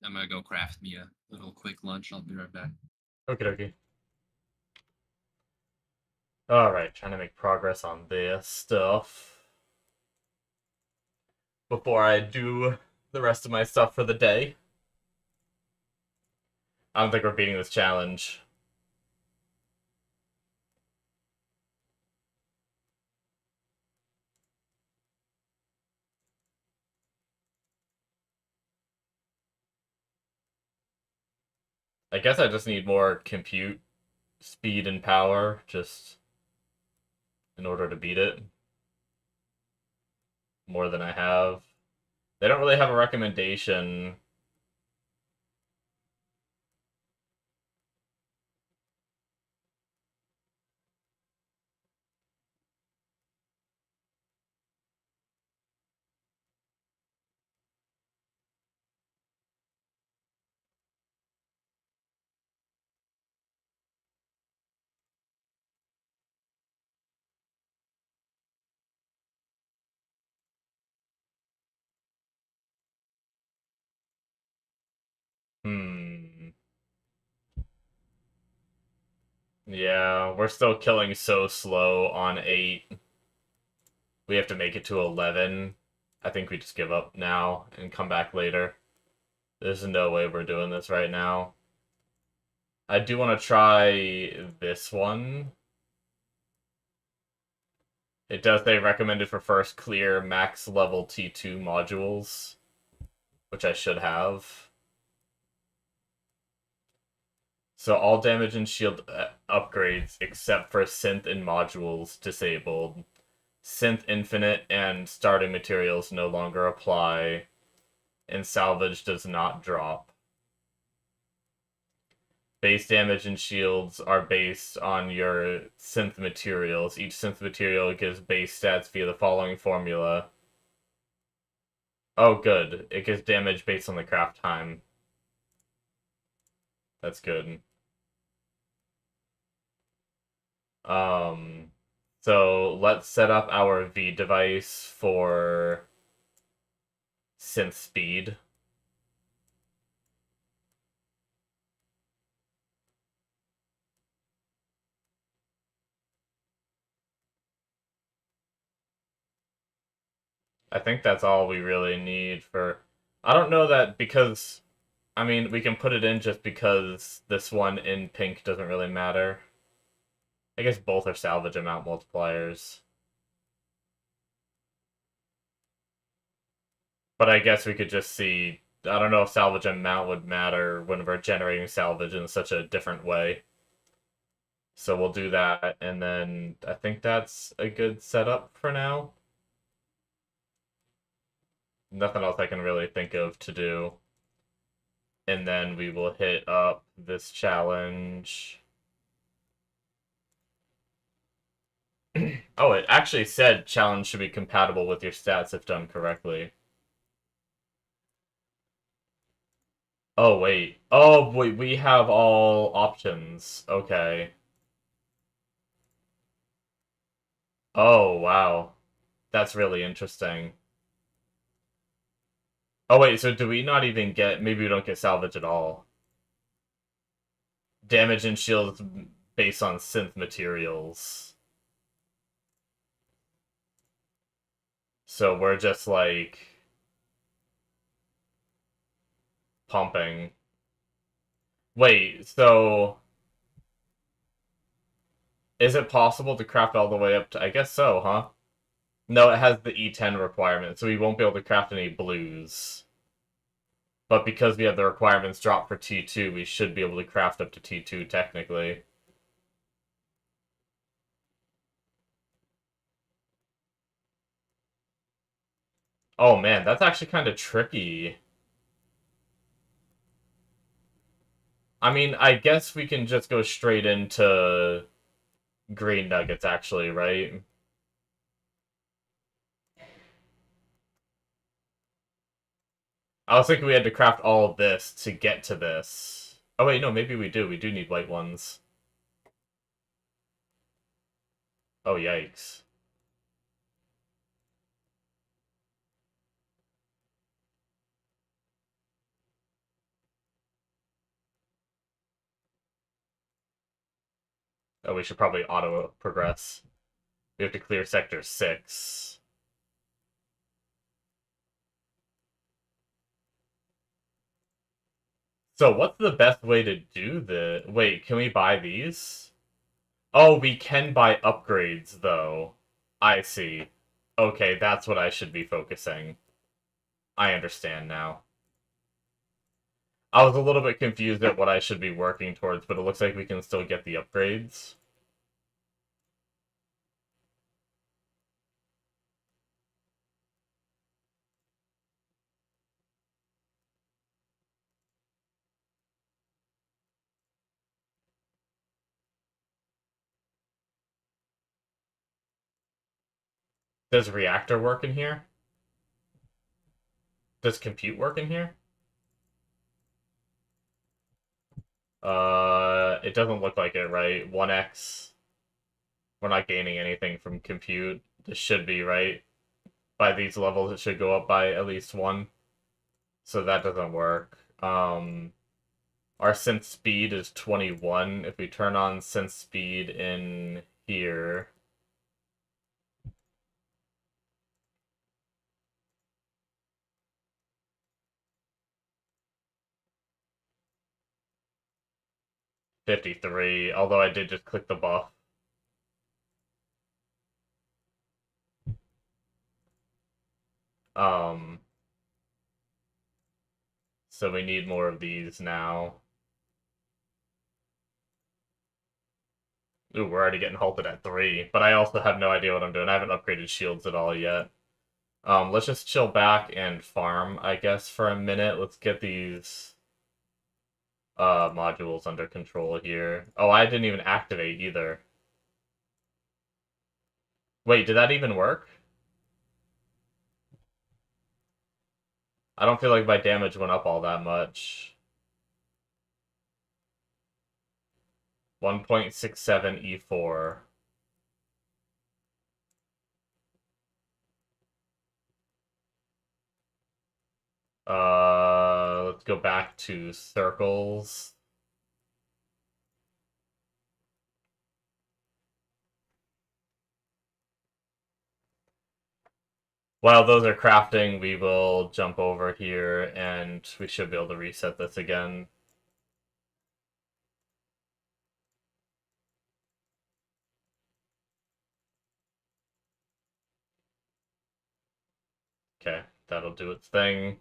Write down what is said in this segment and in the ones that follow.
I'm gonna go craft me a little quick lunch. I'll be right back. Okay, okay. Alright, trying to make progress on this stuff before I do the rest of my stuff for the day. I don't think we're beating this challenge. I guess I just need more compute speed and power just in order to beat it. More than I have. They don't really have a recommendation. Hmm. Yeah, we're still killing so slow on 8. We have to make it to 11. I think we just give up now and come back later. There's no way we're doing this right now. I do want to try this one. It does say recommended for first clear max level T2 modules, which I should have. So all damage and shield upgrades except for synth and modules disabled. Synth infinite and starting materials no longer apply, and salvage does not drop. Base damage and shields are based on your synth materials. Each synth material gives base stats via the following formula. Oh, good. It gives damage based on the craft time. That's good. Um, so let's set up our V device for synth speed. I think that's all we really need for... I don't know that because... I mean, we can put it in just because this one in pink doesn't really matter. I guess both are salvage amount multipliers. But I guess we could just see... I don't know if salvage amount would matter when we're generating salvage in such a different way. So we'll do that, and then I think that's a good setup for now. Nothing else I can really think of to do. And then we will hit up this challenge. Oh, it actually said challenge should be compatible with your stats if done correctly. Oh, wait. Oh, wait, we have all options. Okay. Oh, wow. That's really interesting. Oh, wait, so do we not even get... Maybe we don't get salvage at all. Damage and shields based on synth materials. So we're just, like... pumping. Wait, so... Is it possible to craft all the way up to... I guess so, huh? No, it has the E10 requirement, so we won't be able to craft any blues. But because we have the requirements dropped for T2, we should be able to craft up to T2, technically. Oh man, that's actually kind of tricky. I mean, I guess we can just go straight into green nuggets, actually, right? I was thinking we had to craft all of this to get to this. Oh wait, no, maybe we do. We do need white ones. Oh, yikes. Oh, we should probably auto progress. We have to clear sector 6. So what's the best way to do the... Wait, can we buy these? Oh, we can buy upgrades, though. I see. Okay, that's what I should be focusing. I understand now. I was a little bit confused at what I should be working towards, but it looks like we can still get the upgrades. Does reactor work in here? Does compute work in here? It doesn't look like it, right? 1x. We're not gaining anything from compute. This should be, right? By these levels, it should go up by at least 1. So that doesn't work. Our synth speed is 21. If we turn on synth speed in here... 53, although I did just click the buff. Um, so we need more of these now. Ooh, we're already getting halted at 3, but I also have no idea what I'm doing. I haven't upgraded shields at all yet. Let's just chill back and farm, I guess, for a minute. Let's get these modules under control here. Oh, I didn't even activate either. Wait, did that even work? I don't feel like my damage went up all that much. 1.67 E4. Let's go back to circles. While those are crafting, we will jump over here and we should be able to reset this again. Okay, that'll do its thing.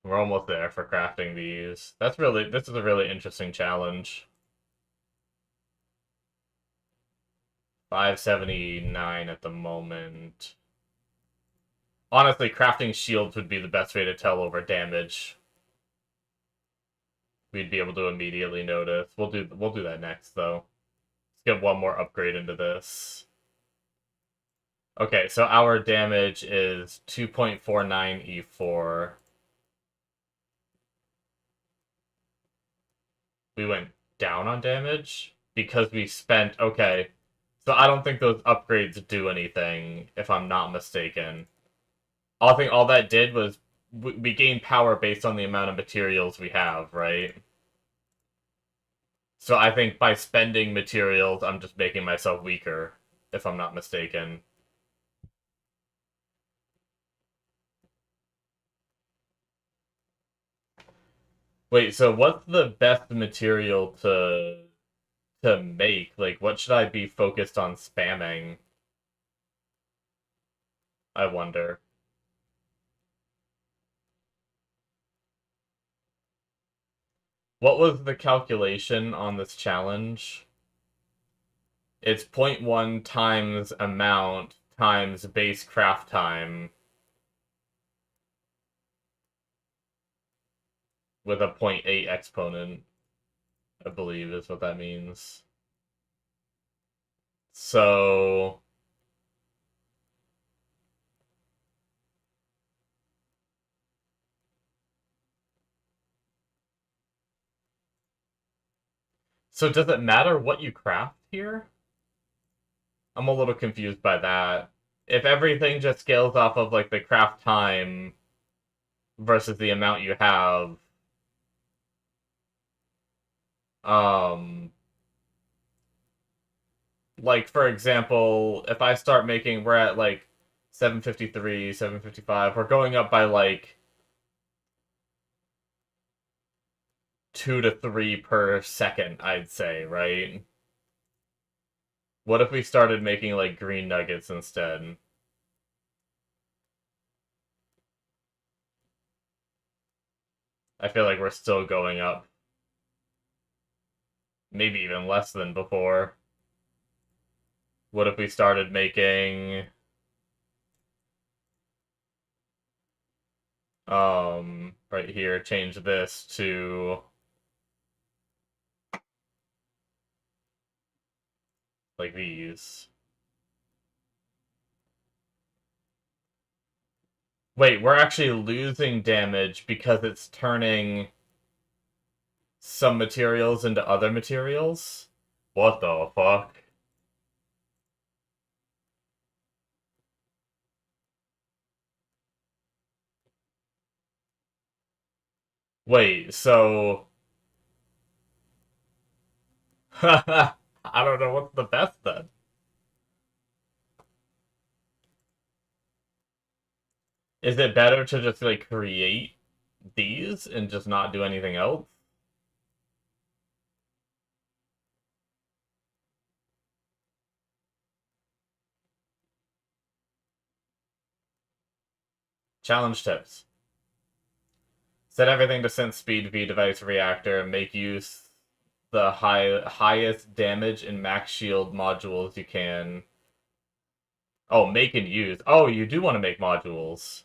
We're almost there for crafting these. This is a really interesting challenge. 579 at the moment. Honestly, crafting shields would be the best way to tell over damage. We'd be able to immediately notice. We'll do that next though. Let's get one more upgrade into this. Okay, so our damage is 2.49 E4. We went down on damage because we spent... Okay, so I don't think those upgrades do anything, if I'm not mistaken. I think all that did was we gained power based on the amount of materials we have, right? So I think by spending materials, I'm just making myself weaker, if I'm not mistaken. Wait, so what's the best material to make? Like, what should I be focused on spamming? I wonder. What was the calculation on this challenge? It's 0.1 times amount times base craft time with a 0.8 exponent, I believe is what that means. So... So does it matter what you craft here? I'm a little confused by that. If everything just scales off of like the craft time versus the amount you have, um, like for example, if I start making, we're at like 753, 755, we're going up by like 2 to 3 per second, I'd say, right? What if we started making like green nuggets instead? I feel like we're still going up. Maybe even less than before. What if we started making right here, change this to like these. Wait, we're actually losing damage because it's turning some materials into other materials? What the fuck? Wait, so I don't know what's the best then. Is it better to just like create these and just not do anything else? Challenge tips. Set everything to sense speed V device reactor. Make use the highest damage and max shield modules you can. Oh, make and use. Oh, you do want to make modules.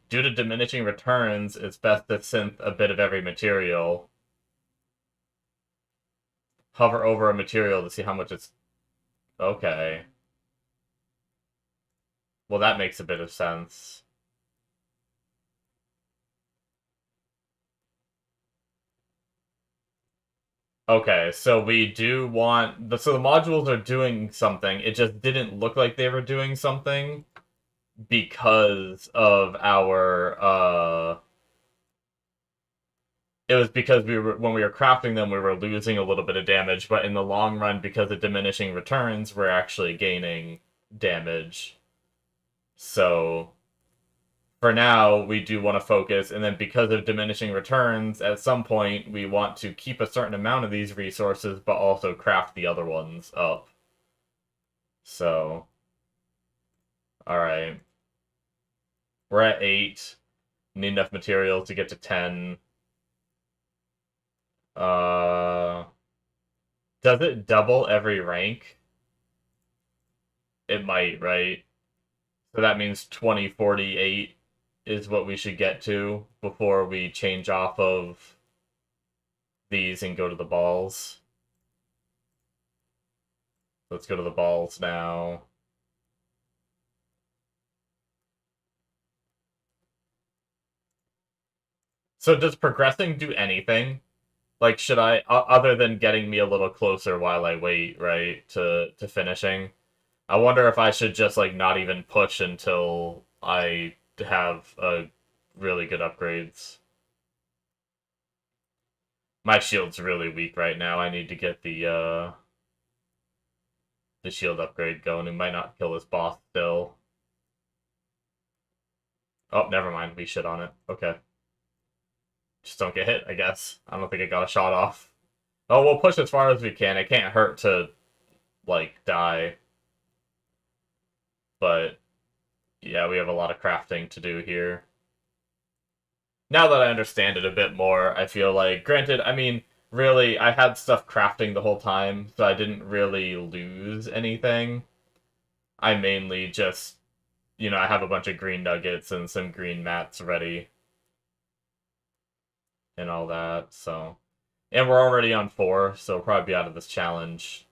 Due to diminishing returns, it's best to synth a bit of every material. Hover over a material to see how much it's... Okay. Well, that makes a bit of sense. Okay, so we do want... So the modules are doing something. It just didn't look like they were doing something because of our... It was because when we were crafting them, we were losing a little bit of damage, but in the long run, because of diminishing returns, we're actually gaining damage. So for now, we do want to focus, and then because of diminishing returns, at some point, we want to keep a certain amount of these resources, but also craft the other ones up. So, alright. We're at 8. Need enough materials to get to 10. Does it double every rank? It might, right? So that means 2048 is what we should get to before we change off of these and go to the balls. Let's go to the balls now. So does progressing do anything? Like, should I, other than getting me a little closer while I wait, right, to finishing? I wonder if I should just, like, not even push until I have really good upgrades. My shield's really weak right now. I need to get the shield upgrade going. It might not kill this boss still. Oh, never mind. We shit on it. Okay. Just don't get hit, I guess. I don't think it got a shot off. Oh, we'll push as far as we can. It can't hurt to, like, die. But, yeah, we have a lot of crafting to do here. Now that I understand it a bit more, I feel like, granted, I mean, really, I had stuff crafting the whole time, so I didn't really lose anything. I mainly just, I have a bunch of green nuggets and some green mats ready. And all that, so... And we're already on 4, so we'll probably be out of this challenge.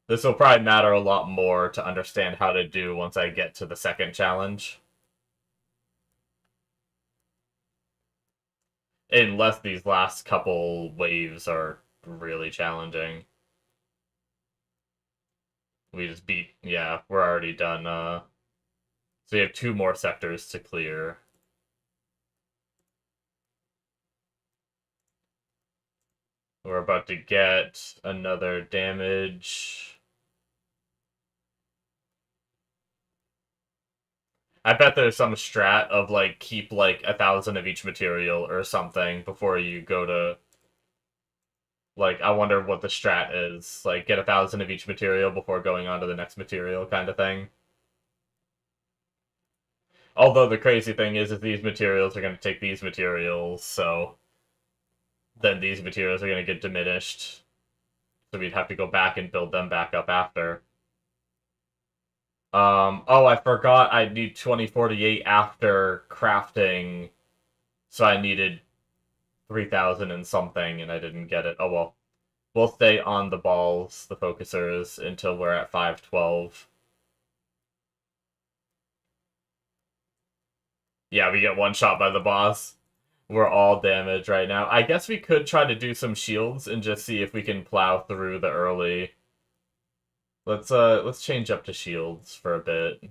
This will probably matter a lot more to understand how to do once I get to the second challenge. Unless these last couple waves are really challenging. We just beat, yeah, we're already done. So we have 2 more sectors to clear. We're about to get another damage. I bet there's some strat of like keep like 1,000 of each material or something before you go to like I wonder what the strat is. Like get 1,000 of each material before going on to the next material kind of thing. Although the crazy thing is these materials are going to take these materials, so then these materials are going to get diminished. So we'd have to go back and build them back up after. Oh, I forgot I need 2048 after crafting, so I needed 3,000 and something, and I didn't get it. Oh well. We'll stay on the balls, the focusers, until we're at 512. Yeah, we get one shot by the boss. We're all damaged right now. I guess we could try to do some shields and just see if we can plow through the early. Let's change up to shields for a bit.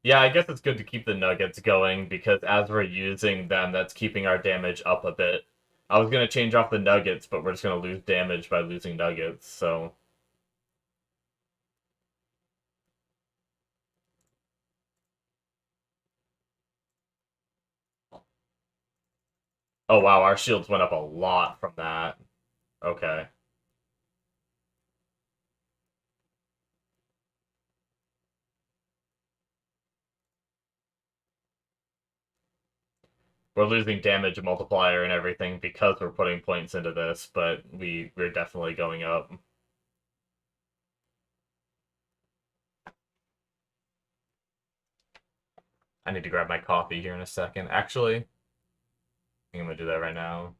Yeah, I guess it's good to keep the nuggets going because as we're using them, that's keeping our damage up a bit. I was gonna change off the nuggets, but we're just gonna lose damage by losing nuggets, so. Oh wow, our shields went up a lot from that. Okay. We're losing damage multiplier and everything because we're putting points into this, but we're definitely going up. I need to grab my coffee here in a second. Actually, I think I'm gonna do that right now.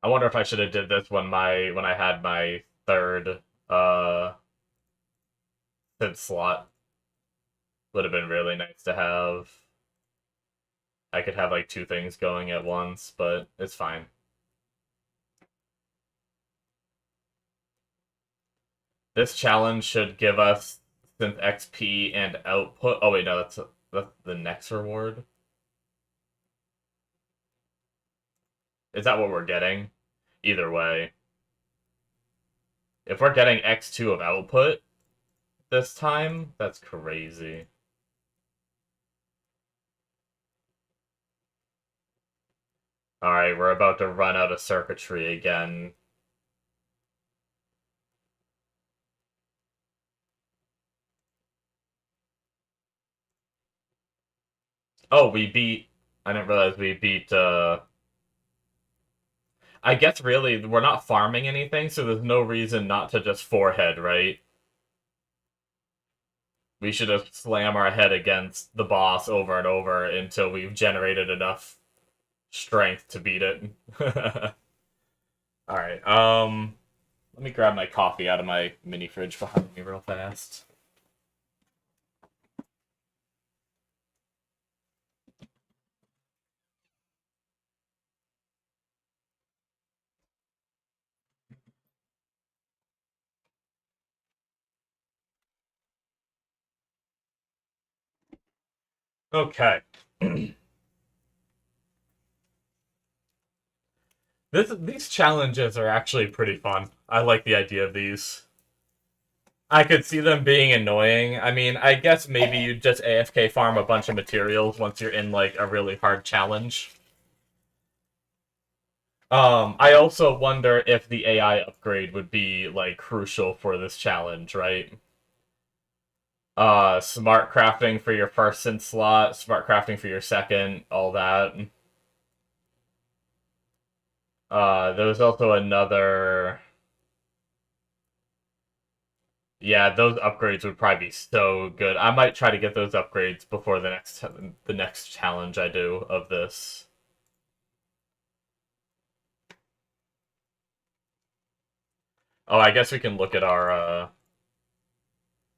I wonder if I should have did this when I had my third synth slot. Would have been really nice to have. I could have like 2 things going at once, but it's fine. This challenge should give us synth XP and output. Oh wait, no, that's the next reward. Is that what we're getting? Either way. If we're getting X2 of output this time, that's crazy. Alright, we're about to run out of circuitry again. Oh, we beat... I didn't realize we beat, I guess really, we're not farming anything, so there's no reason not to just forehead, right? We should just slam our head against the boss over and over until we've generated enough strength to beat it. Alright, let me grab my coffee out of my mini fridge behind me real fast. Okay. These challenges are actually pretty fun. I like the idea of these. I could see them being annoying. I mean, I guess maybe you just AFK farm a bunch of materials once you're in like a really hard challenge. I also wonder if the AI upgrade would be like crucial for this challenge, right? Smart crafting for your first synth slot, smart crafting for your second, all that. There was also another. Yeah, those upgrades would probably be so good. I might try to get those upgrades before the next challenge I do of this. Oh, I guess we can look at our,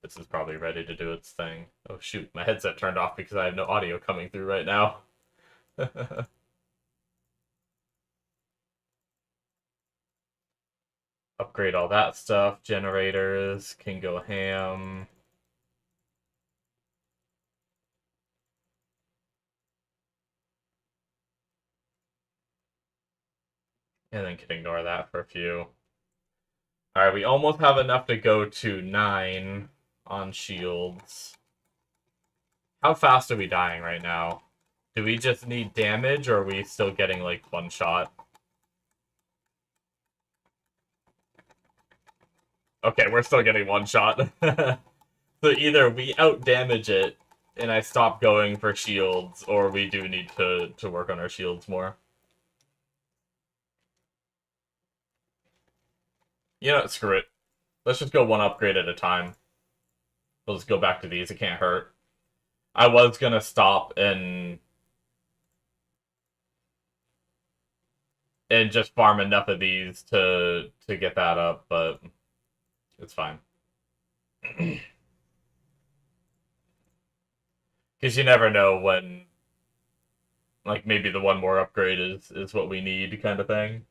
This is probably ready to do its thing. Oh shoot, my headset turned off because I have no audio coming through right now. Upgrade all that stuff. Generators can go ham. And then can ignore that for a few. Alright, we almost have enough to go to 9 on shields. How fast are we dying right now? Do we just need damage, or are we still getting, like, one shot? Okay, we're still getting one shot. So either we out-damage it, and I stop going for shields, or we do need to work on our shields more. You know what, screw it. Let's just go one upgrade at a time. We'll just go back to these, it can't hurt. I was gonna stop and just farm enough of these to get that up, but it's fine. Because you never know when, like, maybe the one more upgrade is what we need kind of thing.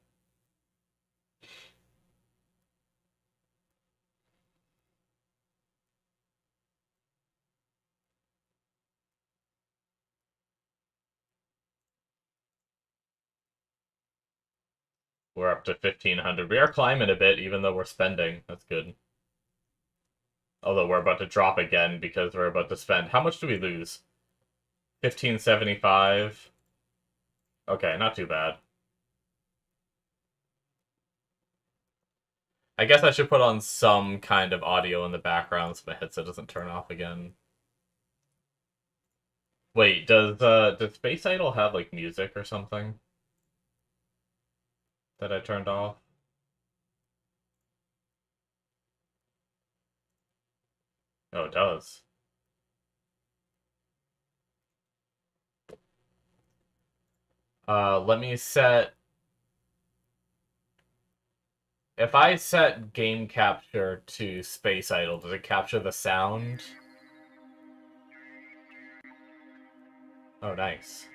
We're up to 1,500. We are climbing a bit, even though we're spending. That's good. Although we're about to drop again because we're about to spend. How much do we lose? 1,575. Okay, not too bad. I guess I should put on some kind of audio in the background so my headset doesn't turn off again. Wait, does Space Idol have, like, music or something that I turned off? Oh, it does. Let me set... If I set game capture to Space Idol, does it capture the sound? Oh, nice.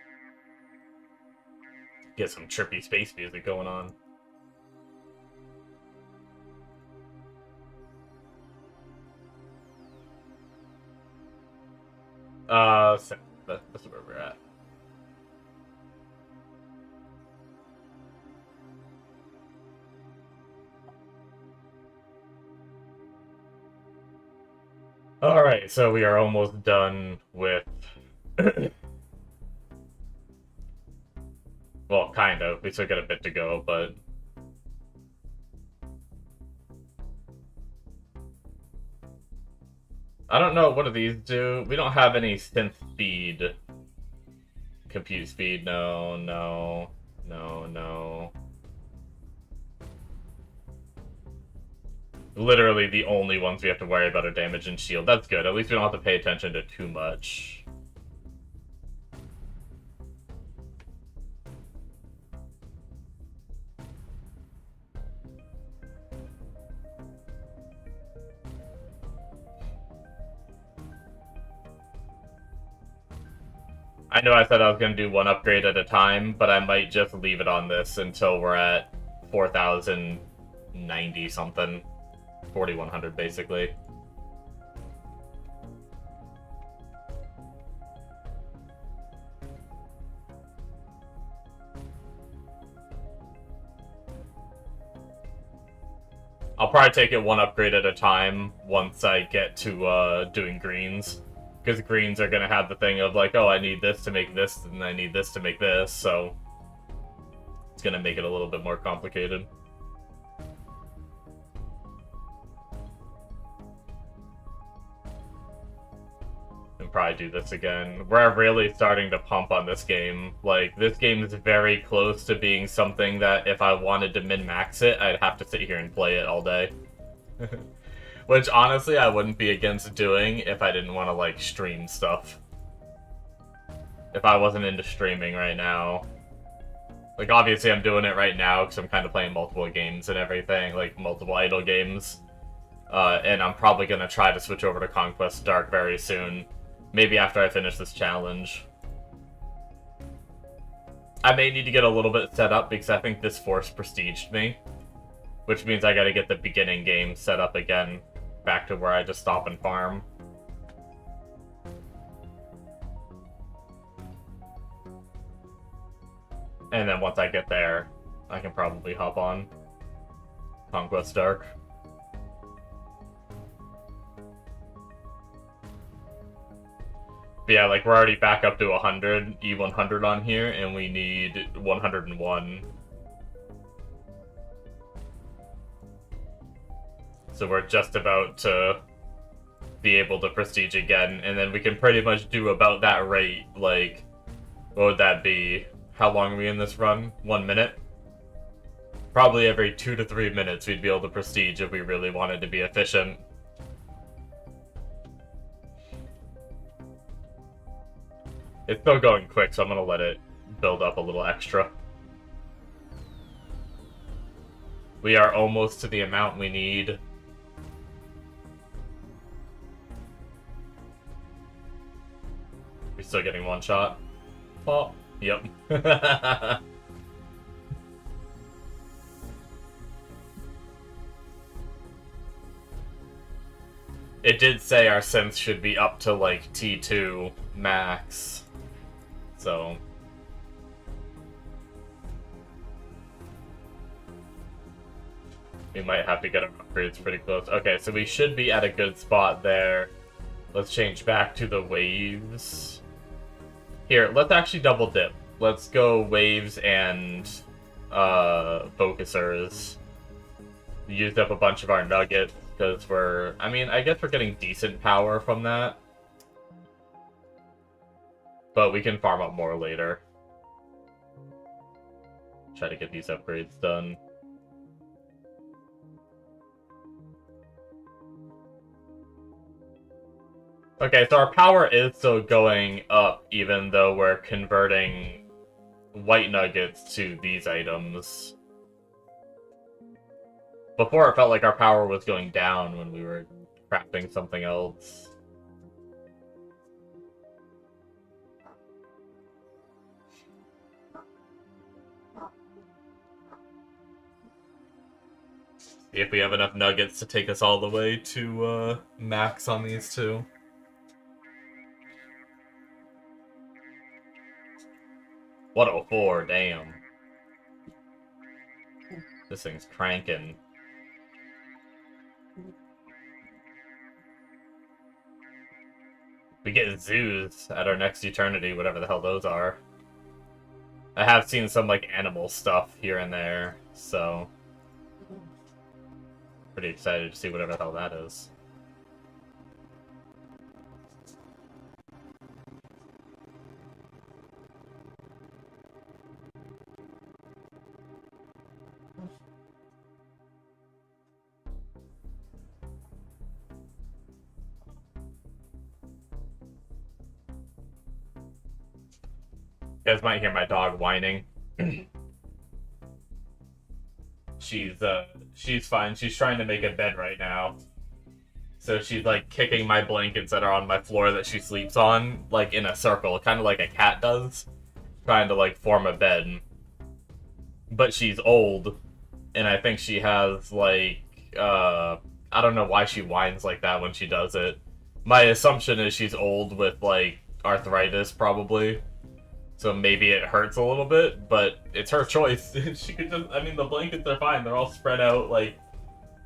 Get some trippy space music going on. So that's where we're at. Alright, so we are almost done with... Well, kind of. We still got a bit to go, but... I don't know, what do these do? We don't have any synth speed. Compute speed, no, no, no, no. Literally the only ones we have to worry about are damage and shield. That's good. At least we don't have to pay attention to too much. I know I said I was going to do one upgrade at a time, but I might just leave it on this until we're at 4,090 something. 4,100 basically. I'll probably take it one upgrade at a time once I get to doing greens. Because greens are going to have the thing of like, oh, I need this to make this, and I need this to make this, so it's going to make it a little bit more complicated. And probably do this again. We're really starting to pump on this game. Like, this game is very close to being something that if I wanted to min-max it, I'd have to sit here and play it all day. Which, honestly, I wouldn't be against doing if I didn't want to, like, stream stuff. If I wasn't into streaming right now. Like, obviously I'm doing it right now because I'm kind of playing multiple games and everything, like multiple idle games. And I'm probably going to try to switch over to Conquest Dark very soon. Maybe after I finish this challenge. I may need to get a little bit set up because I think this force prestiged me. Which means I gotta get the beginning game set up again. Back to where I just stop and farm. And then once I get there, I can probably hop on Conquest Dark. But yeah, like, we're already back up to 100, E100 on here, and we need 101. So we're just about to be able to prestige again, and then we can pretty much do about that rate, like, what would that be? How long are we in this run? 1 minute? Probably every 2 to 3 minutes we'd be able to prestige if we really wanted to be efficient. It's still going quick, so I'm gonna let it build up a little extra. We are almost to the amount we need. We're still getting one shot. Oh, yep. It did say our synth should be up to like T2 max. So we might have to get our upgrades pretty close. Okay, so we should be at a good spot there. Let's change back to the waves. Here, let's actually double dip. Let's go waves and focusers. We used up a bunch of our nuggets because we're... I mean, I guess we're getting decent power from that. But we can farm up more later. Try to get these upgrades done. Okay, so our power is still going up, even though we're converting white nuggets to these items. Before, it felt like our power was going down when we were crafting something else. See if we have enough nuggets to take us all the way to max on these two. What a 4, damn. This thing's cranking. We get zoos at our next eternity, whatever the hell those are. I have seen some, like, animal stuff here and there, so... pretty excited to see whatever the hell that is. You guys might hear my dog whining. She's fine. She's trying to make a bed right now. So she's, like, kicking my blankets that are on my floor that she sleeps on, like, in a circle, kind of like a cat does. Trying to, like, form a bed. But she's old, and I think she has, like, I don't know why she whines like that when she does it. My assumption is she's old with, like, arthritis, probably. So maybe it hurts a little bit, but it's her choice. She could just, I mean, the blankets are fine. They're all spread out, like,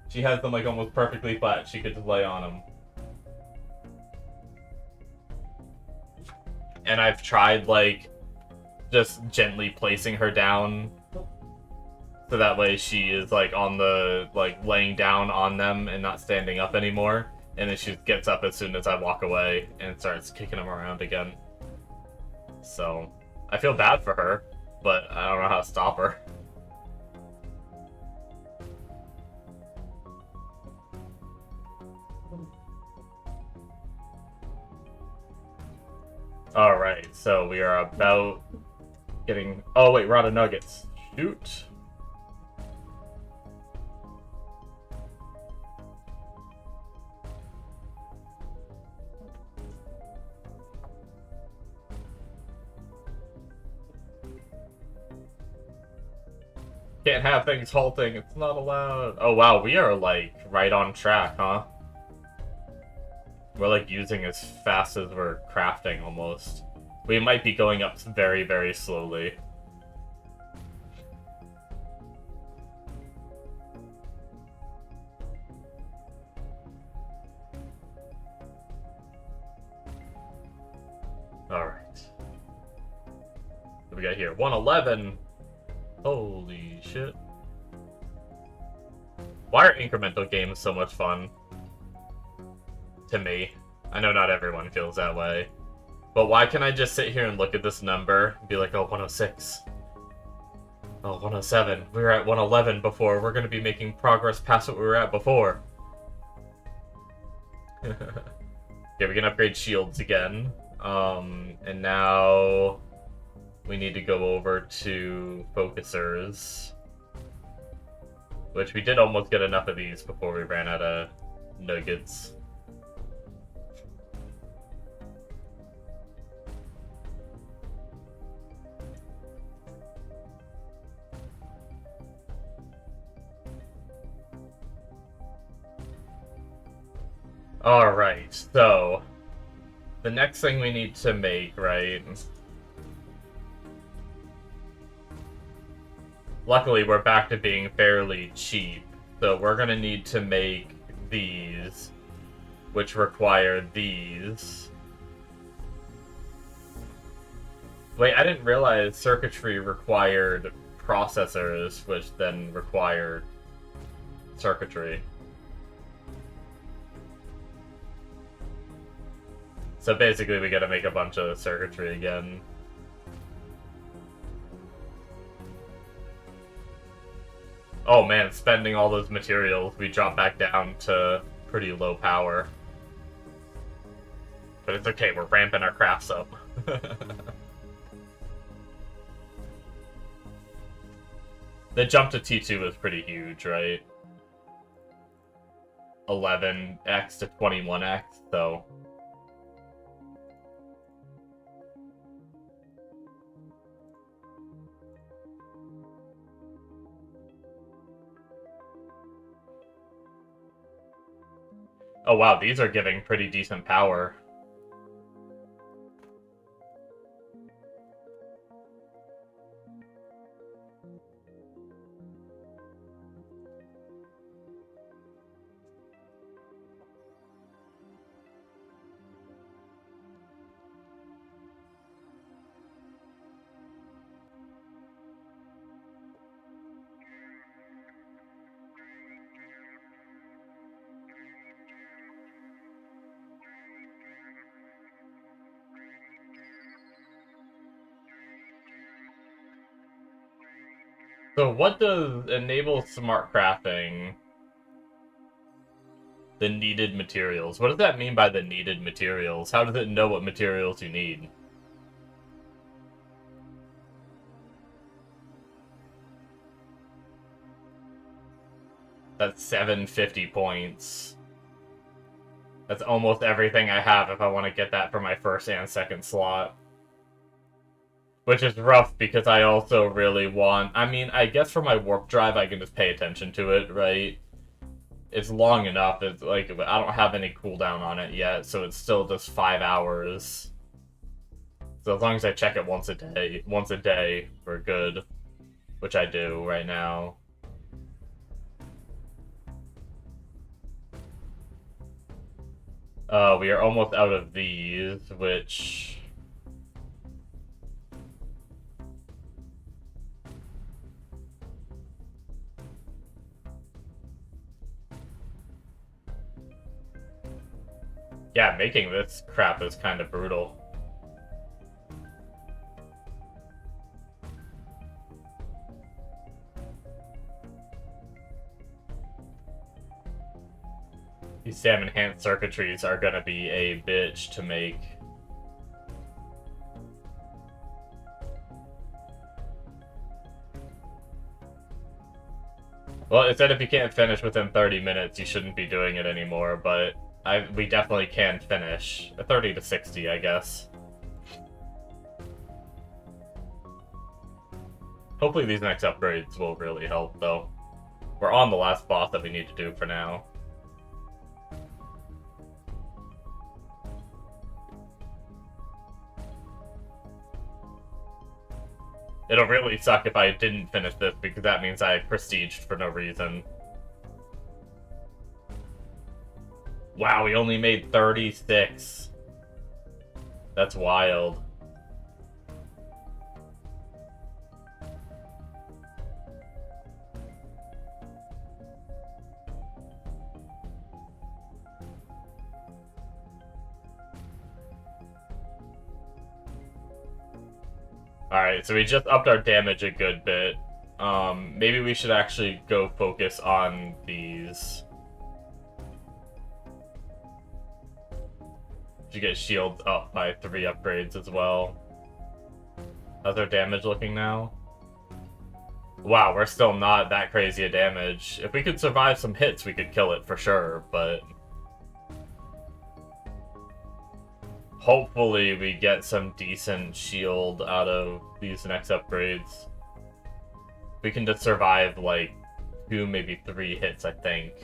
she has them, like, almost perfectly flat. She could just lay on them. And I've tried, like, just gently placing her down. So that way she is, like, on the, like, laying down on them and not standing up anymore. And then she gets up as soon as I walk away and starts kicking them around again. So... I feel bad for her, but I don't know how to stop her. Alright, so we are about getting... Oh, wait, we're out of nuggets. Shoot. Can't have things halting. It's not allowed. Oh, wow. We are, like, right on track, huh? We're, like, using as fast as we're crafting, almost. We might be going up very, very slowly. Alright. What do we got here? 111! Holy shit. Why are incremental games so much fun? To me. I know not everyone feels that way. But why can't I just sit here and look at this number and be like, oh, 106. Oh, 107. We were at 111 before. We're going to be making progress past what we were at before. Okay, we can upgrade shields again. And now we need to go over to focusers. Which we did almost get enough of these before we ran out of nuggets. Alright, so the next thing we need to make, right? Luckily, we're back to being fairly cheap, so we're gonna need to make these, which require these. Wait, I didn't realize circuitry required processors, which then required circuitry. So basically, we gotta make a bunch of circuitry again. Oh man, spending all those materials, we drop back down to pretty low power. But it's okay, we're ramping our crafts up. The jump to T2 was pretty huge, right? 11x to 21x, so... Oh wow, these are giving pretty decent power. So what does enable smart crafting? The needed materials. What does that mean by the needed materials? How does it know what materials you need? That's 750 points. That's almost everything I have if I want to get that for my first and second slot. Which is rough because I also really want... I mean, I guess for my warp drive I can just pay attention to it, right? It's long enough. It's like, I don't have any cooldown on it yet, so it's still just 5 hours. So as long as I check it once a day, we're good. Which I do right now. We are almost out of these, which... Yeah, making this crap is kind of brutal. These SAM enhanced circuitries are gonna be a bitch to make. Well, it said if you can't finish within 30 minutes, you shouldn't be doing it anymore, but we definitely can finish. 30 to 60, I guess. Hopefully these next upgrades will really help, though. We're on the last boss that we need to do for now. It'll really suck if I didn't finish this, because that means I prestiged for no reason. Wow, we only made 36. That's wild. Alright, so we just upped our damage a good bit. Maybe we should actually go focus on these. Should get shields up by 3 upgrades as well. How's our damage looking now? Wow, we're still not that crazy a damage. If we could survive some hits, we could kill it for sure, but... hopefully we get some decent shield out of these next upgrades. We can just survive, like, 2, maybe 3 hits, I think.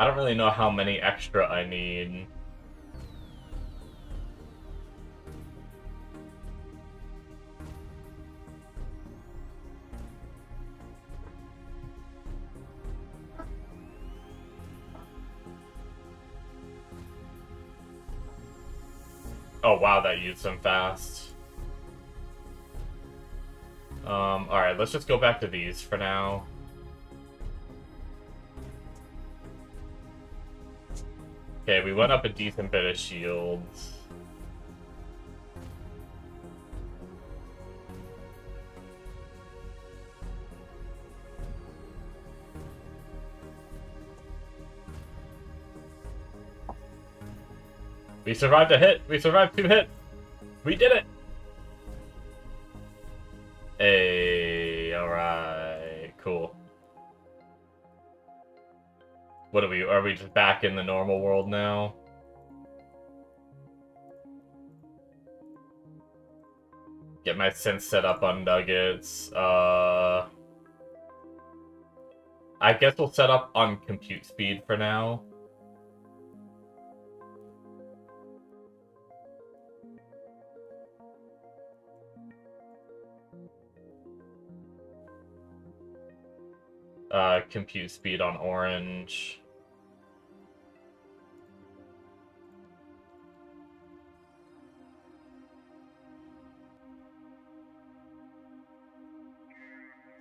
I don't really know how many extra I need. Oh wow, that used them fast. Alright, let's just go back to these for now. Okay, we went up a decent bit of shields. We survived a hit! We survived 2 hits! We did it! Hey, alright, cool. What are we just back in the normal world now? Get my synth set up on nuggets. I guess we'll set up on compute speed for now. Compute speed on orange.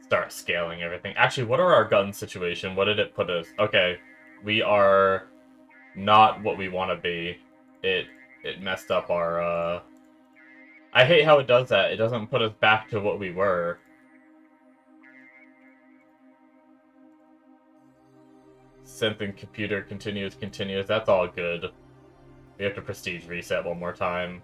Start scaling everything. Actually, what are our gun situation? What did it put us? Okay, we are not what we want to be. It messed up our, I hate how it does that. It doesn't put us back to what we were. Synth and computer continuous. That's all good. We have to prestige reset one more time.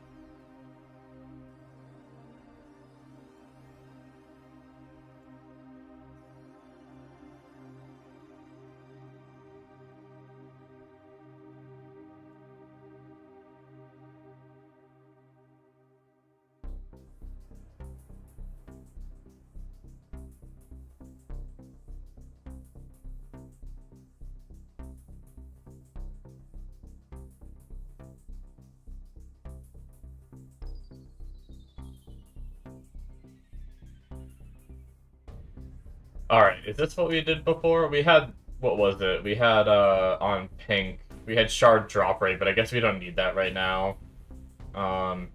Alright, is this what we did before? We had, what was it? We had, on pink, we had shard drop rate, but I guess we don't need that right now.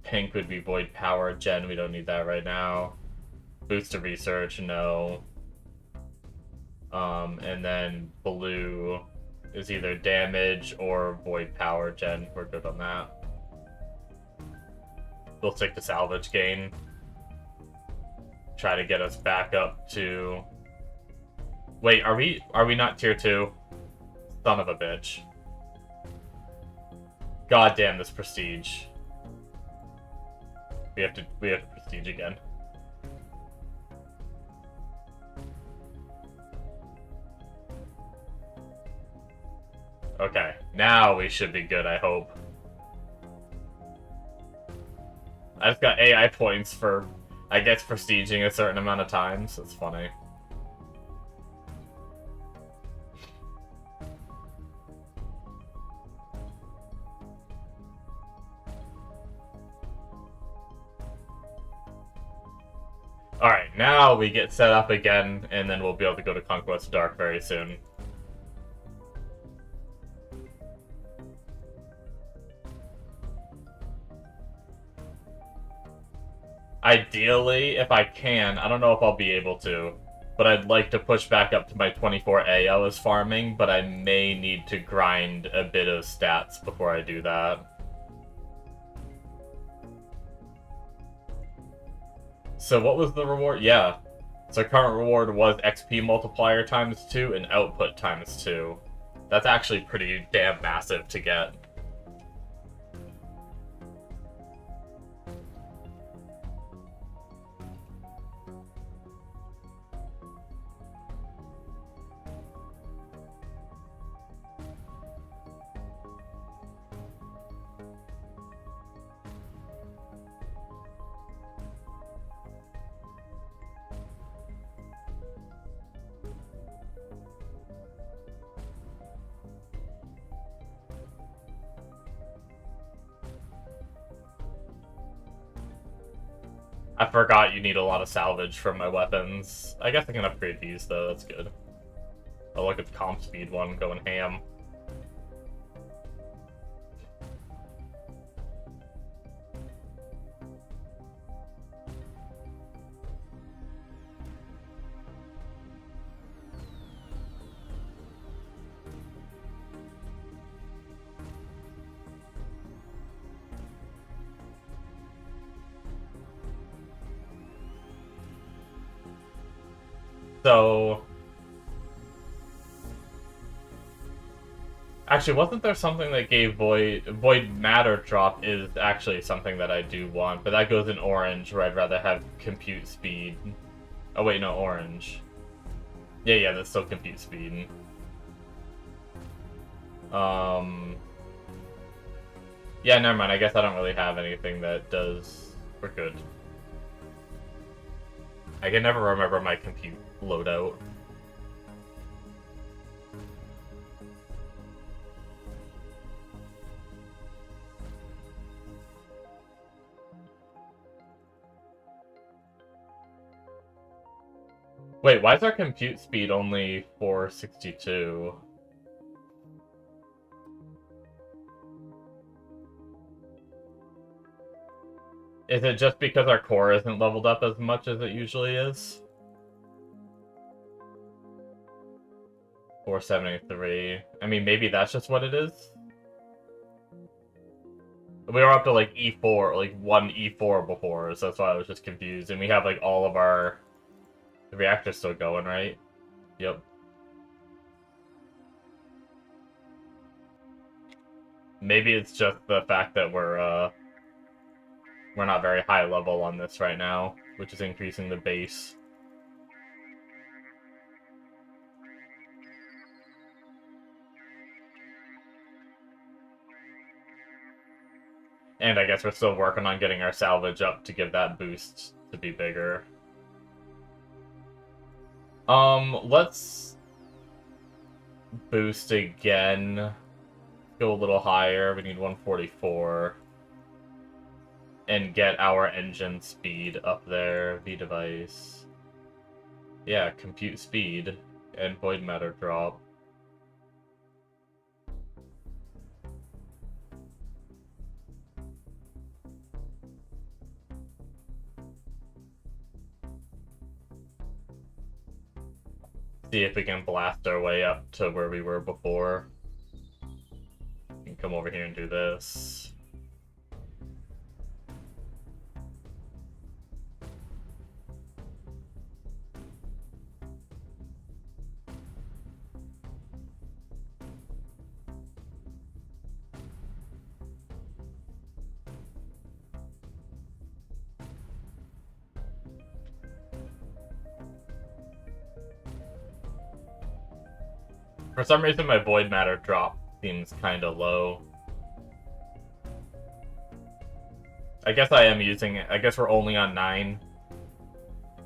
Pink would be void power, gen, we don't need that right now. Boost to research, no. And then blue is either damage or void power gen. We're good on that. We'll stick to salvage gain. Try to get us back up to... Wait, are we not tier 2? Son of a bitch. God damn this prestige. We have to prestige again. Okay, now we should be good, I hope. I just got AI points for, I guess, prestiging a certain amount of times. That's funny. Alright, now we get set up again, and then we'll be able to go to Conquest Dark very soon. Ideally, if I can, I don't know if I'll be able to, but I'd like to push back up to my 24A I was farming, but I may need to grind a bit of stats before I do that. So what was the reward? Yeah. So current reward was XP multiplier times 2 and output times 2. That's actually pretty damn massive to get. I forgot you need a lot of salvage from my weapons. I guess I can upgrade these, though. That's good. Oh, look at the comp speed one going ham. So... Actually, wasn't there something that gave Void Matter Drop is actually something that I do want, but that goes in orange, where I'd rather have compute speed. Oh wait, no, orange. Yeah, that's still compute speed. Yeah, never mind, I guess I don't really have anything that does... We're good. I can never remember my compute loadout. Wait, why is our compute speed only 462? Is it just because our core isn't leveled up as much as it usually is? 473. I mean, maybe that's just what it is? We were up to, like, E4, like, 1 E4 before, so that's why I was just confused. And we have, like, all of our... The reactor's still going, right? Yep. Maybe it's just the fact that we're not very high level on this right now, which is increasing the base. And I guess we're still working on getting our salvage up to give that boost to be bigger. Let's boost again. Go a little higher. We need 144. And get our engine speed up there. V-device. Yeah, compute speed. And void matter drop. See if we can blast our way up to where we were before. come over here and do this. For some reason, my void matter drop seems kind of low. I guess I am using it. I guess we're only on 9.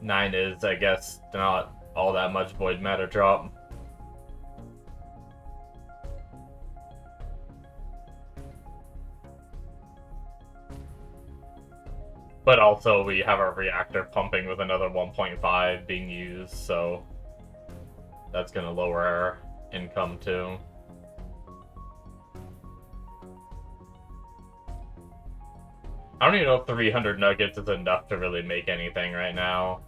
9 is, I guess, not all that much void matter drop. But also, we have our reactor pumping with another 1.5 being used, so that's going to lower our income too. I don't even know if 300 nuggets is enough to really make anything right now.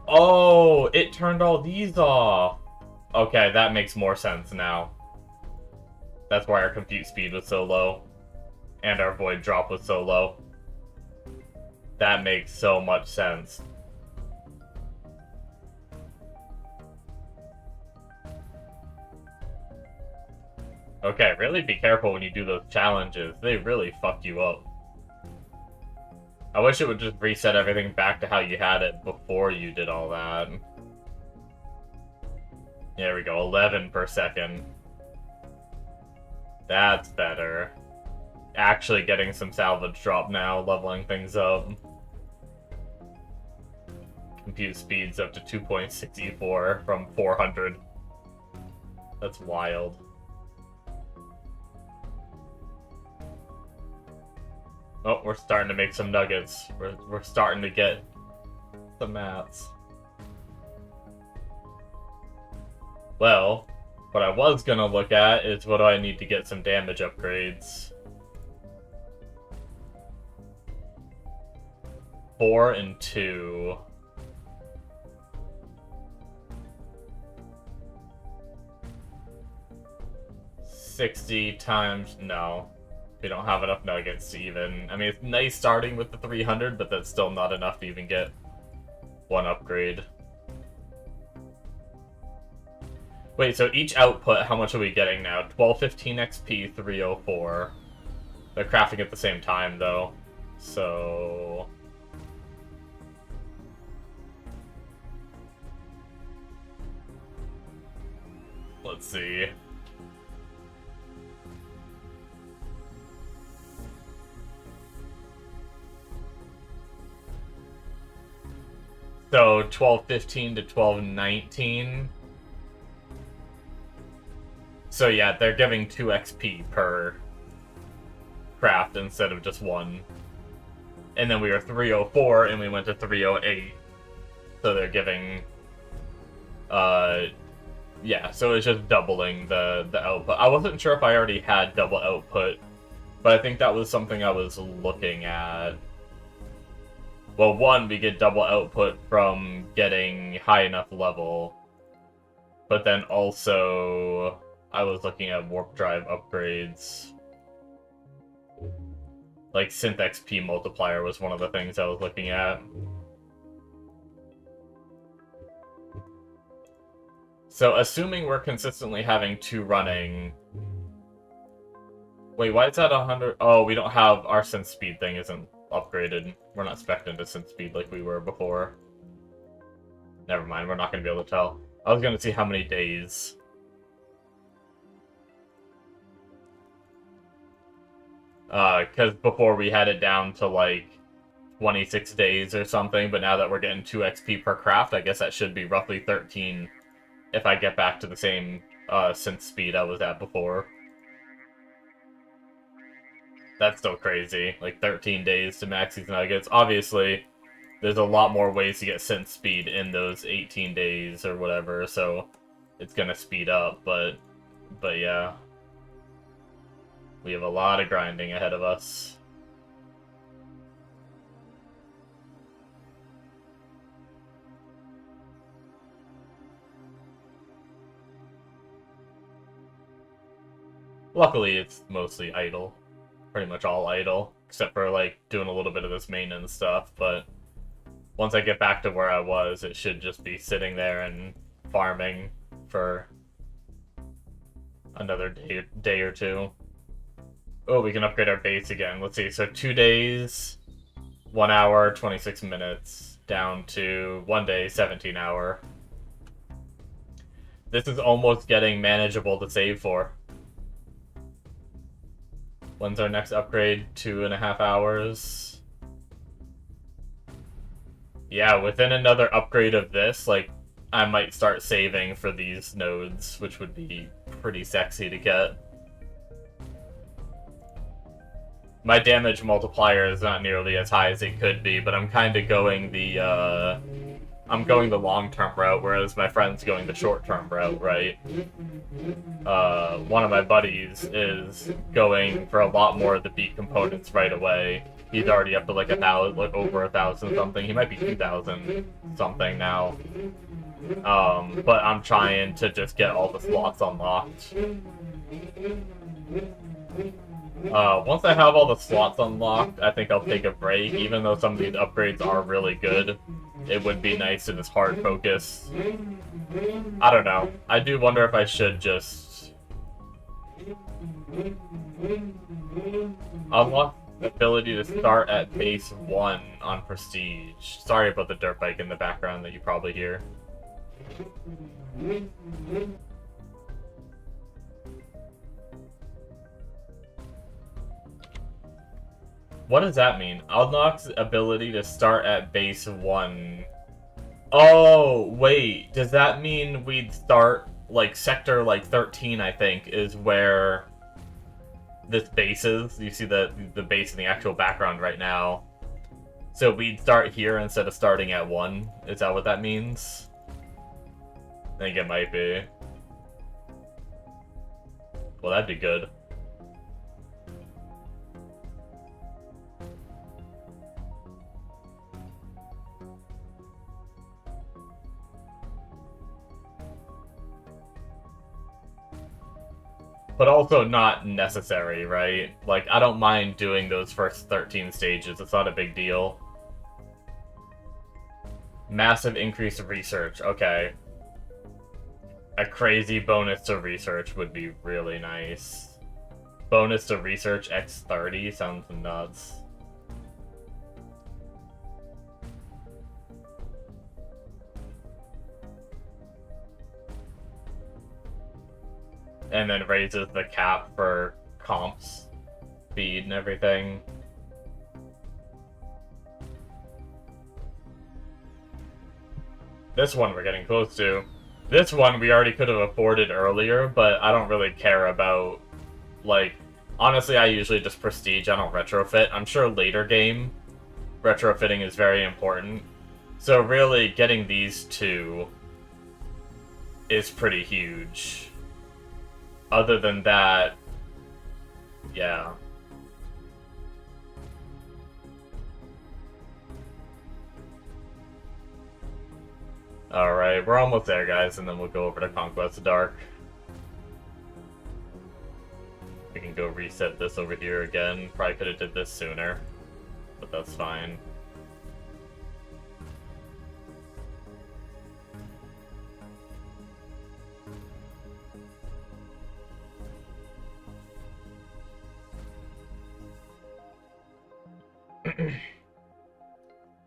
Oh, it turned all these off. Okay, that makes more sense now. That's why our compute speed was so low. And our void drop was so low. That makes so much sense. Okay, really be careful when you do those challenges. They really fuck you up. I wish it would just reset everything back to how you had it before you did all that. There we go, 11 per second. That's better. Actually getting some salvage drop now, leveling things up. Compute speed's up to 2.64 from 400. That's wild. Oh, we're starting to make some nuggets. We're starting to get the mats. Well, what I was gonna look at is what do I need to get some damage upgrades. 4 and 2. $60 times... no. We don't have enough nuggets to even... I mean, it's nice starting with the 300, but that's still not enough to even get one upgrade. Wait, so each output, how much are we getting now? 1215 XP, 304. They're crafting at the same time, though. So... let's see. So 1215 to 1219. So yeah, they're giving 2 XP per craft instead of just 1. And then we were 304 and we went to 308. So they're giving yeah, so it's just doubling the output. I wasn't sure if I already had double output, but I think that was something I was looking at. Well, one, we get double output from getting high enough level. But then also, I was looking at warp drive upgrades. Like, synth XP multiplier was one of the things I was looking at. So, assuming we're consistently having 2 running... Wait, why is that 100? Oh, we don't have... our synth speed thing isn't upgraded. We're not spec'd into synth speed like we were before. Never mind, we're not going to be able to tell. I was going to see how many days. Because before we had it down to like 26 days or something, but now that we're getting 2 XP per craft, I guess that should be roughly 13 if I get back to the same synth speed I was at before. That's still crazy. Like 13 days to max these nuggets. Obviously, there's a lot more ways to get synth speed in those 18 days or whatever, so it's gonna speed up, but yeah. We have a lot of grinding ahead of us. Luckily, it's mostly idle. Pretty much all idle, except for, like, doing a little bit of this maintenance stuff, but once I get back to where I was, it should just be sitting there and farming for another day or two. Oh, we can upgrade our base again. Let's see, so 2 days, 1 hour, 26 minutes, down to 1 day, 17 hour. This is almost getting manageable to save for. When's our next upgrade? 2.5 hours. Yeah, within another upgrade of this, like, I might start saving for these nodes, which would be pretty sexy to get. My damage multiplier is not nearly as high as it could be, but I'm kind of going the, I'm going the long-term route, whereas my friend's going the short-term route, right? One of my buddies is going for a lot more of the beat components right away. He's already up to like over 1,000 something. He might be 2,000 something now. But I'm trying to just get all the slots unlocked. Once I have all the slots unlocked, I think I'll take a break. Even though some of these upgrades are really good, it would be nice to just hard focus. I don't know. I do wonder if I should just unlock the ability to start at base 1 on Prestige. Sorry about the dirt bike in the background that you probably hear. What does that mean? Unlocks ability to start at base 1. Oh, wait. Does that mean we'd start, like, sector, like, 13, I think, is where this base is? You see the base in the actual background right now. So we'd start here instead of starting at 1? Is that what that means? I think it might be. Well, that'd be good. But also not necessary, right? Like, I don't mind doing those first 13 stages. It's not a big deal. Massive increase of research. Okay. A crazy bonus to research would be really nice. Bonus to research x30 sounds nuts. And then raises the cap for comps, speed, and everything. This one we're getting close to. This one we already could have afforded earlier, but I don't really care about, like, honestly I usually just prestige, I don't retrofit. I'm sure later game, retrofitting is very important. So really, getting these two is pretty huge. Other than that, yeah. Alright, we're almost there, guys, and then we'll go over to Conquest of Dark. We can go reset this over here again. Probably could have did this sooner, but that's fine.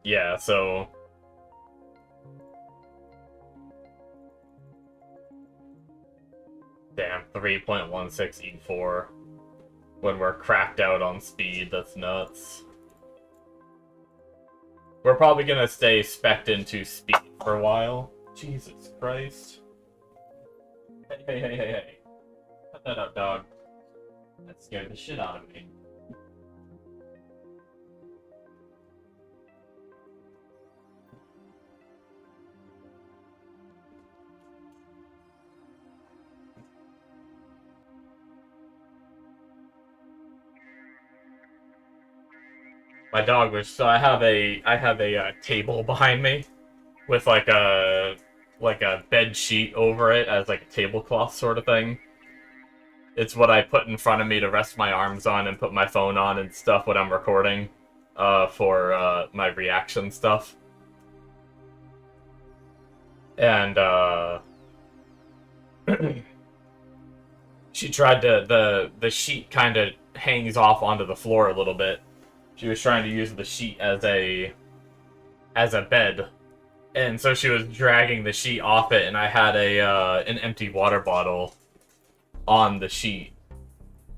Yeah, so damn, 3.16 E4 when we're cracked out on speed. That's nuts. We're probably gonna stay spec'd into speed for a while. Jesus Christ. Hey. Cut that up, dog. That scared the shit out of me. My dog was so I have a table behind me with like a bed sheet over it as like a tablecloth sort of thing. It's what I put in front of me to rest my arms on and put my phone on and stuff when I'm recording, for my reaction stuff. And she tried to the sheet kind of hangs off onto the floor a little bit. She was trying to use the sheet as a bed, and so she was dragging the sheet off it, and I had an empty water bottle on the sheet,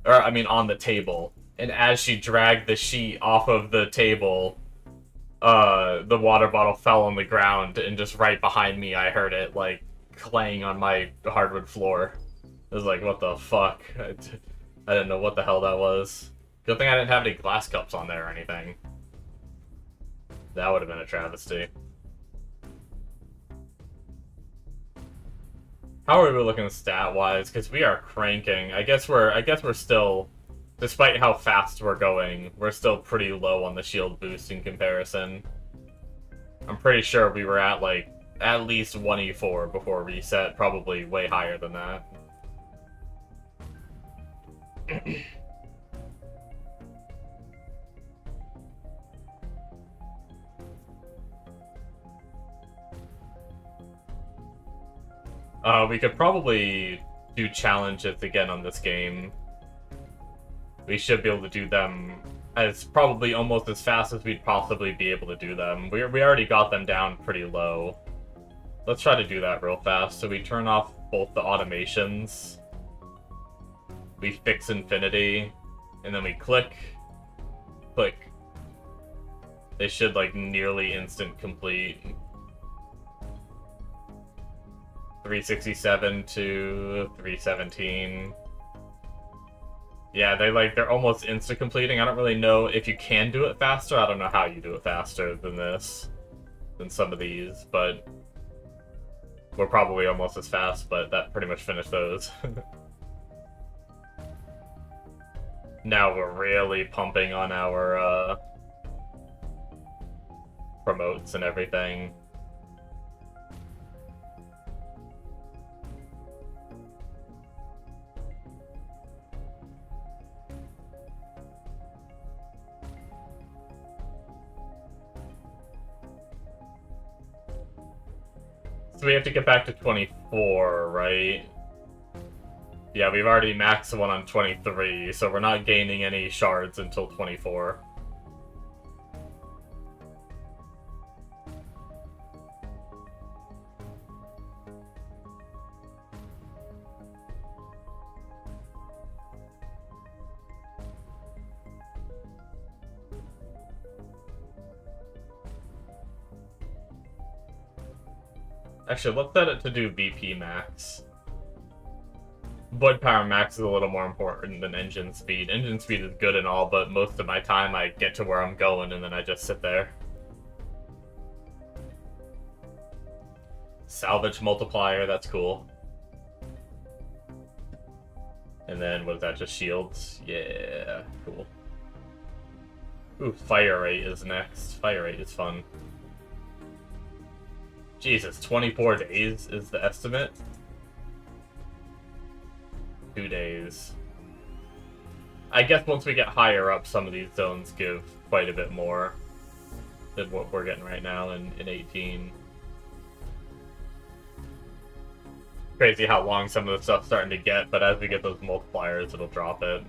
or I mean on the table. And as she dragged the sheet off of the table, the water bottle fell on the ground, and just right behind me, I heard it like clang on my hardwood floor. I was like, what the fuck? I didn't know what the hell that was. Good thing I didn't have any glass cups on there or anything. That would have been a travesty. How are we looking stat-wise? Because we are cranking. I guess we're still, despite how fast we're going, we're still pretty low on the shield boost in comparison. I'm pretty sure we were at like at least 1e4 before reset, probably way higher than that. We could probably do challenges again on this game. We should be able to do them as probably almost as fast as we'd possibly be able to do them. We already got them down pretty low. Let's try to do that real fast. So we turn off both the automations. We fix infinity. And then we click. Click. They should like nearly instant complete. 367 to 317. Yeah, they're almost insta completing. I don't really know if you can do it faster. I don't know how you do it faster than this, than some of these, but we're probably almost as fast, but that pretty much finished those. Now we're really pumping on our promotes and everything. So we have to get back to 24, right? Yeah, we've already maxed the one on 23, so we're not gaining any shards until 24. Actually, let's set it to do BP max. Blood power max is a little more important than engine speed. Engine speed is good and all, but most of my time I get to where I'm going and then I just sit there. Salvage multiplier, that's cool. And then, what is that, just shields? Yeah, cool. Ooh, fire rate is next. Fire rate is fun. Jesus, 24 days is the estimate? 2 days. I guess once we get higher up, some of these zones give quite a bit more than what we're getting right now in 18. Crazy how long some of the stuff's starting to get, but as we get those multipliers, it'll drop it.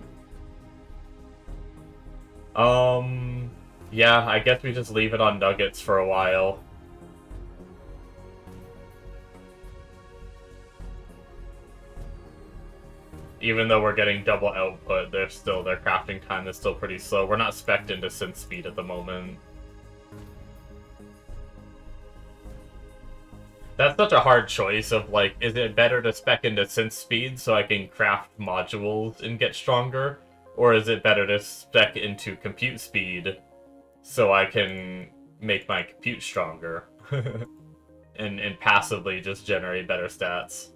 Yeah, I guess we just leave it on nuggets for a while. Even though we're getting double output, their crafting time is still pretty slow. We're not spec'd into synth speed at the moment. That's such a hard choice of, like, is it better to spec into synth speed so I can craft modules and get stronger? Or is it better to spec into compute speed so I can make my compute stronger? and passively just generate better stats?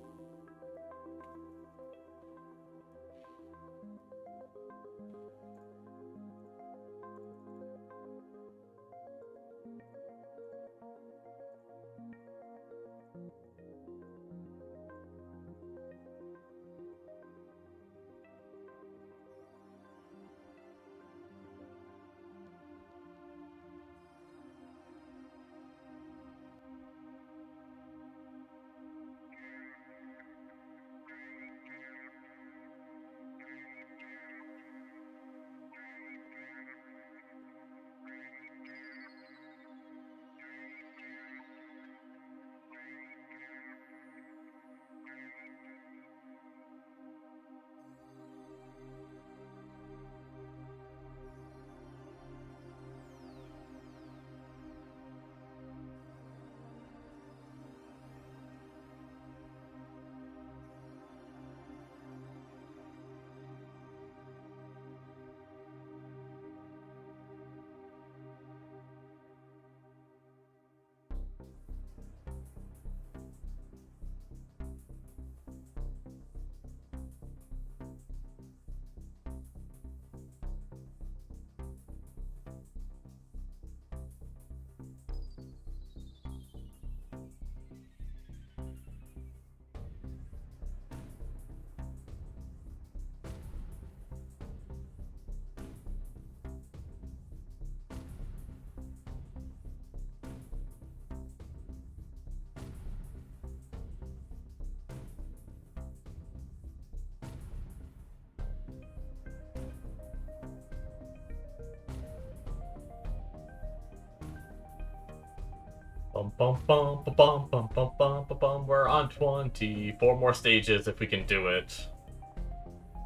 bum, bum, bum, bum, bum, bum, bum, bum, bum. We're on 24 more stages if we can do it.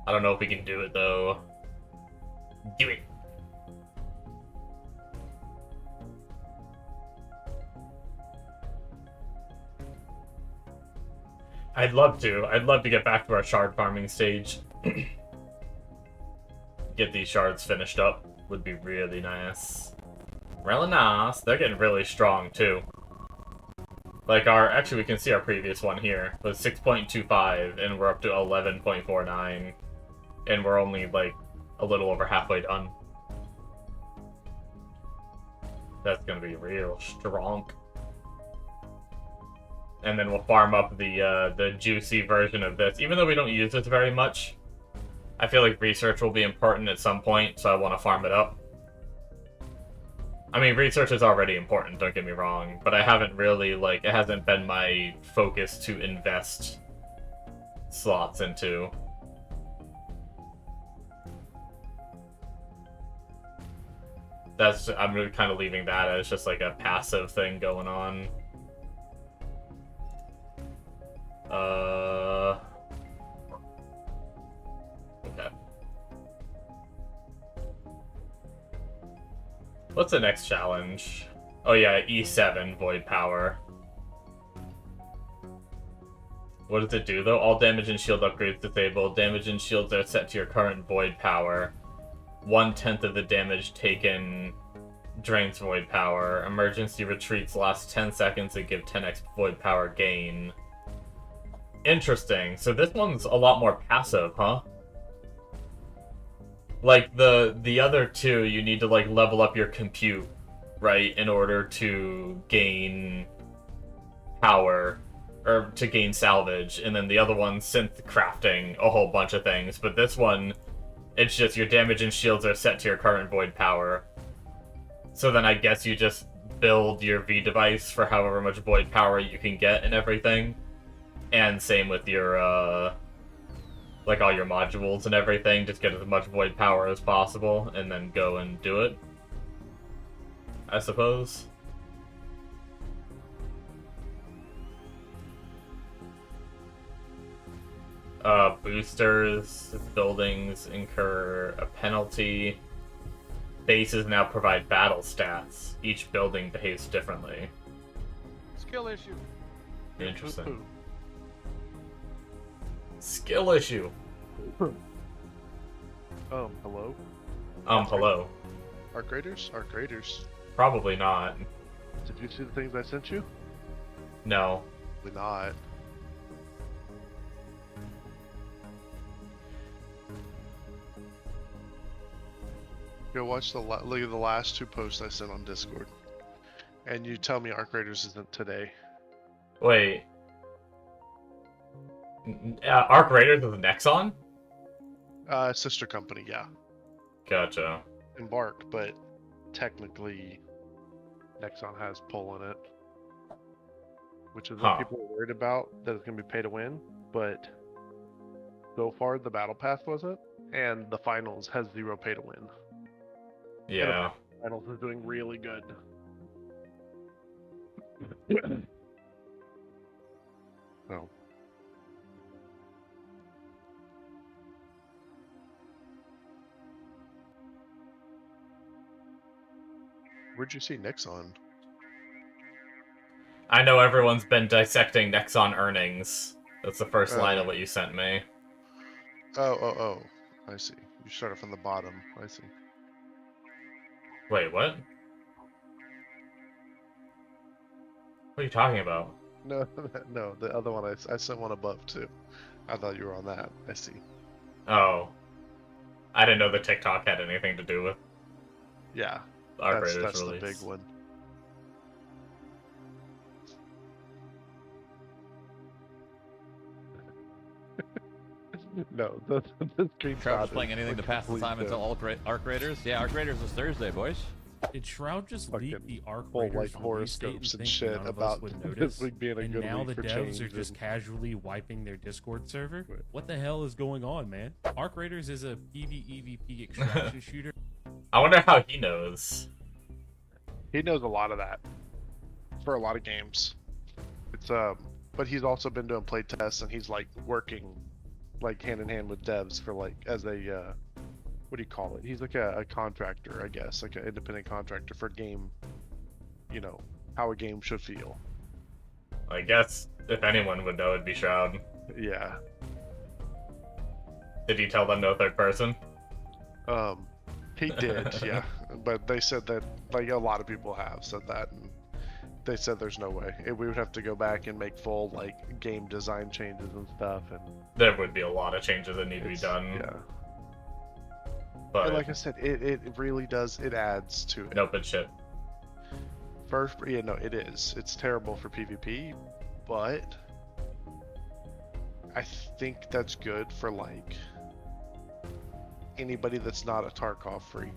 I don't know if we can do it, though. Do it! I'd love to. I'd love to get back to our shard farming stage. Get these shards finished up would be really nice. Really nice. They're getting really strong, too. Like actually we can see our previous one here was 6.25 and we're up to 11.49 and we're only like a little over halfway done. That's gonna be real strong. And then we'll farm up the juicy version of this. Even though we don't use this very much, I feel like research will be important at some point, so I want to farm it up. I mean, research is already important, don't get me wrong, but I haven't really, like, it hasn't been my focus to invest slots into. I'm kind of leaving that as just like a passive thing going on. Okay. What's the next challenge? Oh yeah, E7 Void Power. What does it do though? All damage and shield upgrades disabled. Damage and shields are set to your current Void Power. 1/10 of the damage taken drains Void Power. Emergency retreats last 10 seconds and give 10x Void Power gain. Interesting. So this one's a lot more passive, huh? Like, the other two, you need to, like, level up your compute, right, in order to gain power, or to gain salvage, and then the other one, synth crafting, a whole bunch of things. But this one, it's just your damage and shields are set to your current Void Power. So then I guess you just build your V device for however much Void Power you can get and everything. And same with your, like all your modules and everything, just get as much Void Power as possible, and then go and do it, I suppose. Boosters, buildings incur a penalty. Bases now provide battle stats. Each building behaves differently. Skill issue. Interesting. Skill issue. Hello? Hello. Arc Raiders? Arc Raiders. Probably not. Did you see the things I sent you? No. Probably not. Go watch look at the last 2 posts I sent on Discord. And you tell me Arc Raiders isn't today. Wait. Arc Raiders with Nexon? Sister company, yeah. Gotcha. Embark, but technically Nexon has pull in it. Which is what people are worried about, that it's going to be pay to win. But so far the Battle Pass wasn't, and the Finals has 0 pay to win. Yeah. Finals is doing really good. Oh. Where'd you see Nexon? I know everyone's been dissecting Nexon earnings. That's the first line of what you sent me. Oh. I see. You started from the bottom. I see. Wait, what? What are you talking about? No, no, the other one, I sent one above too. I thought you were on that. I see. Oh. I didn't know the TikTok had anything to do with Yeah, Arc Raiders that's release. the big one. No, the screenshot. Shroud just playing anything to pass the time until Arc Raiders? Yeah, Arc Raiders is Thursday, boys. Did Shroud just leak the Arc full, Raiders like, horoscopes and think shit none of us about would this notice? week being a And good now week the for devs are change just and- casually wiping their Discord server? Right. What the hell is going on, man? Arc Raiders is a PvEVP extraction shooter. I wonder how he knows. He knows a lot of that. for a lot of games. It's but he's also been doing play tests, and he's like working like hand in hand with devs for like as a what do you call it? He's like a contractor, I guess, like an independent contractor for game. You know how a game should feel. I guess if anyone would know, it'd be Shroud. Yeah. Did he tell them no third person? He did, yeah. But they said that, like, a lot of people have said that, and they said there's no way. We would have to go back and make full, like, game design changes and stuff, and... There would be a lot of changes that need to be done. Yeah. But... And like I said, it really does, it adds to it. No, but shit. First, yeah, no, it is. It's terrible for PvP, but... I think that's good for, like... anybody that's not a Tarkov freak,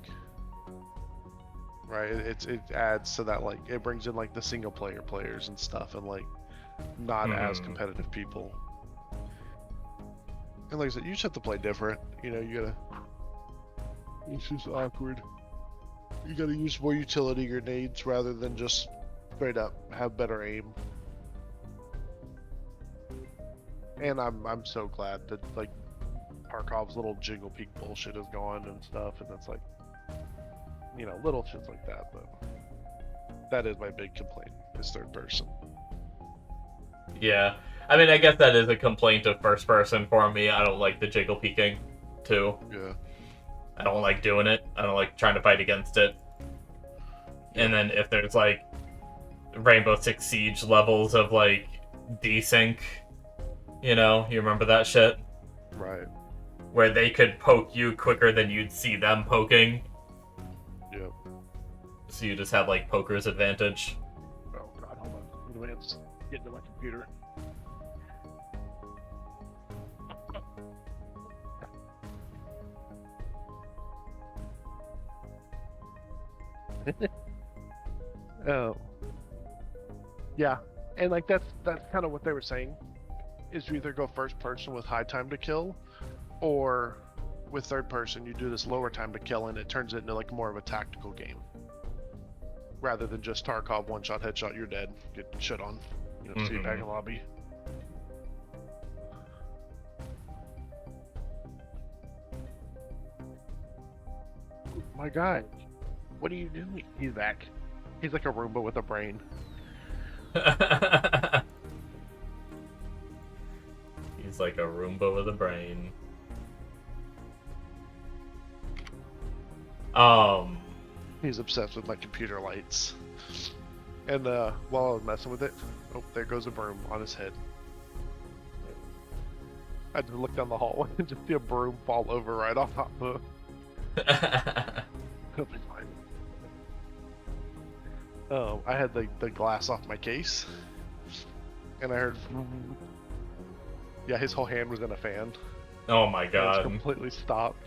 right? It adds to that, like, it brings in like the single player players and stuff, and like not as competitive people. And like I said, you just have to play different. You know, you gotta. It's just awkward. You gotta use more utility grenades rather than just straight up have better aim. And I'm so glad that like Tarkov's little jiggle peak bullshit is gone and stuff, and it's like, you know, little shits like that, but that is my big complaint, is third person. Yeah. I mean, I guess that is a complaint of first person for me. I don't like the jiggle peeking, too. Yeah. I don't like doing it. I don't like trying to fight against it. And then if there's, like, Rainbow Six Siege levels of, like, desync, you know, you remember that shit? Right. Where they could poke you quicker than you'd see them poking. Yep. So you just have, like, poker's advantage. Oh god, hold on. Let me just get into my computer. Oh. Yeah. And like that's kind of what they were saying. Is you either go first person with high time to kill, or with third person you do this lower time to kill, and it turns it into like more of a tactical game. Rather than just Tarkov one shot headshot, you're dead, get shit on. You know, see you back in lobby. My guy, what are you doing? He's back. He's like a Roomba with a brain. He's like a Roomba with a brain. He's obsessed with my computer lights. And while I was messing with it, oh, there goes a broom on his head. I just look down the hallway and just see a broom fall over right on top of. He'll be fine. Oh, I had the glass off my case, and I heard. Yeah, his whole hand was in a fan. Oh my god. It's completely stopped.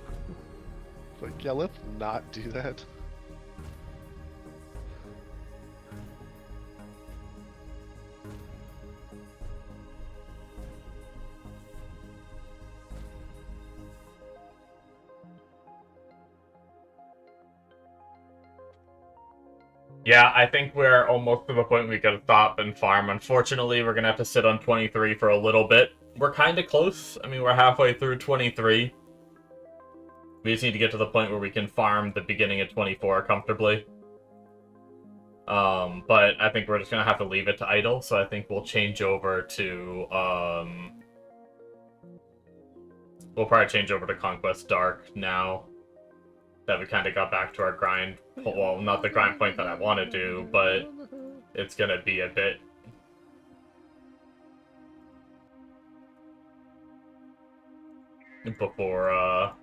It's like, yeah, let's not do that. Yeah, I think we're almost to the point we gotta stop and farm. Unfortunately, we're gonna have to sit on 23 for a little bit. We're kind of close. I mean, we're halfway through 23. We just need to get to the point where we can farm the beginning of 24 comfortably. But I think we're just gonna have to leave it to idle, so I think we'll change over to, we'll probably change over to Conquest Dark now that we kind of got back to our grind. Well, not the grind point that I want to do, but it's gonna be a bit... before,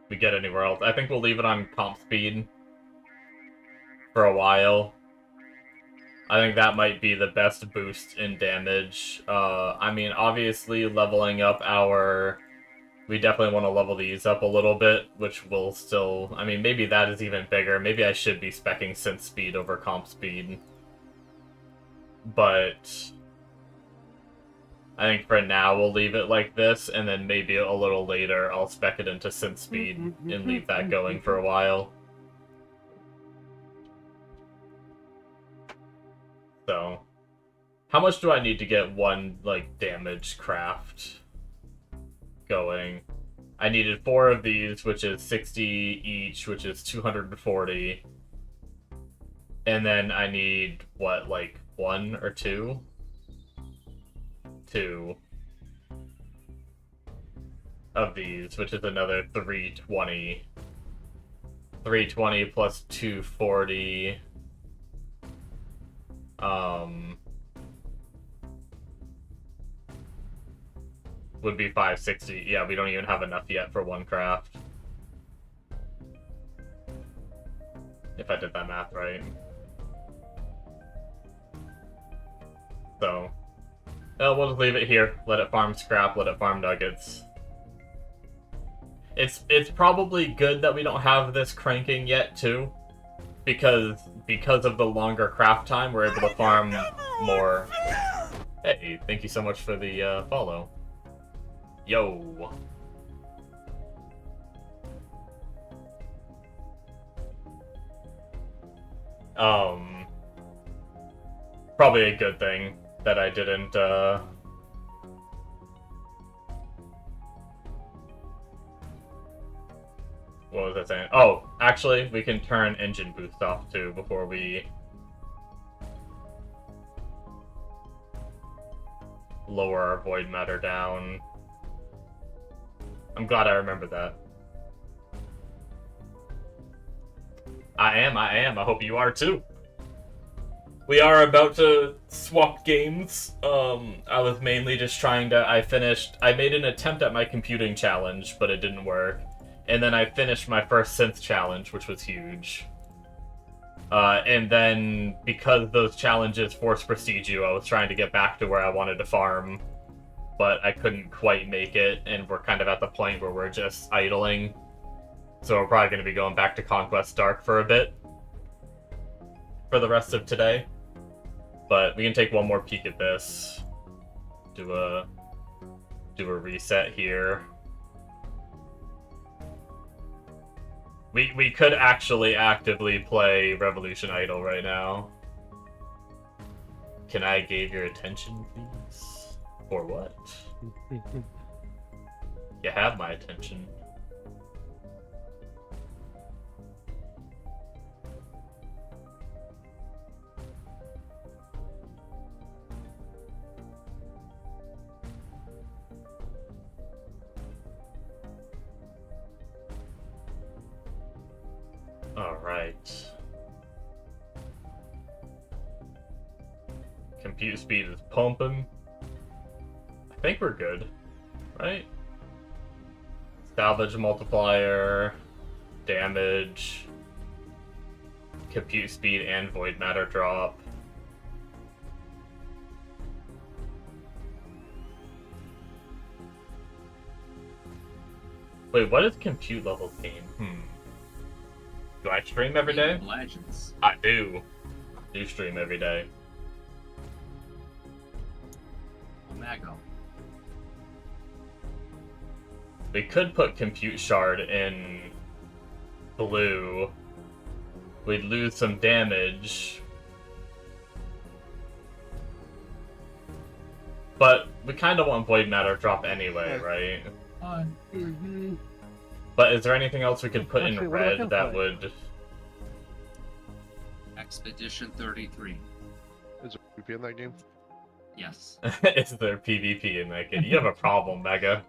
we get anywhere else. I think we'll leave it on comp speed for a while. I think that might be the best boost in damage. I mean, obviously, leveling up our... We definitely want to level these up a little bit, which will still... I mean, maybe that is even bigger. Maybe I should be speccing synth speed over comp speed. But... I think for now we'll leave it like this, and then maybe a little later I'll spec it into synth speed and leave that going for a while. How much do I need to get one, like, damage craft going? I needed 4 of these, which is 60 each, which is 240. And then I need, what, like, 1 or 2? 2 of these, which is another 320. 320 plus 240. Would be 560. Yeah, we don't even have enough yet for one craft. If I did that math right. So, we'll just leave it here. Let it farm scrap, let it farm nuggets. It's probably good that we don't have this cranking yet, too. Because of the longer craft time, we're able to farm more. Hey, thank you so much for the follow. Yo. Probably a good thing that I didn't, what was I saying? Oh, actually, we can turn engine boost off, too, before we lower our void matter down. I'm glad I remember that. I am. I hope you are too. We are about to swap games. I was mainly just trying to... I made an attempt at my computing challenge, but it didn't work. And then I finished my first synth challenge, which was huge. And then, because those challenges force prestige you, I was trying to get back to where I wanted to farm. But I couldn't quite make it, and we're kind of at the point where we're just idling. So we're probably going to be going back to Conquest Dark for a bit. For the rest of today. But we can take one more peek at this. Do a reset here. We could actually actively play Revolution Idol right now. Can I give your attention, please? Or what? You have my attention. Alright. Compute speed is pumping. I think we're good, right? Salvage multiplier, damage, compute speed, and void matter drop. Wait, what is compute level gain? Do I stream every day? Legends. I do. Do stream every day. Omegle. We could put compute shard in blue. We'd lose some damage. But we kind of want void matter drop anyway, right? But is there anything else we could put Actually, in what do I red that play? would... Expedition 33. Is there PvP in that game? Yes. Is there PvP in that game? You have a problem, Mega.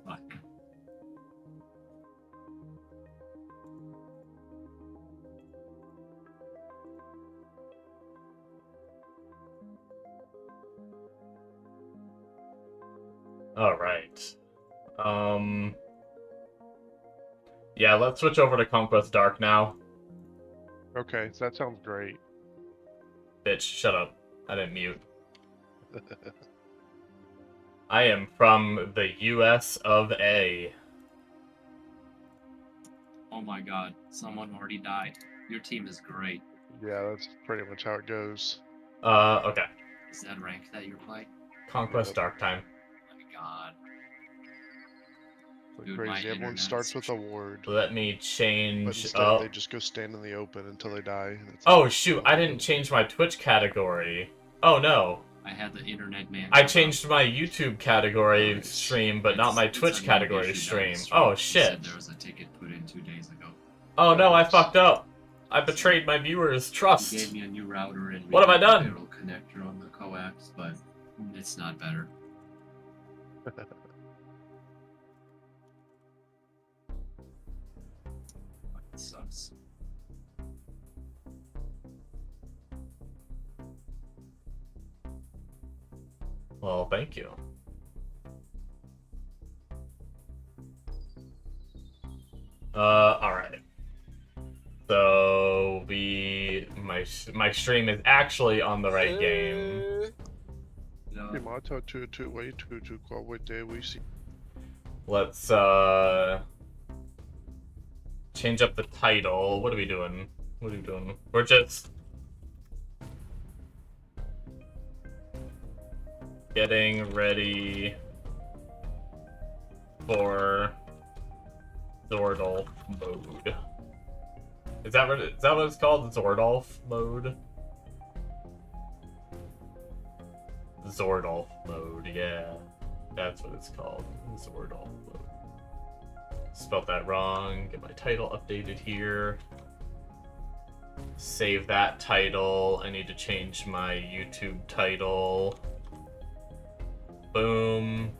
Fuck. Alright. Yeah, let's switch over to Conquest Dark now. Okay, so that sounds great. Bitch, shut up. I didn't mute. I am from the US of A. Oh my god, someone already died. Your team is great. Yeah, that's pretty much how it goes. Okay. Is that rank that you're playing? Conquest Dark time. Oh my god. Like Dude, my crazy. Everyone internet's- starts with a word, Let me but change instead up. they just go stand in the open until they die. And it's Oh shoot, I didn't change my Twitch category. Oh no. I had the internet man. I come changed my YouTube category Nice. stream, but not my It's Twitch a new category issue down the stream. street. Oh He shit. said there was a ticket put in 2 days ago. Oh no, I Nice. fucked up. I betrayed my viewers' He trust. gave me a new router and What have I a done? barrel connector on the coax, but it's not better. It sucks. Well, thank you. Alright. So my stream is actually on the right game. No, Primato to way to quite day we see. Let's change up the title. What are we doing? What are we doing? We're just getting ready for Zordolf mode. Is that what it's called? Zordolf mode? Zordolf mode, yeah. That's what it's called. Zordolf mode. Spelled that wrong. Get my title updated here. Save that title. I need to change my YouTube title. Boom.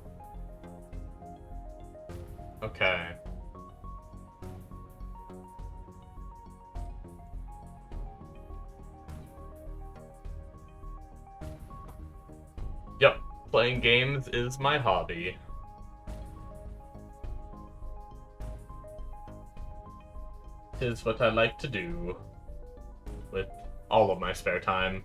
Okay. Yep, playing games is my hobby. Is what I like to do with all of my spare time.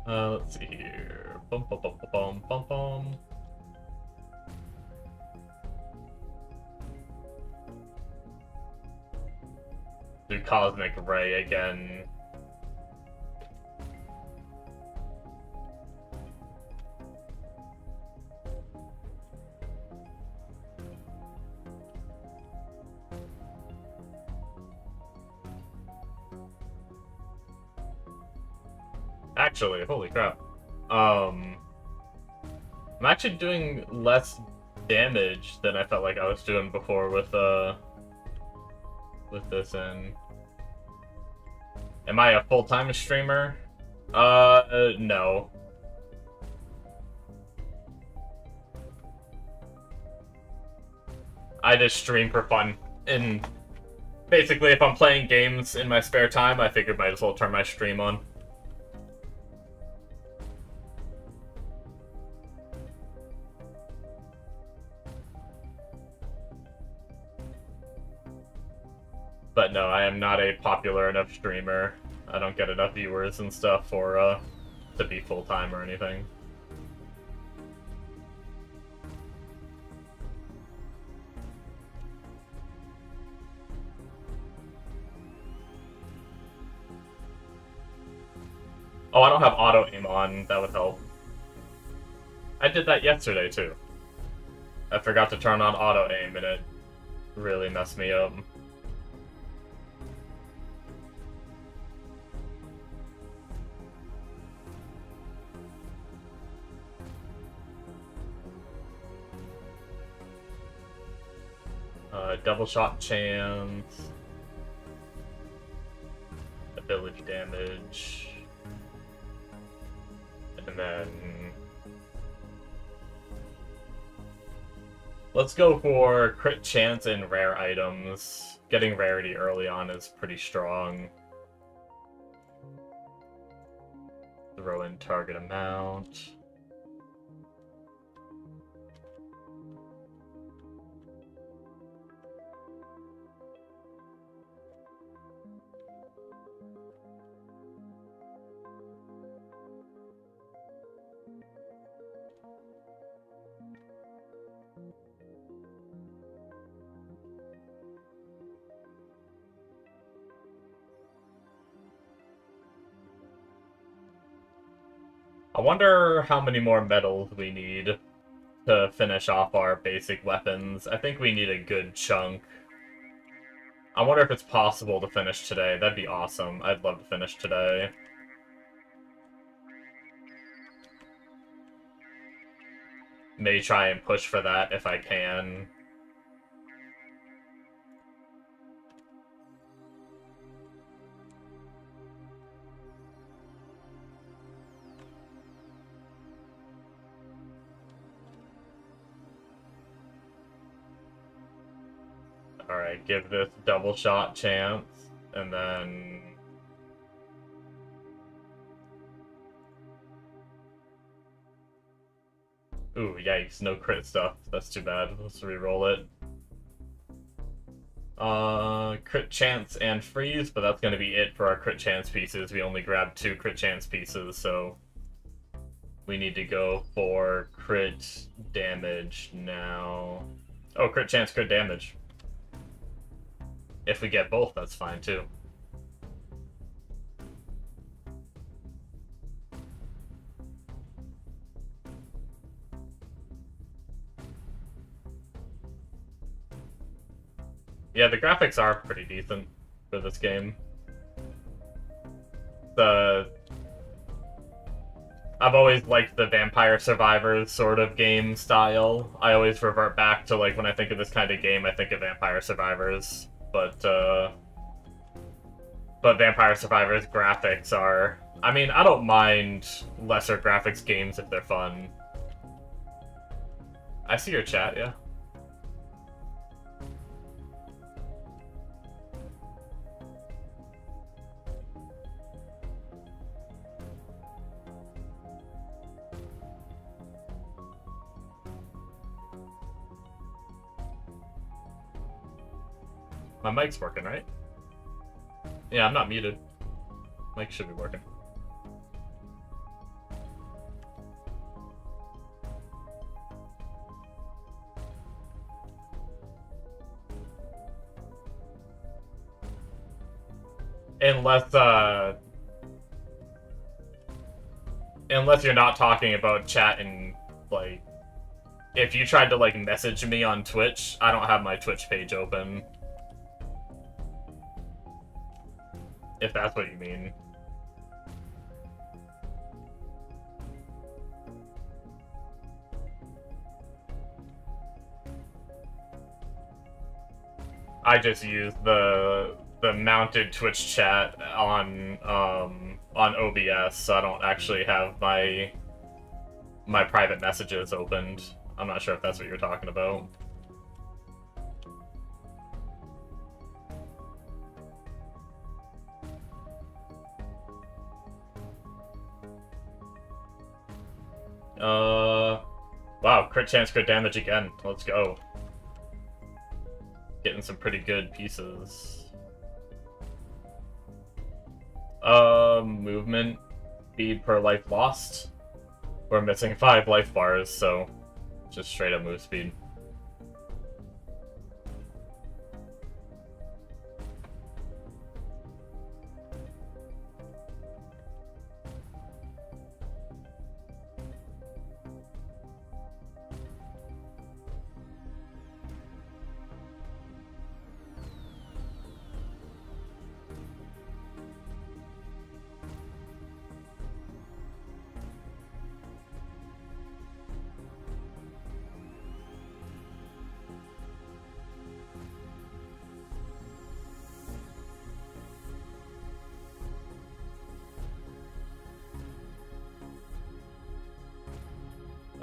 Let's see here. Bum bum bum bum bum bum. Do Cosmic Ray again. Actually, holy crap. I'm actually doing less damage than I felt like I was doing before with this in. Am I a full-time streamer? No. I just stream for fun. And basically, if I'm playing games in my spare time, I figured might as well turn my stream on. But no, I am not a popular enough streamer. I don't get enough viewers and stuff for, to be full-time or anything. Oh, I don't have auto-aim on. That would help. I did that yesterday, too. I forgot to turn on auto-aim, and it really messed me up. Double shot chance. Ability damage. And then... let's go for crit chance and rare items. Getting rarity early on is pretty strong. Throw in target amount. I wonder how many more medals we need to finish off our basic weapons. I think we need a good chunk. I wonder if it's possible to finish today. That'd be awesome. I'd love to finish today. May try and push for that if I can. Alright, give this double shot chance, and then... Ooh, yikes, no crit stuff. That's too bad. Let's re-roll it. Crit chance and freeze, but that's gonna be it for our crit chance pieces. We only grabbed 2 crit chance pieces, so... we need to go for crit damage now. Oh, crit chance, crit damage. If we get both, that's fine too. Yeah, the graphics are pretty decent for this game. I've always liked the Vampire Survivors sort of game style. I always revert back to, like, when I think of this kind of game, I think of Vampire Survivors. But Vampire Survivors graphics are... I mean, I don't mind lesser graphics games if they're fun. I see your chat, yeah. My mic's working, right? Yeah, I'm not muted. Mic should be working. Unless you're not talking about chat and, like... If you tried to, like, message me on Twitch, I don't have my Twitch page open. If that's what you mean. I just use the mounted Twitch chat on OBS, so I don't actually have my private messages opened. I'm not sure if that's what you're talking about. Wow, crit chance, crit damage again. Let's go. Getting some pretty good pieces. Movement, speed per life lost. We're missing 5 life bars, so just straight up move speed.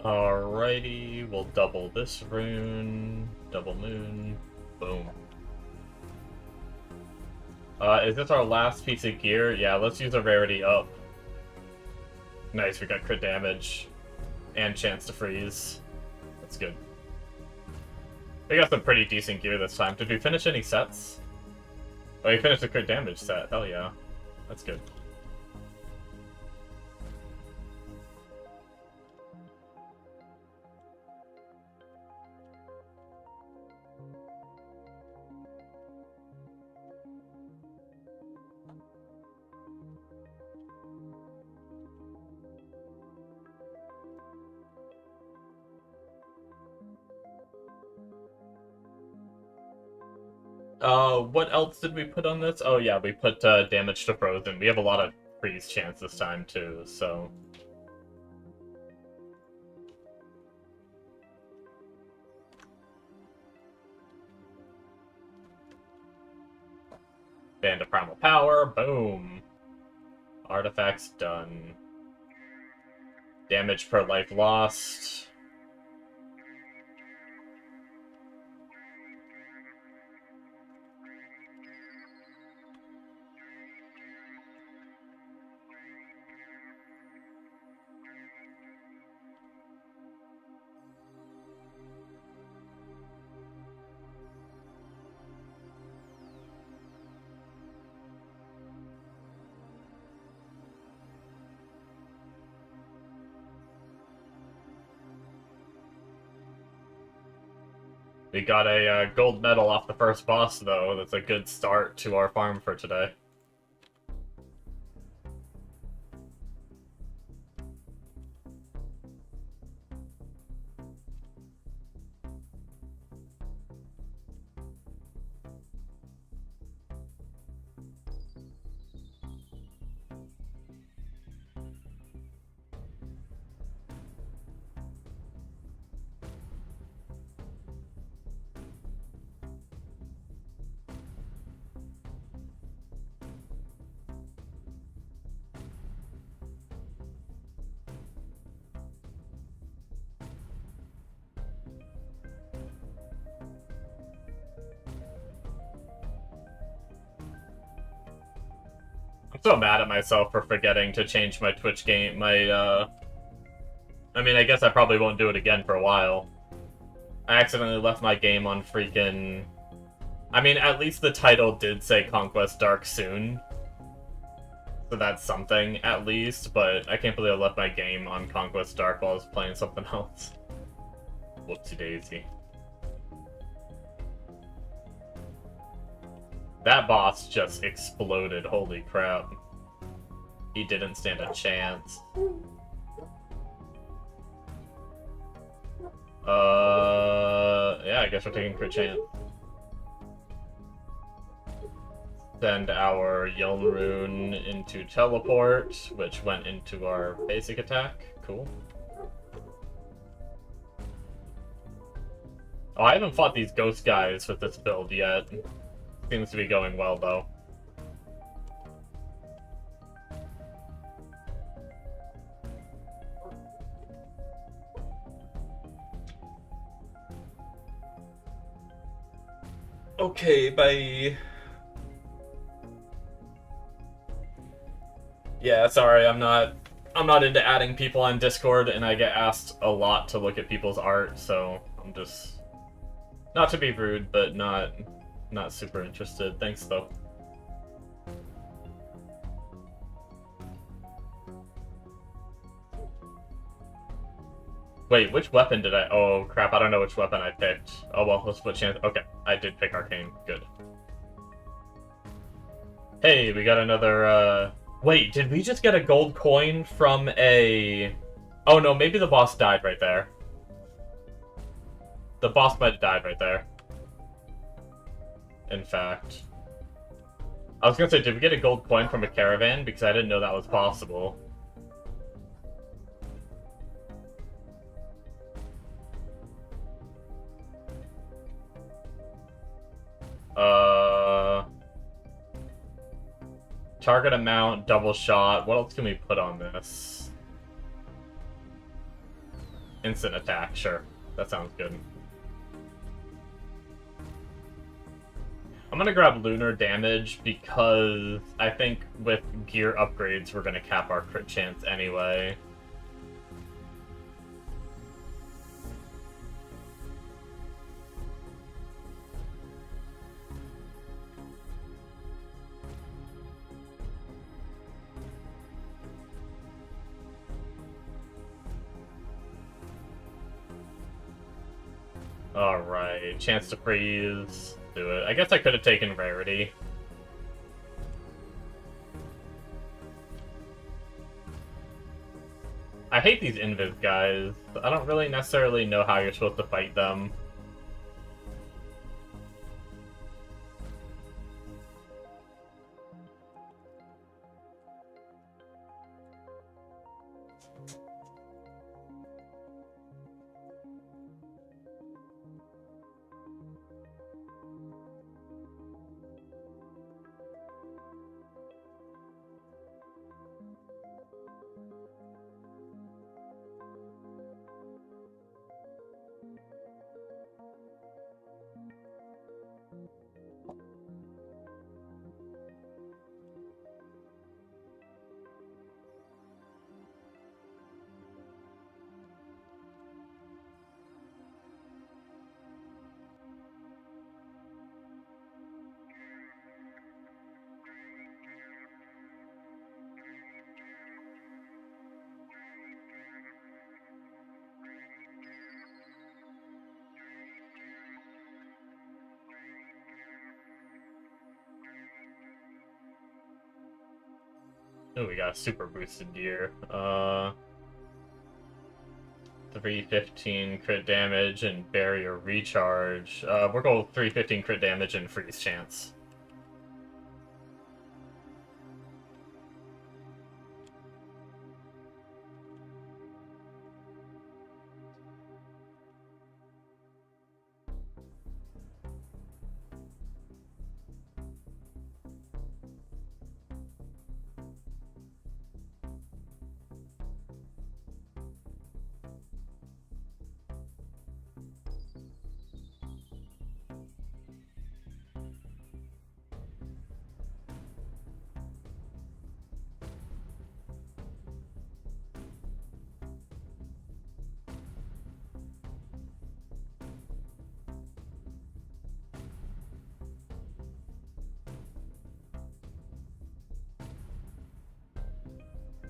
Alrighty, we'll double this rune, double moon, boom. Is this our last piece of gear? Yeah, let's use a rarity up. Nice, we got crit damage and chance to freeze. That's good. We got some pretty decent gear this time. Did we finish any sets? Oh, we finished the crit damage set. Hell yeah. That's good. What else did we put on this? Oh yeah, we put damage to frozen. We have a lot of freeze chance this time too, so... Band of Primal Power, boom! Artifacts done. Damage per life lost. We got a gold medal off the first boss, though. That's a good start to our farm for today. I'm so mad at myself for forgetting to change my Twitch game, I mean, I guess I probably won't do it again for a while. I accidentally left my game on freaking... I mean, at least the title did say Conquest Dark Soon. So that's something, at least, but I can't believe I left my game on Conquest Dark while I was playing something else. Whoopsie daisy. That boss just exploded, holy crap. He didn't stand a chance. Yeah, I guess we're taking crit chance. Send our Yelm Rune into teleport, which went into our basic attack. Cool. Oh, I haven't fought these ghost guys with this build yet. Seems to be going well, though. Okay, bye. Yeah, sorry, I'm not into adding people on Discord, and I get asked a lot to look at people's art, so I'm just... Not to be rude, but not super interested. Thanks, though. Wait, which weapon did I... Oh, crap, I don't know which weapon I picked. Oh, well, let's put chance... Okay, I did pick Arcane. Good. Hey, we got another, Wait, did we just get a gold coin from a... Oh, no, maybe the boss died right there. The boss might have died right there. In fact. I was gonna say, did we get a gold coin from a caravan? Because I didn't know that was possible. Target amount, double shot. What else can we put on this? Instant attack, sure. That sounds good. I'm gonna grab lunar damage because I think with gear upgrades we're gonna cap our crit chance anyway. Alright, chance to freeze. Do it. I guess I could have taken rarity. I hate these invis guys. I don't really necessarily know how you're supposed to fight them. Oh, we got super boosted gear. 315 crit damage and barrier recharge. We're going 315 crit damage and freeze chance.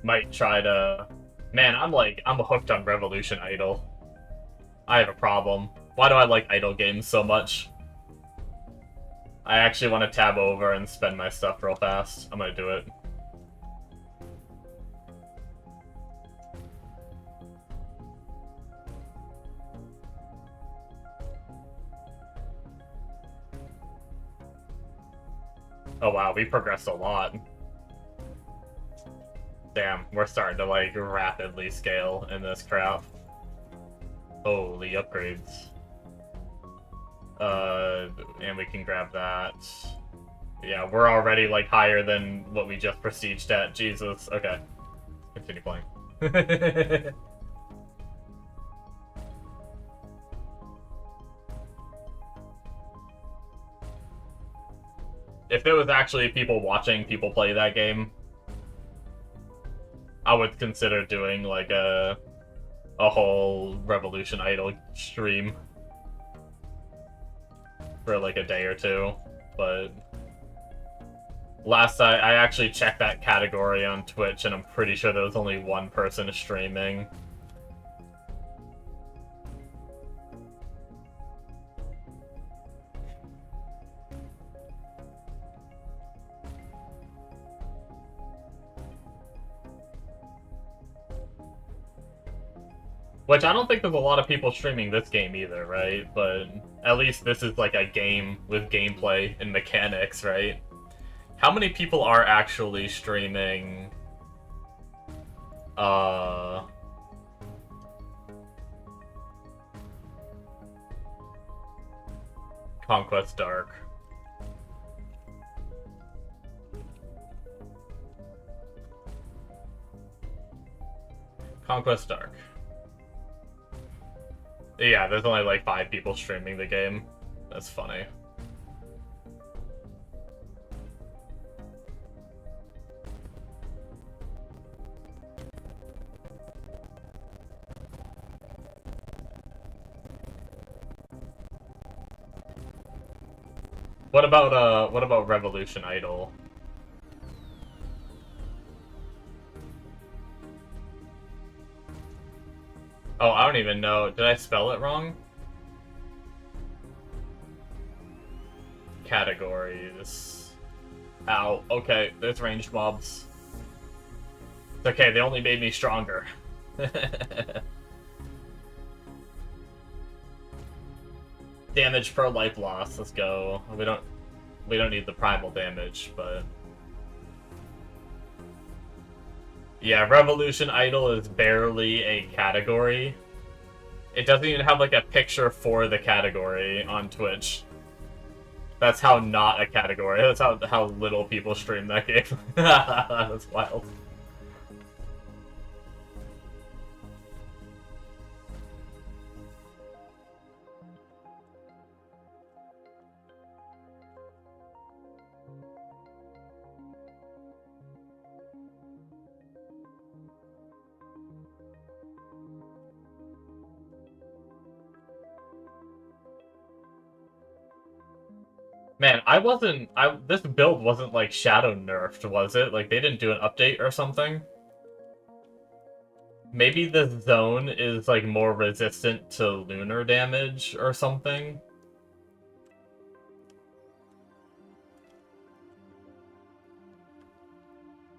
Might try to... Man, I'm hooked on Revolution Idol. I have a problem. Why do I like idle games so much? I actually want to tab over and spend my stuff real fast. I'm gonna do it. Oh wow, we progressed a lot. Damn, we're starting to, like, rapidly scale in this crap. Holy upgrades. And we can grab that. Yeah, we're already, like, higher than what we just prestiged at. Jesus. Okay. Continue playing. If there was actually people watching people play that game, I would consider doing, like, a whole Revolution Idol stream for, like, a day or two, but last I actually checked that category on Twitch, and I'm pretty sure there was only one person streaming. Which I don't think there's a lot of people streaming this game either, right? But at least this is like a game with gameplay and mechanics, right? How many people are actually streaming Conquest Dark? Conquest Dark. Yeah, there's only like 5 people streaming the game. That's funny. What about Revolution Idol? Oh, I don't even know. Did I spell it wrong? Categories. Ow. Okay, there's ranged mobs. It's okay, they only made me stronger. Damage per life loss. Let's go. We don't need the primal damage, but yeah, Revolution Idol is barely a category. It doesn't even have, like, a picture for the category on Twitch. That's how not a category. That's how little people stream that game. That's wild. Man, this build wasn't, like, shadow nerfed, was it? Like, they didn't do an update or something? Maybe the zone is, like, more resistant to lunar damage or something?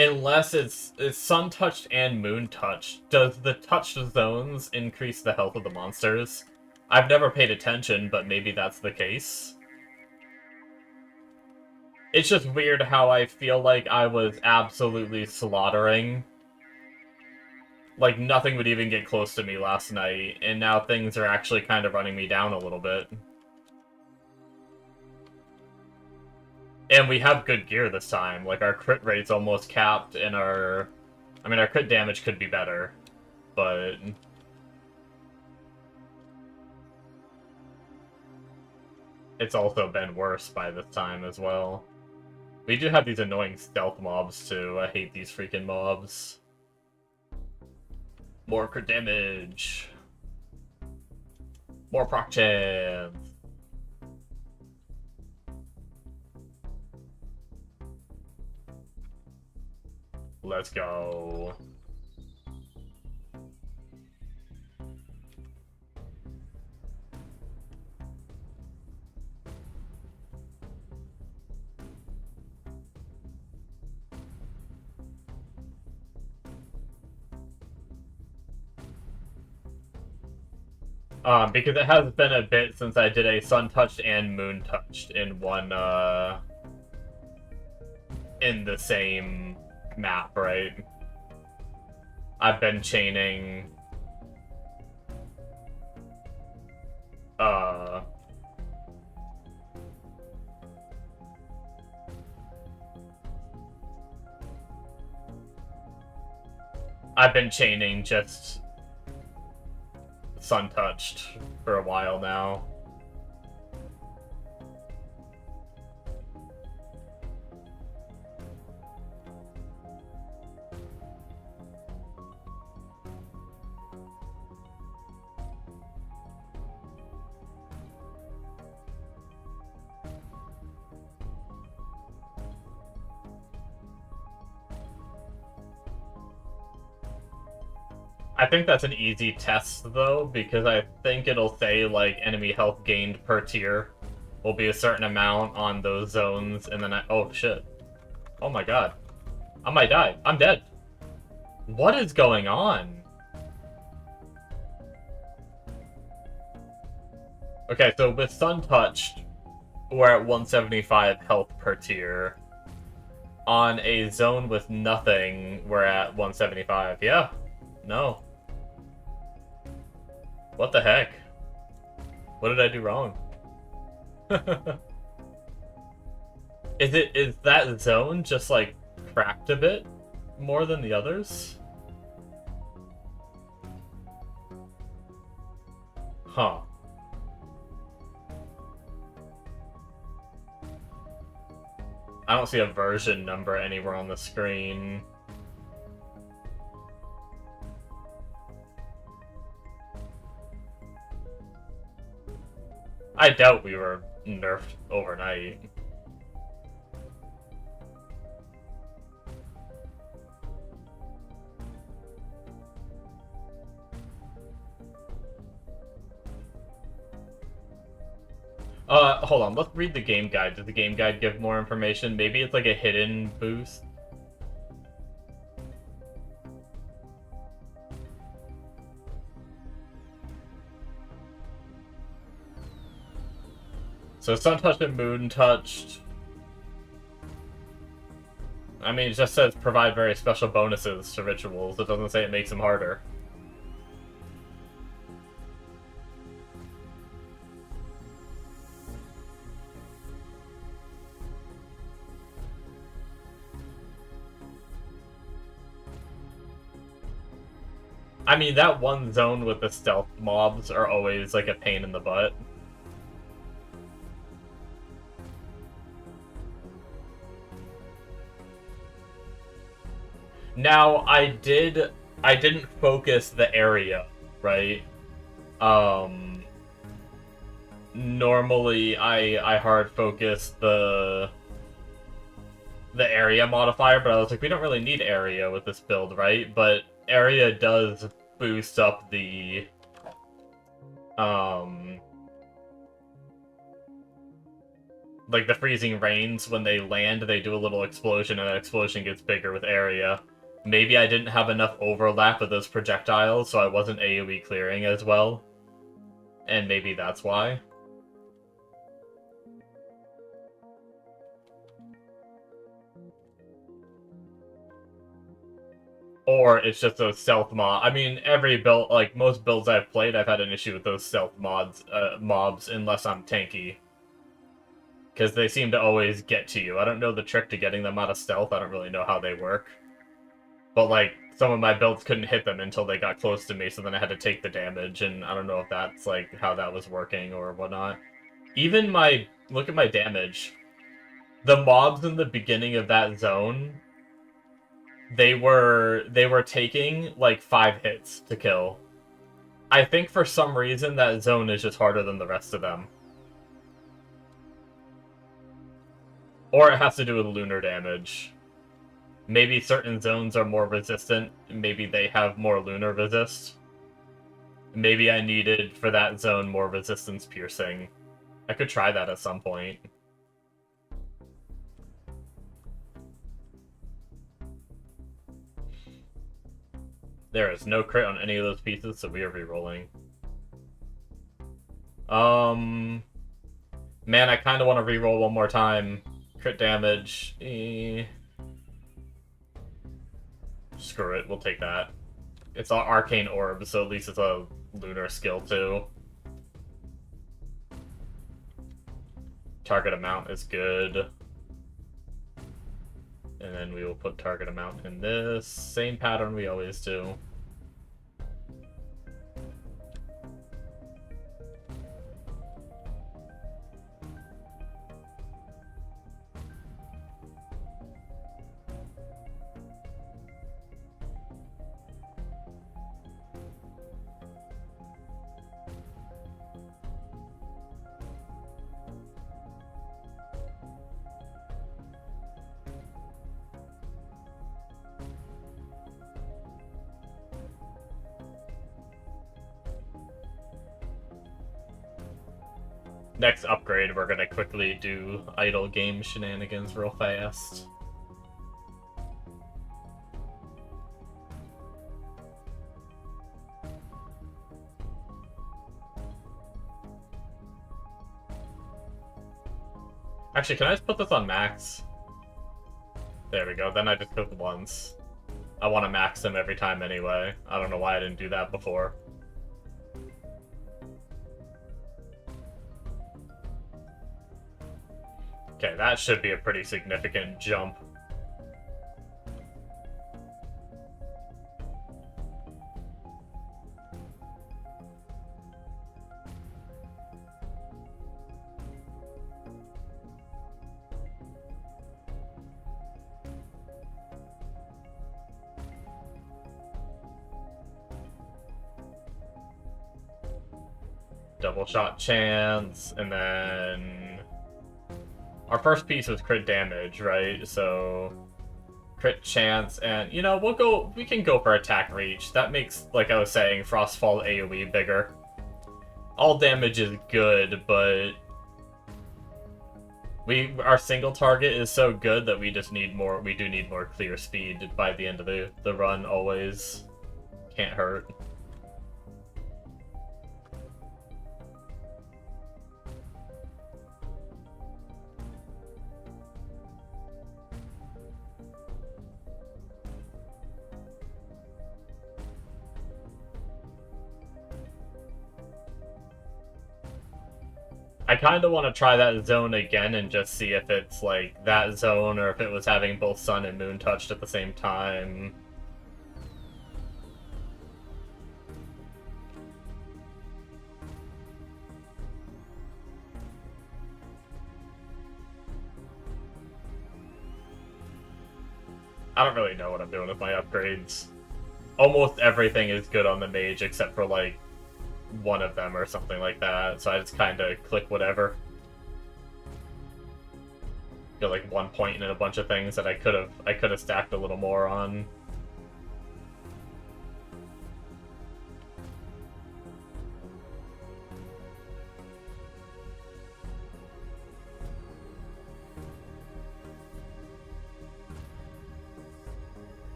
Unless it's sun touched and moon touched. Does the touched zones increase the health of the monsters? I've never paid attention, but maybe that's the case. It's just weird how I feel like I was absolutely slaughtering. Like, nothing would even get close to me last night, and now things are actually kind of running me down a little bit. And we have good gear this time. Like, our crit rate's almost capped, and our... I mean, our crit damage could be better, but... it's also been worse by this time as well. We do have these annoying stealth mobs, too. I hate these freaking mobs. More crit damage. More proc chance. Let's go. Because it has been a bit since I did a sun touched and moon touched in one, in the same map, right? I've been chaining, just sun touched for a while now. I think that's an easy test, though, because I think it'll say, like, enemy health gained per tier will be a certain amount on those zones, and then oh, shit. Oh my god. I might die. I'm dead. What is going on? Okay, so with Sun Touched, we're at 175 health per tier. On a zone with nothing, we're at 175. Yeah. No. What the heck? What did I do wrong? Is that zone just like cracked a bit more than the others? Huh. I don't see a version number anywhere on the screen. I doubt we were nerfed overnight. Hold on, let's read the game guide. Does the game guide give more information? Maybe it's like a hidden boost? So Sun Touched and Moon Touched. I mean, it just says provide very special bonuses to rituals. It doesn't say it makes them harder. I mean, that one zone with the stealth mobs are always like a pain in the butt. Now, I didn't focus the area, right? Normally I hard focus the area modifier, but I was like, we don't really need area with this build, right? But area does boost up the like the freezing rains, when they land, they do a little explosion, and that explosion gets bigger with area. Maybe I didn't have enough overlap of those projectiles, so I wasn't AoE clearing as well. And maybe that's why. Or it's just those stealth mod. I mean, every build, like most builds I've played, I've had an issue with those stealth mobs, unless I'm tanky. Because they seem to always get to you. I don't know the trick to getting them out of stealth. I don't really know how they work. But, like, some of my builds couldn't hit them until they got close to me, so then I had to take the damage, and I don't know if that's, like, how that was working or whatnot. Even my... Look at my damage. The mobs in the beginning of that zone, they were taking, like, 5 hits to kill. I think for some reason that zone is just harder than the rest of them. Or it has to do with lunar damage. Maybe certain zones are more resistant. Maybe they have more lunar resist. Maybe I needed, for that zone, more resistance piercing. I could try that at some point. There is no crit on any of those pieces, so we are re-rolling. Man, I kind of want to re-roll one more time. Crit damage. Screw it, we'll take that. It's an arcane orb, so at least it's a lunar skill too. Target amount is good. And then we will put target amount in this. Same pattern we always do. Next upgrade, we're gonna quickly do idle game shenanigans real fast. Actually, can I just put this on max? There we go, then I just click once. I want to max them every time anyway. I don't know why I didn't do that before. Okay, that should be a pretty significant jump. Double shot chance, and then our first piece was crit damage, right? So crit chance, and you know, we can go for attack reach. That makes, like I was saying, Frostfall AoE bigger. All damage is good, but our single target is so good that we just need more. We do need more clear speed by the end of the run. Always can't hurt. I kind of want to try that zone again and just see if it's like that zone or if it was having both sun and moon touched at the same time. I don't really know what I'm doing with my upgrades. Almost everything is good on the mage except for like one of them or something like that, so I just kind of click whatever. Got like 1 point in a bunch of things that I could have stacked a little more on.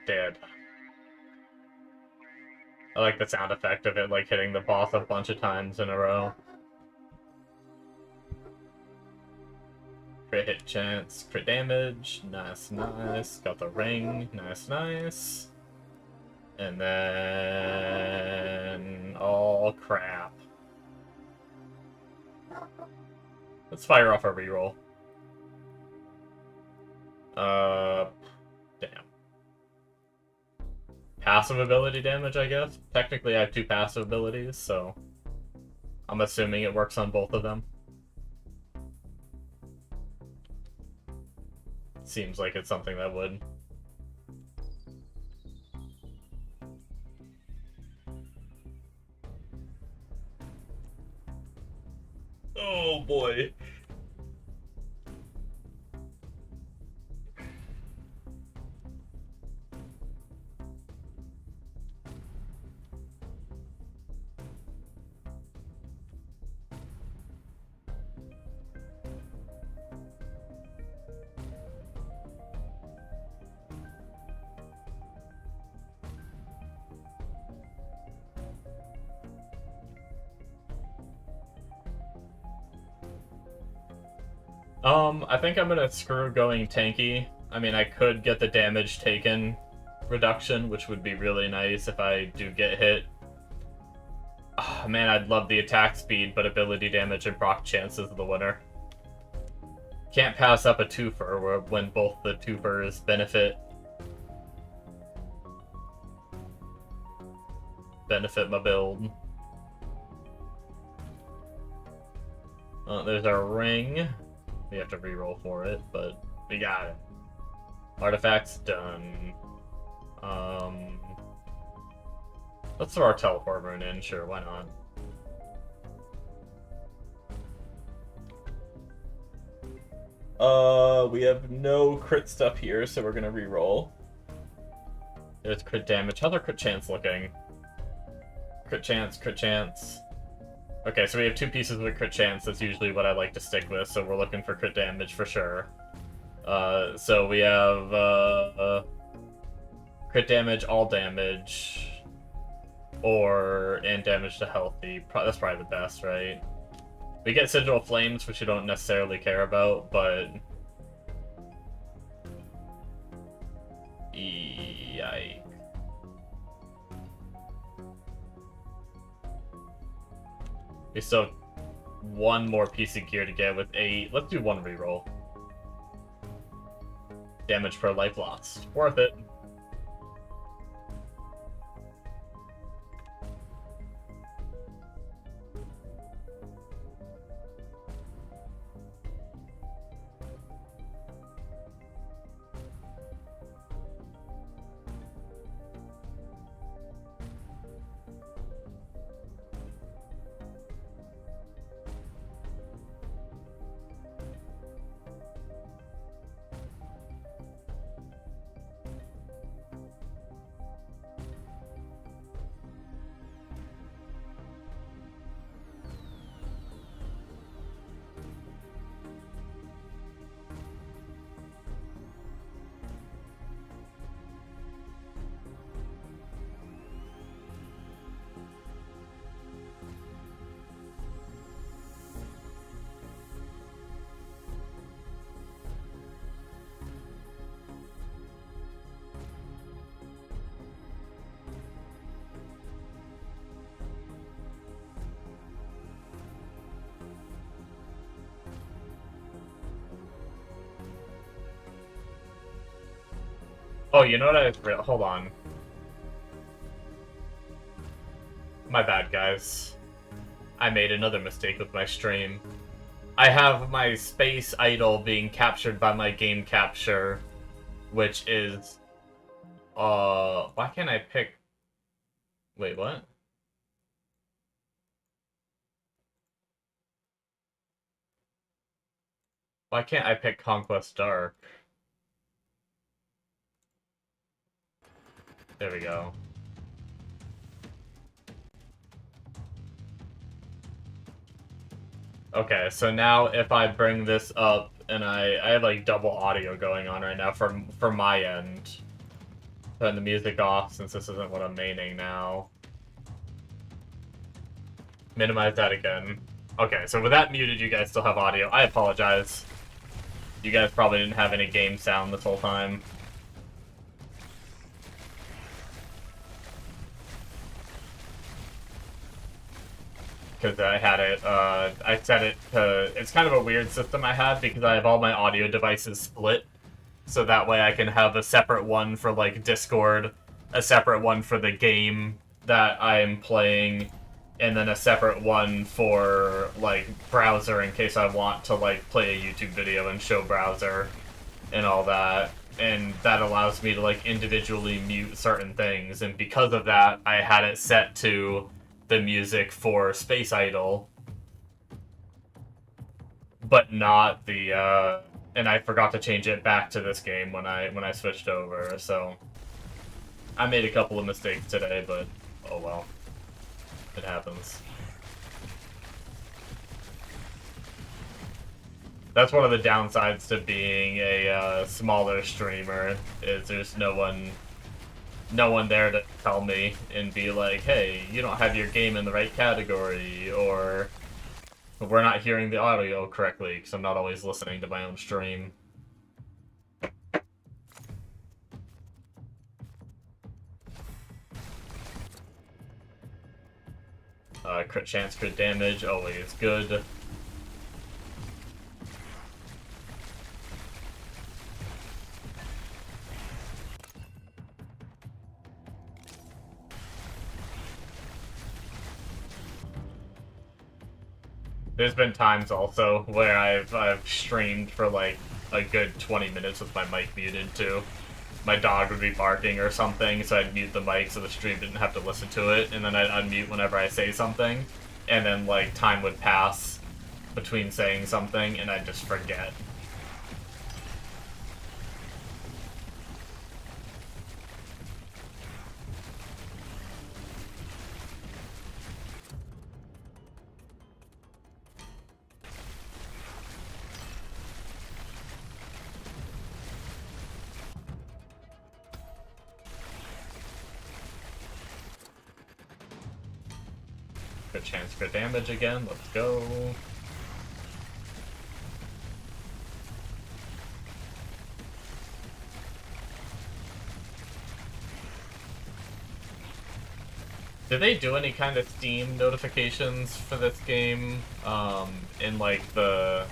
dead. I like the sound effect of it, like, hitting the boss a bunch of times in a row. Crit hit chance, crit damage, nice, nice. Got the ring, nice, nice. And then... oh, crap. Let's fire off a reroll. Damn. Passive ability damage, I guess? Technically, I have 2 passive abilities, so... I'm assuming it works on both of them. Seems like it's something that would. Oh boy. I think I'm gonna screw going tanky. I mean, I could get the damage taken reduction, which would be really nice if I do get hit. Oh, man, I'd love the attack speed, but ability damage and proc chance is the winner. Can't pass up a twofer when both the twofers benefit my build. There's our ring. We have to reroll for it, but we got it. Artifacts done. Let's throw our teleport rune in, sure, why not? We have no crit stuff here, so we're gonna reroll. There's crit damage. How's our crit chance looking? Crit chance, crit chance. Okay, so we have 2 pieces with crit chance. That's usually what I like to stick with, so we're looking for crit damage for sure. So we have crit damage, all damage, and damage to healthy. That's probably the best, right? We get Sigil Flames, which you don't necessarily care about, but... yikes. We still have 1 more piece of gear to get with 8. Let's do 1 reroll. Damage per life lost. Worth it. Oh, you know what hold on. My bad, guys. I made another mistake with my stream. I have my space idol being captured by my game capture, which is... why can't I pick... Wait, what? Why can't I pick Conquest Dark? There we go. Okay, so now if I bring this up, and I have like double audio going on right now for my end. Turn the music off since this isn't what I'm maining now. Minimize that again. Okay, so with that muted, you guys still have audio. I apologize. You guys probably didn't have any game sound this whole time. Because I had it, I set it to, it's kind of a weird system I have because I have all my audio devices split. So that way I can have a separate one for, like, Discord, a separate one for the game that I'm playing, and then a separate one for, like, browser in case I want to, like, play a YouTube video and show browser and all that. And that allows me to, like, individually mute certain things. And because of that, I had it set to the music for Space Idol, but not the, and I forgot to change it back to this game when I switched over, so I made a couple of mistakes today, but oh well. It happens. That's one of the downsides to being a smaller streamer, is there's no one there to tell me and be like, hey, you don't have your game in the right category, or we're not hearing the audio correctly, because I'm not always listening to my own stream. Crit chance, crit damage, always good. There's been times also where I've streamed for like a good 20 minutes with my mic muted too. My dog would be barking or something, so I'd mute the mic so the stream didn't have to listen to it, and then I'd unmute whenever I say something, and then like time would pass between saying something, and I'd just forget. Good chance for damage again, let's go. Did they do any kind of Steam notifications for this game? In like the...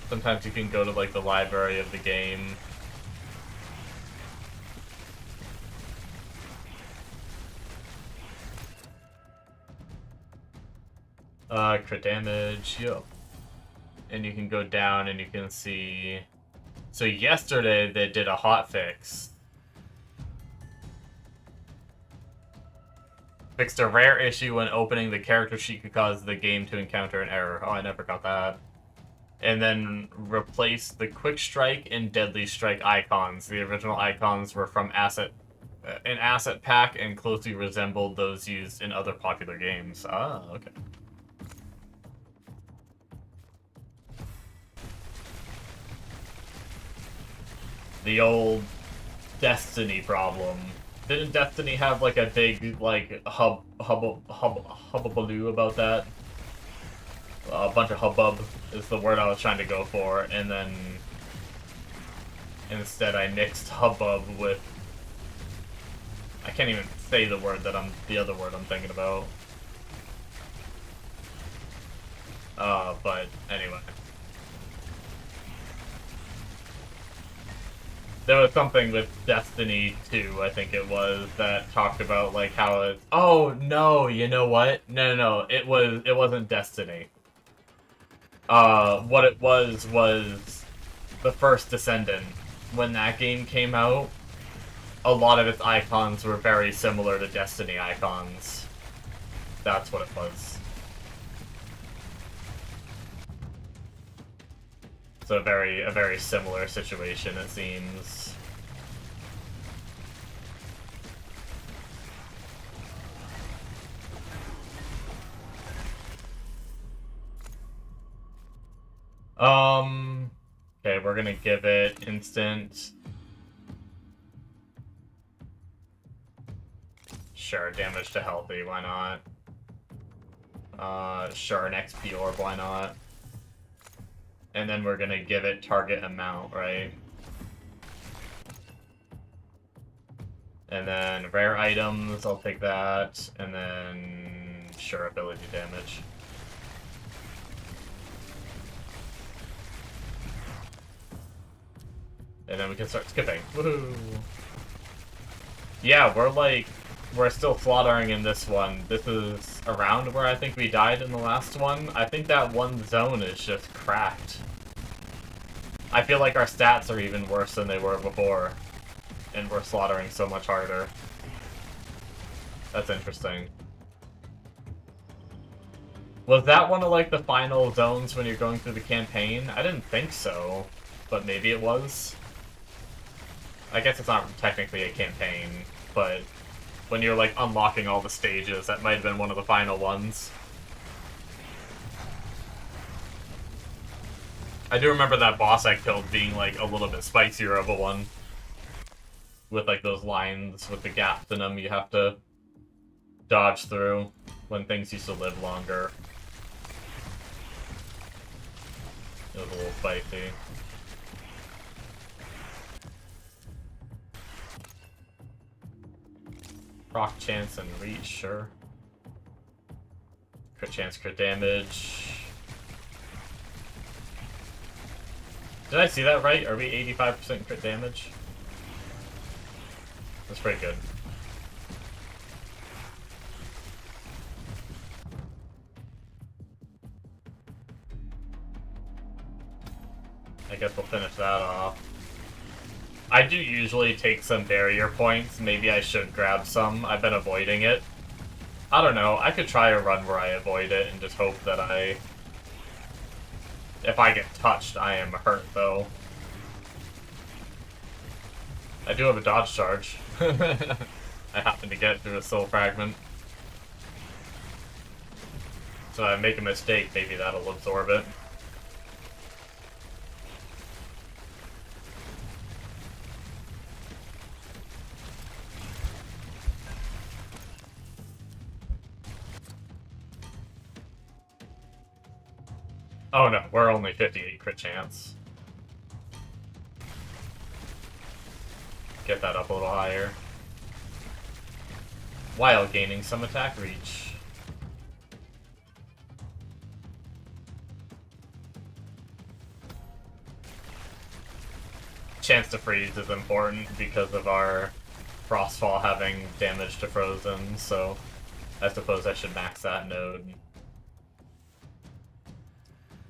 Sometimes you can go to like the library of the game. Crit damage, yep. And you can go down and you can see... So yesterday they did a hotfix. Fixed a rare issue when opening the character sheet could cause the game to encounter an error. Oh, I never got that. And then replaced the Quick Strike and Deadly Strike icons. The original icons were from an asset pack and closely resembled those used in other popular games. Ah, okay. The old Destiny problem. Didn't Destiny have like a big like hubbubaloo about that? A bunch of hubbub is the word I was trying to go for, and then instead I mixed hubbub with, I can't even say the word that the other word I'm thinking about. But anyway. There was something with Destiny 2, I think it was, that talked about like how it. Oh no, you know what? No, it wasn't Destiny. What it was the first Descendant. When that game came out, a lot of its icons were very similar to Destiny icons. That's what it was. So a very similar situation, it seems. Okay, we're gonna give it instant. Sure, damage to healthy, why not? Sure, an XP orb, why not? And then we're gonna give it target amount, right? And then rare items, I'll take that. And then, sure, ability damage. And then we can start skipping. Woohoo! Yeah, we're still slaughtering in this one. This is around where I think we died in the last one. I think that one zone is just cracked. I feel like our stats are even worse than they were before. And we're slaughtering so much harder. That's interesting. Was that one of, like, the final zones when you're going through the campaign? I didn't think so, but maybe it was. I guess it's not technically a campaign, but when you're, like, unlocking all the stages, that might have been one of the final ones. I do remember that boss I killed being, like, a little bit spicier of a one. With, like, those lines with the gaps in them you have to dodge through when things used to live longer. It was a little spicy. Proc chance and reach, sure. Crit chance, crit damage. Did I see that right? Are we 85% crit damage? That's pretty good. I guess we'll finish that off. I do usually take some barrier points. Maybe I should grab some. I've been avoiding it. I don't know. I could try a run where I avoid it and just hope that if I get touched, I am hurt, though. I do have a dodge charge. I happen to get through a soul fragment. So I make a mistake, maybe that'll absorb it. Oh no, we're only 58 crit chance. Get that up a little higher. While gaining some attack reach. Chance to freeze is important because of our Frostfall having damage to frozen, so I suppose I should max that node.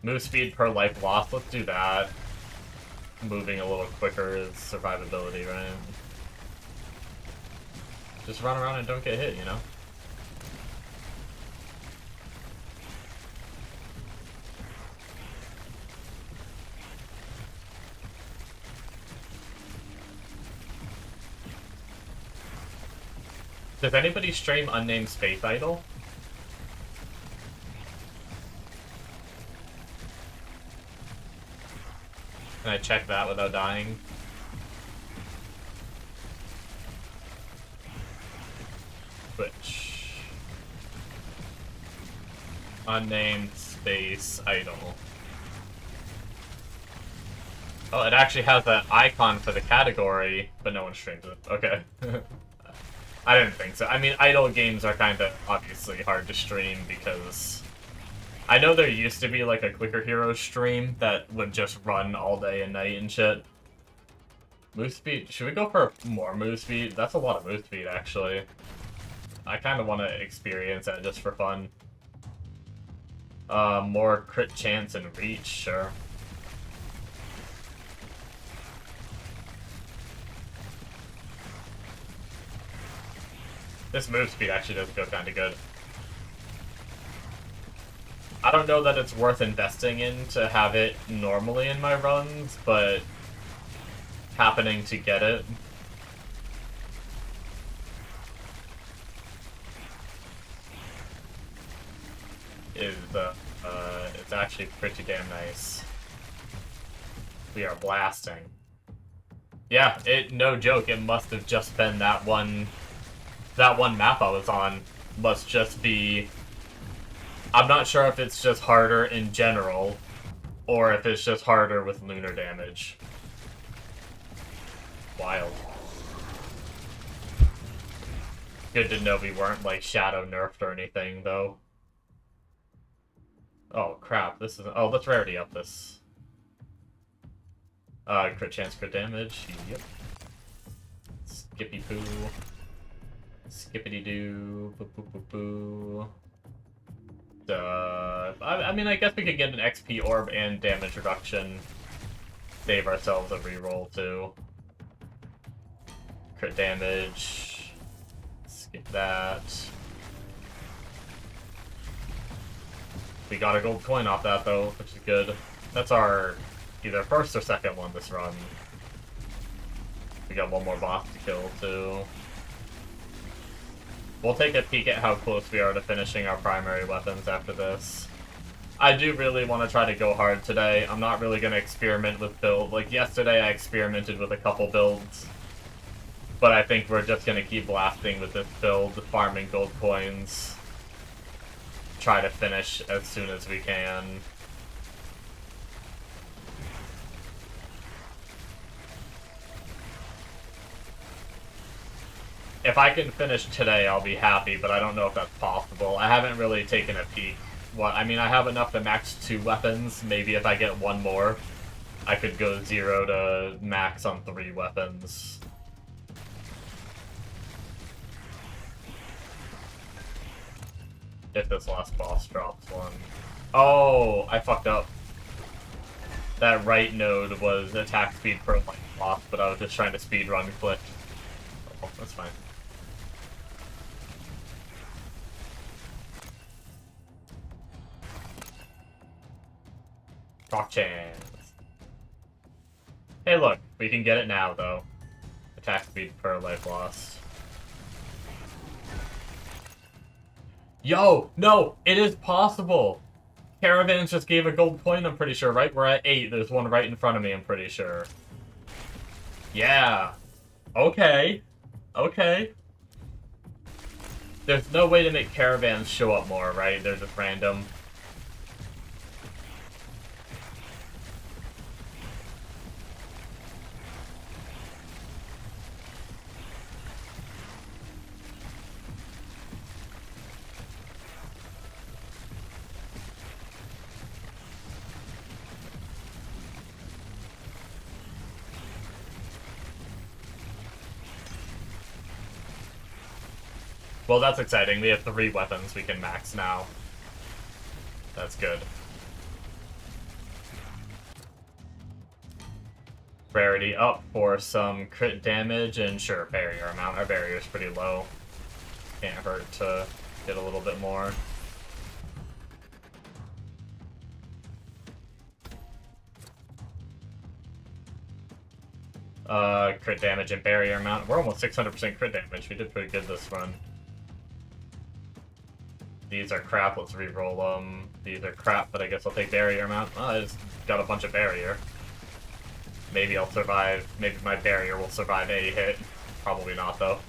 Move speed per life lost, let's do that. Moving a little quicker is survivability, right? Just run around and don't get hit, you know? Does anybody stream Unnamed Space Idol? Can I check that without dying? Twitch. Unnamed Space Idol. Oh, it actually has that icon for the category, but no one streams it. Okay. I didn't think so. I mean, idle games are kind of obviously hard to stream because I know there used to be like a Clicker Hero stream that would just run all day and night and shit. Move speed. Should we go for more move speed? That's a lot of move speed, actually. I kind of want to experience that just for fun. More crit chance and reach, sure. This move speed actually does go kind of good. I don't know that it's worth investing in to have it normally in my runs, but happening to get it is it's actually pretty damn nice. We are blasting. Yeah, no joke, it must have just been that one that one map I was on must just be... I'm not sure if it's just harder in general, or if it's just harder with lunar damage. Wild. Good to know we weren't, like, shadow nerfed or anything, though. Oh, crap. This is... Oh, let's rarity up this. Crit chance, crit damage. Yep. Skippy poo. Skippity doo. Boo boo boo boo. I mean, I guess we could get an XP orb and damage reduction. Save ourselves a reroll, too. Crit damage. Skip that. We got a gold coin off that, though, which is good. That's our either first or second one this run. We got one more boss to kill, too. We'll take a peek at how close we are to finishing our primary weapons after this. I do really want to try to go hard today. I'm not really going to experiment with build. Like, yesterday I experimented with a couple builds. But I think we're just going to keep blasting with this build, farming gold coins. Try to finish as soon as we can. If I can finish today, I'll be happy, but I don't know if that's possible. I haven't really taken a peek. I mean, I have enough to max 2 weapons. Maybe if I get one more, I could go 0 to max on 3 weapons. If this last boss drops one. Oh, I fucked up. That right node was attack speed per life loss, but I was just trying to speedrun click. Oh, that's fine. Rock chance. Hey look, we can get it now though. Attack speed per life lost. Yo! No! It is possible! Caravans just gave a gold coin, I'm pretty sure, right? We're at 8, there's one right in front of me, I'm pretty sure. Yeah. Okay. Okay. There's no way to make caravans show up more, right? They're just random. Well, that's exciting. We have 3 weapons we can max now. That's good. Rarity up for some crit damage, and sure, barrier amount. Our barrier's pretty low. Can't hurt to get a little bit more. Crit damage and barrier amount. We're almost 600% crit damage. We did pretty good this run. These are crap, let's re-roll them. These are crap, but I guess I'll take barrier amount. Oh, I just got a bunch of barrier. Maybe I'll survive. Maybe my barrier will survive a hit. Probably not, though.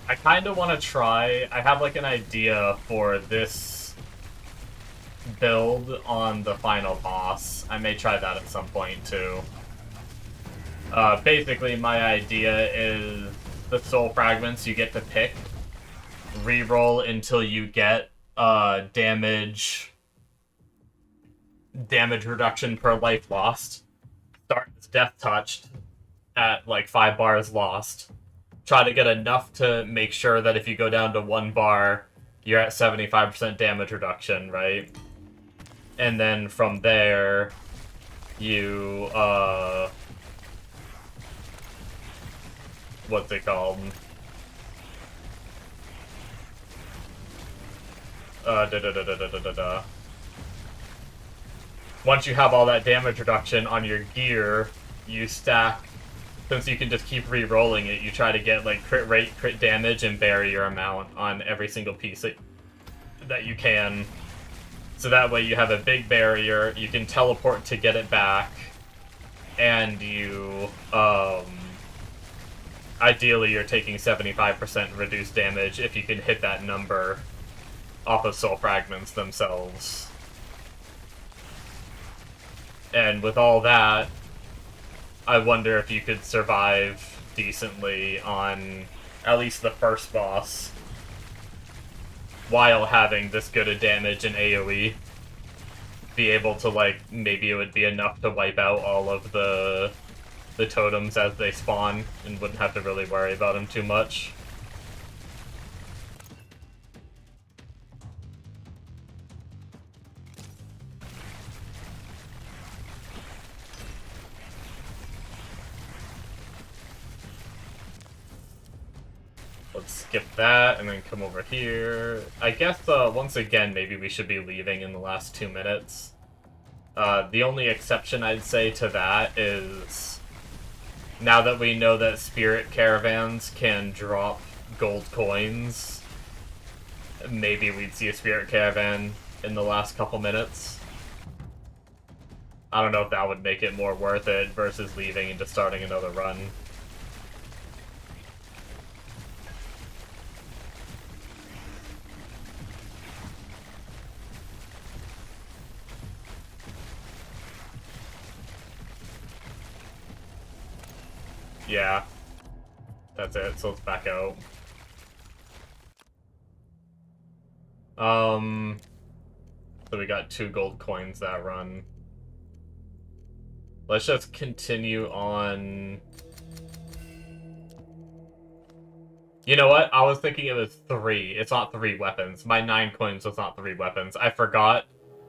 I kind of want to try... I have, like, an idea for this build on the final boss. I may try that at some point, too. Basically, my idea is the soul fragments you get to pick. Reroll until you get damage reduction per life lost. Start as death touched at, like, 5 bars lost. Try to get enough to make sure that if you go down to 1 bar, you're at 75% damage reduction, right? And then from there, you, what's it called? Once you have all that damage reduction on your gear, you stack, since you can just keep re-rolling it, you try to get like crit rate, crit damage, and barrier amount on every single piece that you can. So that way you have a big barrier, you can teleport to get it back, and you, ideally you're taking 75% reduced damage if you can hit that number off of soul fragments themselves. And with all that, I wonder if you could survive decently on at least the first boss while having this good a damage in AoE. Be able to, like, maybe it would be enough to wipe out all of the totems as they spawn and wouldn't have to really worry about them too much. Let's skip that and then come over here. I guess, once again, maybe we should be leaving in the last 2 minutes. The only exception I'd say to that is, now that we know that spirit caravans can drop gold coins, maybe we'd see a spirit caravan in the last couple minutes. I don't know if that would make it more worth it versus leaving and just starting another run. Yeah. That's it, so let's back out. So we got 2 gold coins that run. Let's just continue on. You know what? I was thinking it was 3. It's not 3 weapons. My 9 coins was not 3 weapons. I forgot.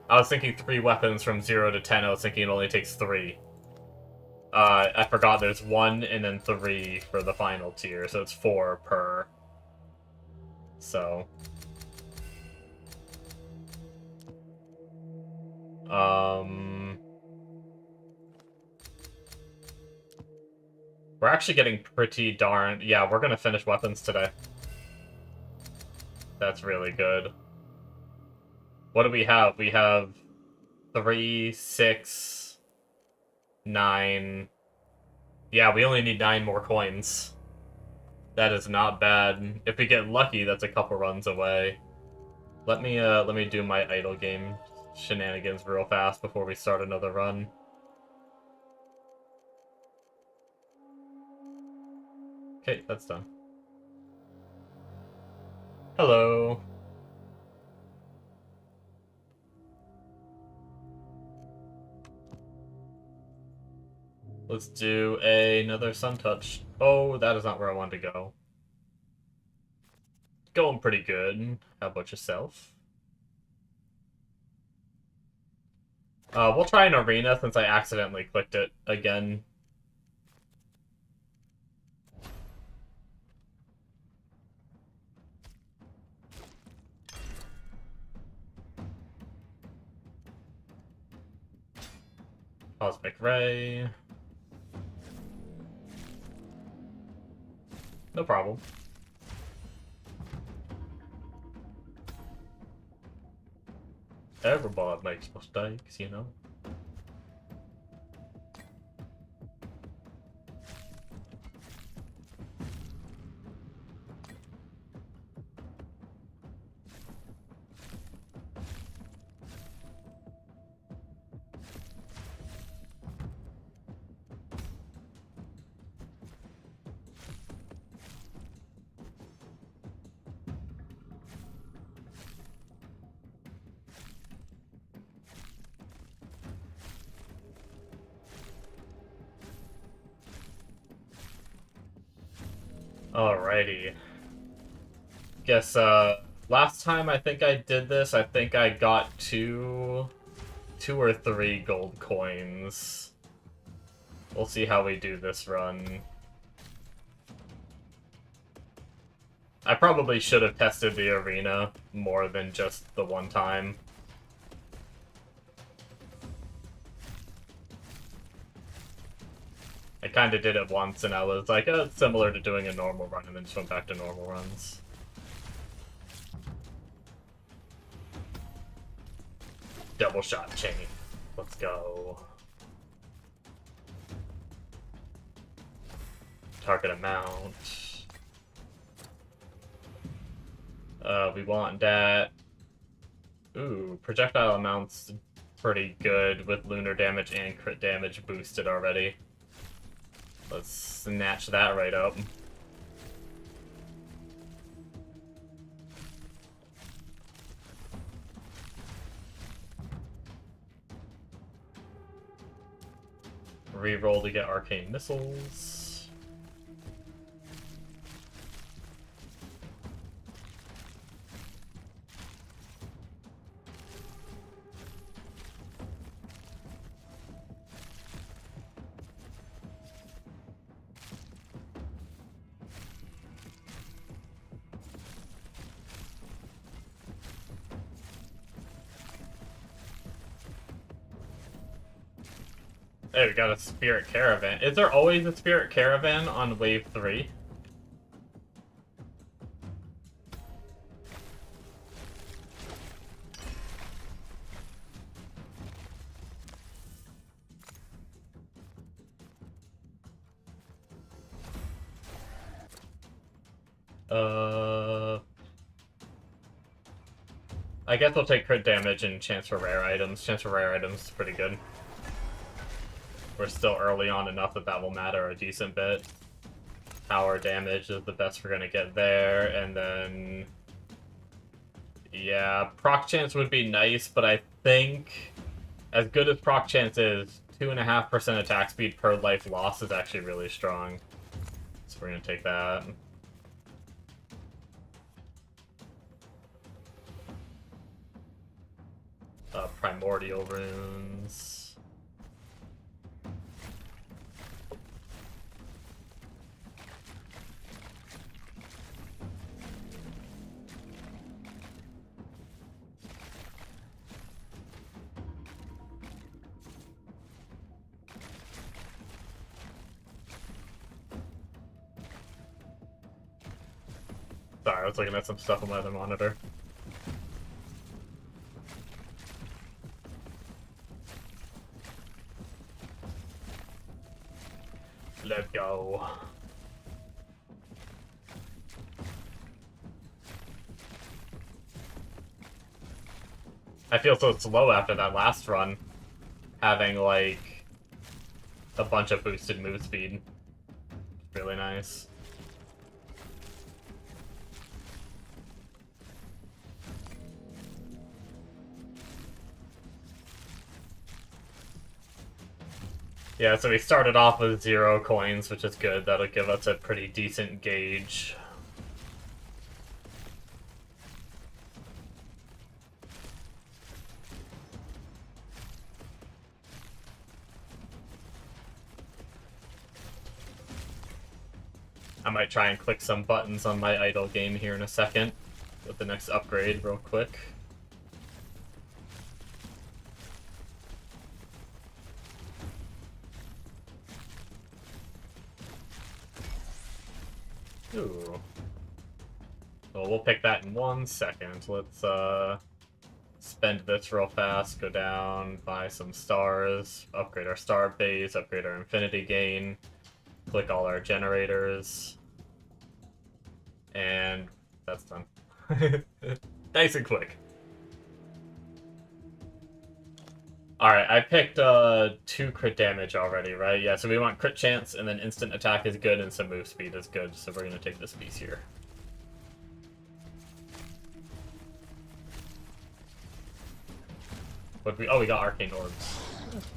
I was thinking 3 weapons from 0 to 10. I was thinking it only takes 3. I forgot there's 1 and then 3 for the final tier, so it's 4 per. So. We're actually getting pretty darn... Yeah, we're gonna finish weapons today. That's really good. What do we have? We have 3, 6, 9... Yeah, we only need 9 more coins. That is not bad. If we get lucky, that's a couple runs away. Let me do my idle game shenanigans real fast before we start another run. Okay, that's done. Hello. Let's do another Sun Touch. Oh, that is not where I wanted to go. Going pretty good. How about yourself? We'll try an arena since I accidentally clicked it again. Cosmic Ray. No problem. Everybody makes mistakes, you know. Alrighty. Guess, last time I think I did this, I think I got two 2 or 3 gold coins. We'll see how we do this run. I probably should have tested the arena more than just the one time. I kind of did it once and I was like, oh, it's similar to doing a normal run, and then just went back to normal runs. Double shot chain. Let's go. Target amount. We want that. Ooh, projectile amount's pretty good with lunar damage and crit damage boosted already. Let's snatch that right up. Reroll to get arcane missiles. Hey, we got a spirit caravan. Is there always a spirit caravan on wave 3? I guess we'll take crit damage and chance for rare items. Chance for rare items is pretty good. We're still early on enough that that will matter a decent bit. Power damage is the best we're gonna get there, and then... yeah, proc chance would be nice, but I think as good as proc chance is, 2.5% attack speed per life loss is actually really strong. So we're gonna take that. Primordial runes. Sorry, I was looking at some stuff on my other monitor. Let's go. I feel so slow after that last run, having like a bunch of boosted move speed. Really nice. Yeah, so we started off with 0 coins, which is good. That'll give us a pretty decent gauge. I might try and click some buttons on my idle game here in a second with the next upgrade real quick. Ooh. Well, we'll pick that in 1 second. Let's spend this real fast, go down, buy some stars, upgrade our star base, upgrade our infinity gain, click all our generators, and that's done. Nice and quick. Alright, I picked 2 crit damage already, right? Yeah, so we want crit chance, and then instant attack is good, and some move speed is good, so we're gonna take this piece here. What we... oh, we got arcane orbs.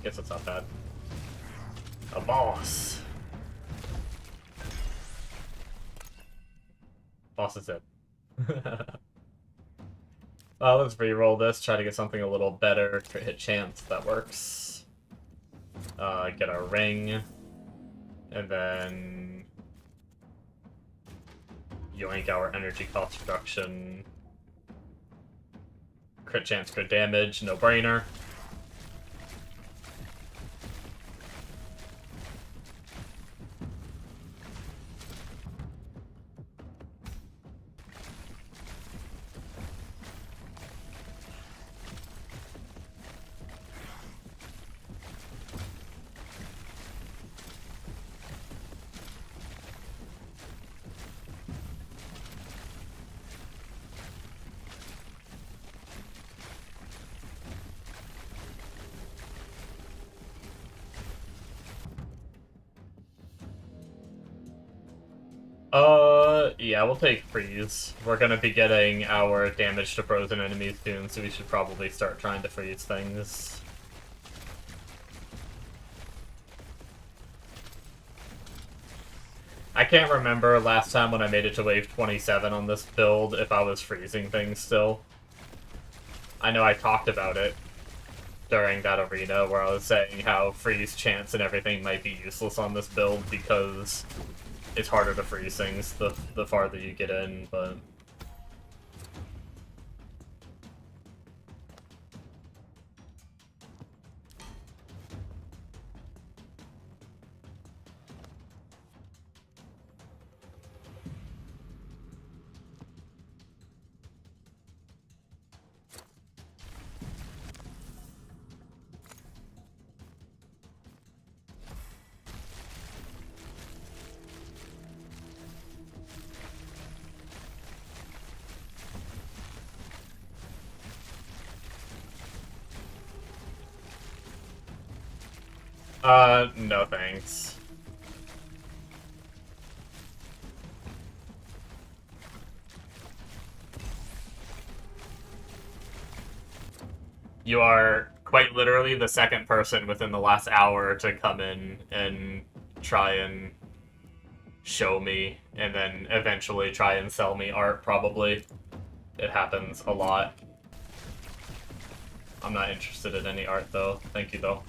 Guess that's not bad. A boss! Boss is dead. Let's re-roll this, try to get something a little better. Crit hit chance, that works. Get our ring. And then... yoink our energy cost reduction. Crit chance, crit damage, no-brainer. Yeah, we'll take freeze. We're gonna be getting our damage to frozen enemies soon, so we should probably start trying to freeze things. I can't remember last time when I made it to wave 27 on this build if I was freezing things still. I know I talked about it during that arena where I was saying how freeze chance and everything might be useless on this build because it's harder to freeze things the farther you get in, but... no thanks. You are quite literally the second person within the last hour to come in and try and show me, and then eventually try and sell me art, probably. It happens a lot. I'm not interested in any art, though. Thank you, though.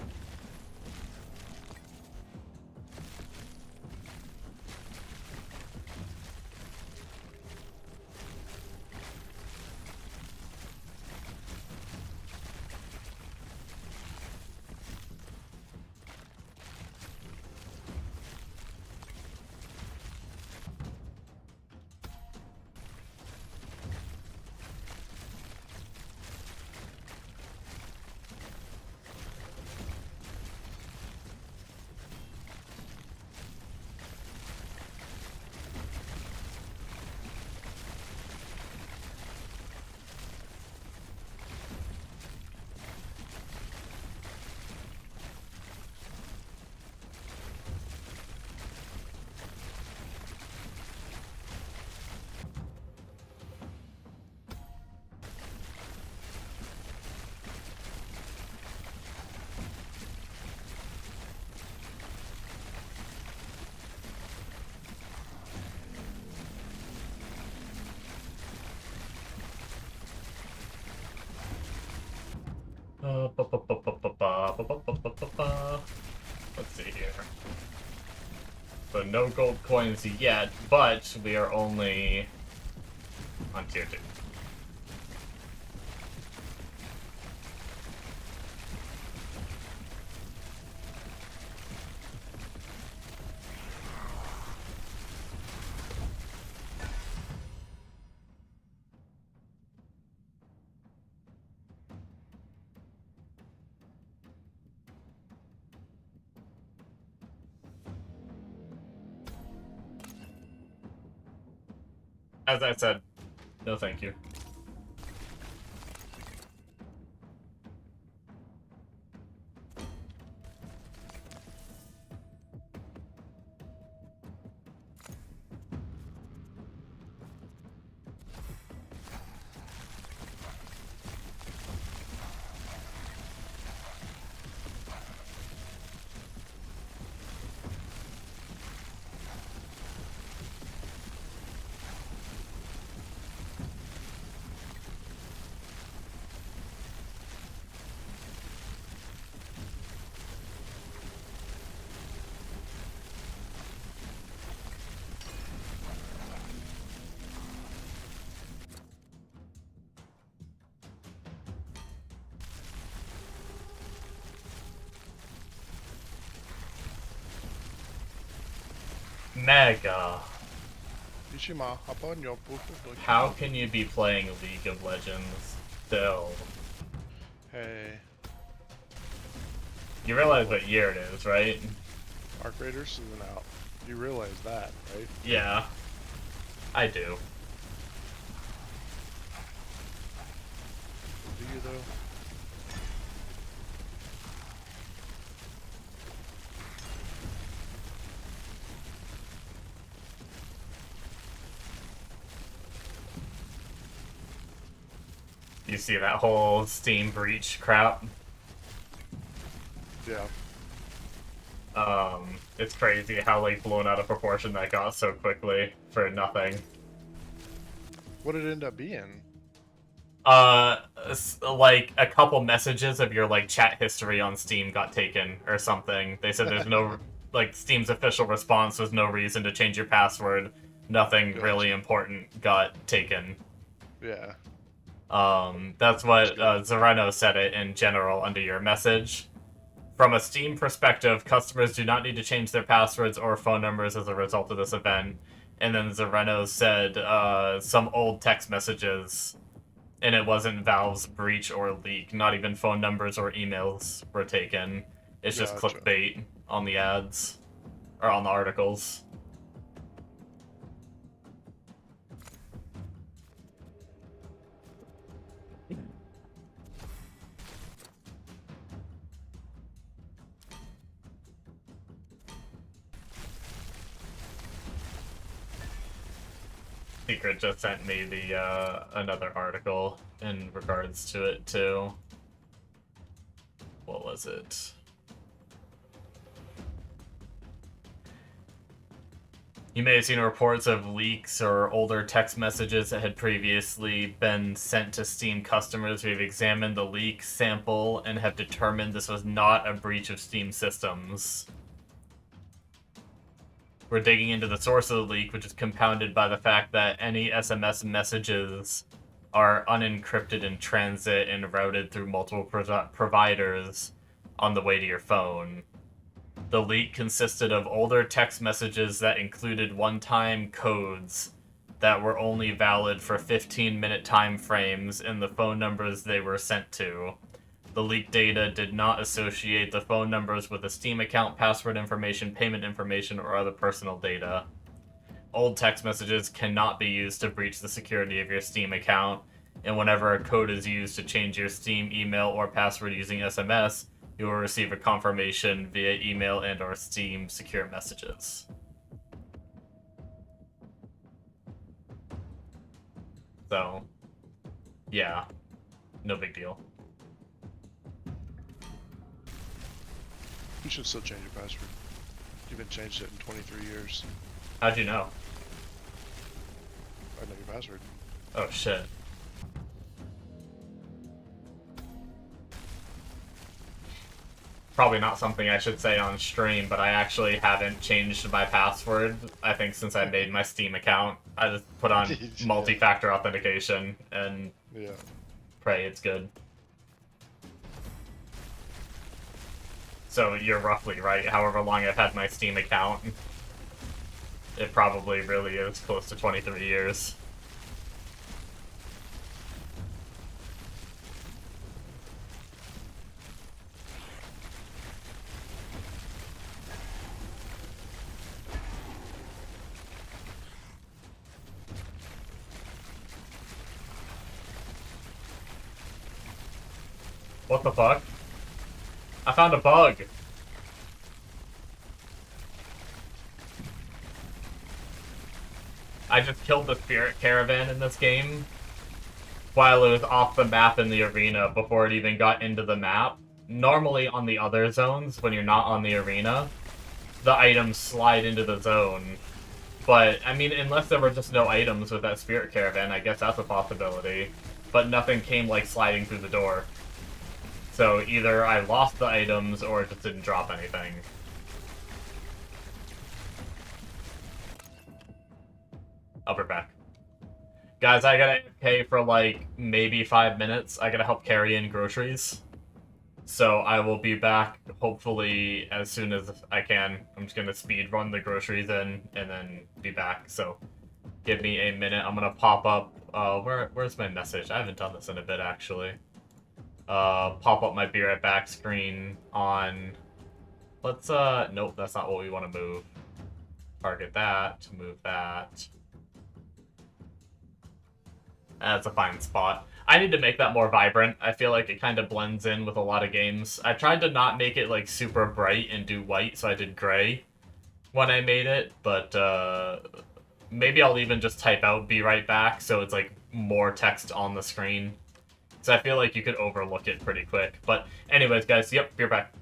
Let's see here. So no gold coins yet, but we are only on tier 2. As I said, no thank you. Mega. Ishima, upon your book. How can you be playing League of Legends still? Hey, You realize what year it is, right? Arc Raiders isn't out. You realize that, right? Yeah. I do. Do you though? You see that whole Steam breach crap? Yeah. It's crazy how, like, blown out of proportion that got so quickly for nothing. What did it end up being? Like, a couple messages of your, like, chat history on Steam got taken or something. They said there's no, like, Steam's official response was no reason to change your password. Nothing really important got taken. Yeah. That's what Zoreno said it in general under your message. From a Steam perspective, customers do not need to change their passwords or phone numbers as a result of this event. And then Zoreno said some old text messages, and it wasn't Valve's breach or leak. Not even phone numbers or emails were taken. It's just Gotcha. clickbait on the ads, or on the articles. Secret just sent me the another article in regards to it too. What was it? You may have seen reports of leaks or older text messages that had previously been sent to Steam customers. We've examined the leak sample and have determined this was not a breach of Steam systems. We're digging into the source of the leak, which is compounded by the fact that any SMS messages are unencrypted in transit and routed through multiple providers on the way to your phone. The leak consisted of older text messages that included one-time codes that were only valid for 15-minute time frames in the phone numbers they were sent to. The leaked data did not associate the phone numbers with a Steam account, password information, payment information, or other personal data. Old text messages cannot be used to breach the security of your Steam account, and whenever a code is used to change your Steam email or password using SMS, you will receive a confirmation via email and or Steam secure messages. So, yeah, no big deal. You should still change your password. You haven't changed it in 23 years. How'd you know? I know your password. Oh shit. Probably not something I should say on stream, but I actually haven't changed my password, I think, since I made my Steam account. I just put on multi-factor authentication and pray it's good. So you're roughly right. However long I've had my Steam account, it probably really is close to 23 years. What the fuck? I found a bug! I just killed the spirit caravan in this game while it was off the map in the arena before it even got into the map. Normally on the other zones, when you're not on the arena, the items slide into the zone. But, I mean, unless there were just no items with that spirit caravan, I guess that's a possibility. But nothing came, like, sliding through the door. So either I lost the items or it just didn't drop anything. I'll be back. Guys, I gotta pay for like maybe 5 minutes. I gotta help carry in groceries. So I will be back hopefully as soon as I can. I'm just gonna speed run the groceries in and then be back. So give me a minute. I'm gonna pop up. Where's my message? I haven't done this in a bit actually. Pop up my be right back screen on. Let's nope, that's not what we want to move. Target that, move that. That's a fine spot. I need to make that more vibrant. I feel like it kind of blends in with a lot of games. I tried to not make it like super bright and do white, so I did gray when I made it, but maybe I'll even just type out "be right back" so it's like more text on the screen. So I feel like you could overlook it pretty quick. But anyways, guys, yep, be right back.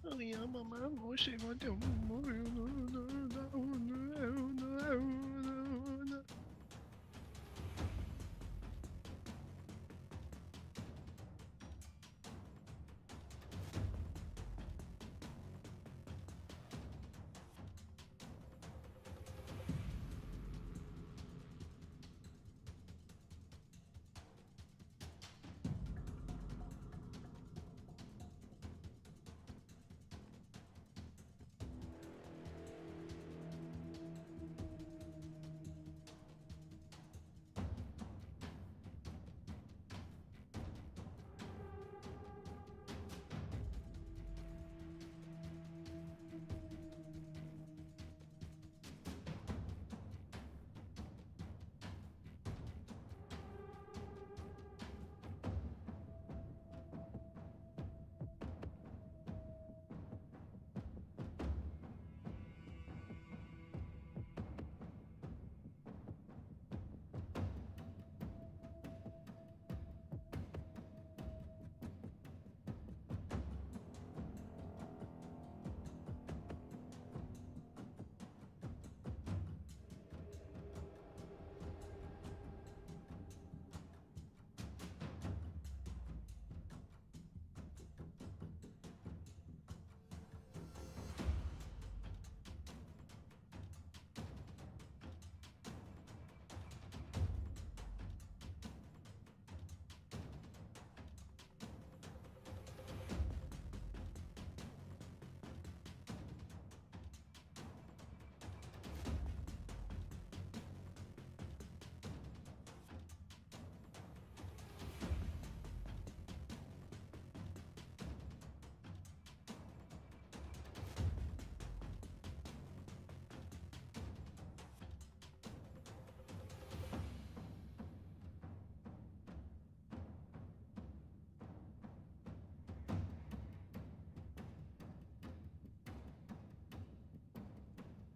Oh yeah, mama,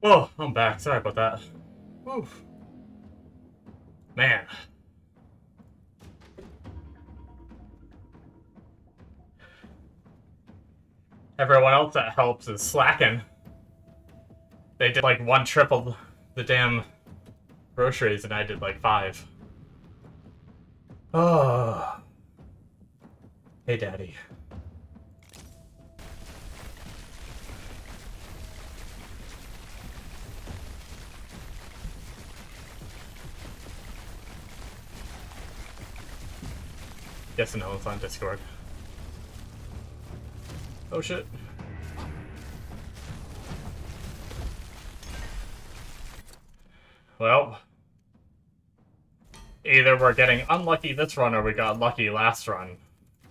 Oh, I'm back. Sorry about that. Oof. Man. Everyone else that helps is slacking. They did like 1/3 the damn groceries and I did like 5. Oh. Hey, Daddy. Yes and no, it's on Discord. Oh shit. Well, either we're getting unlucky this run or we got lucky last run.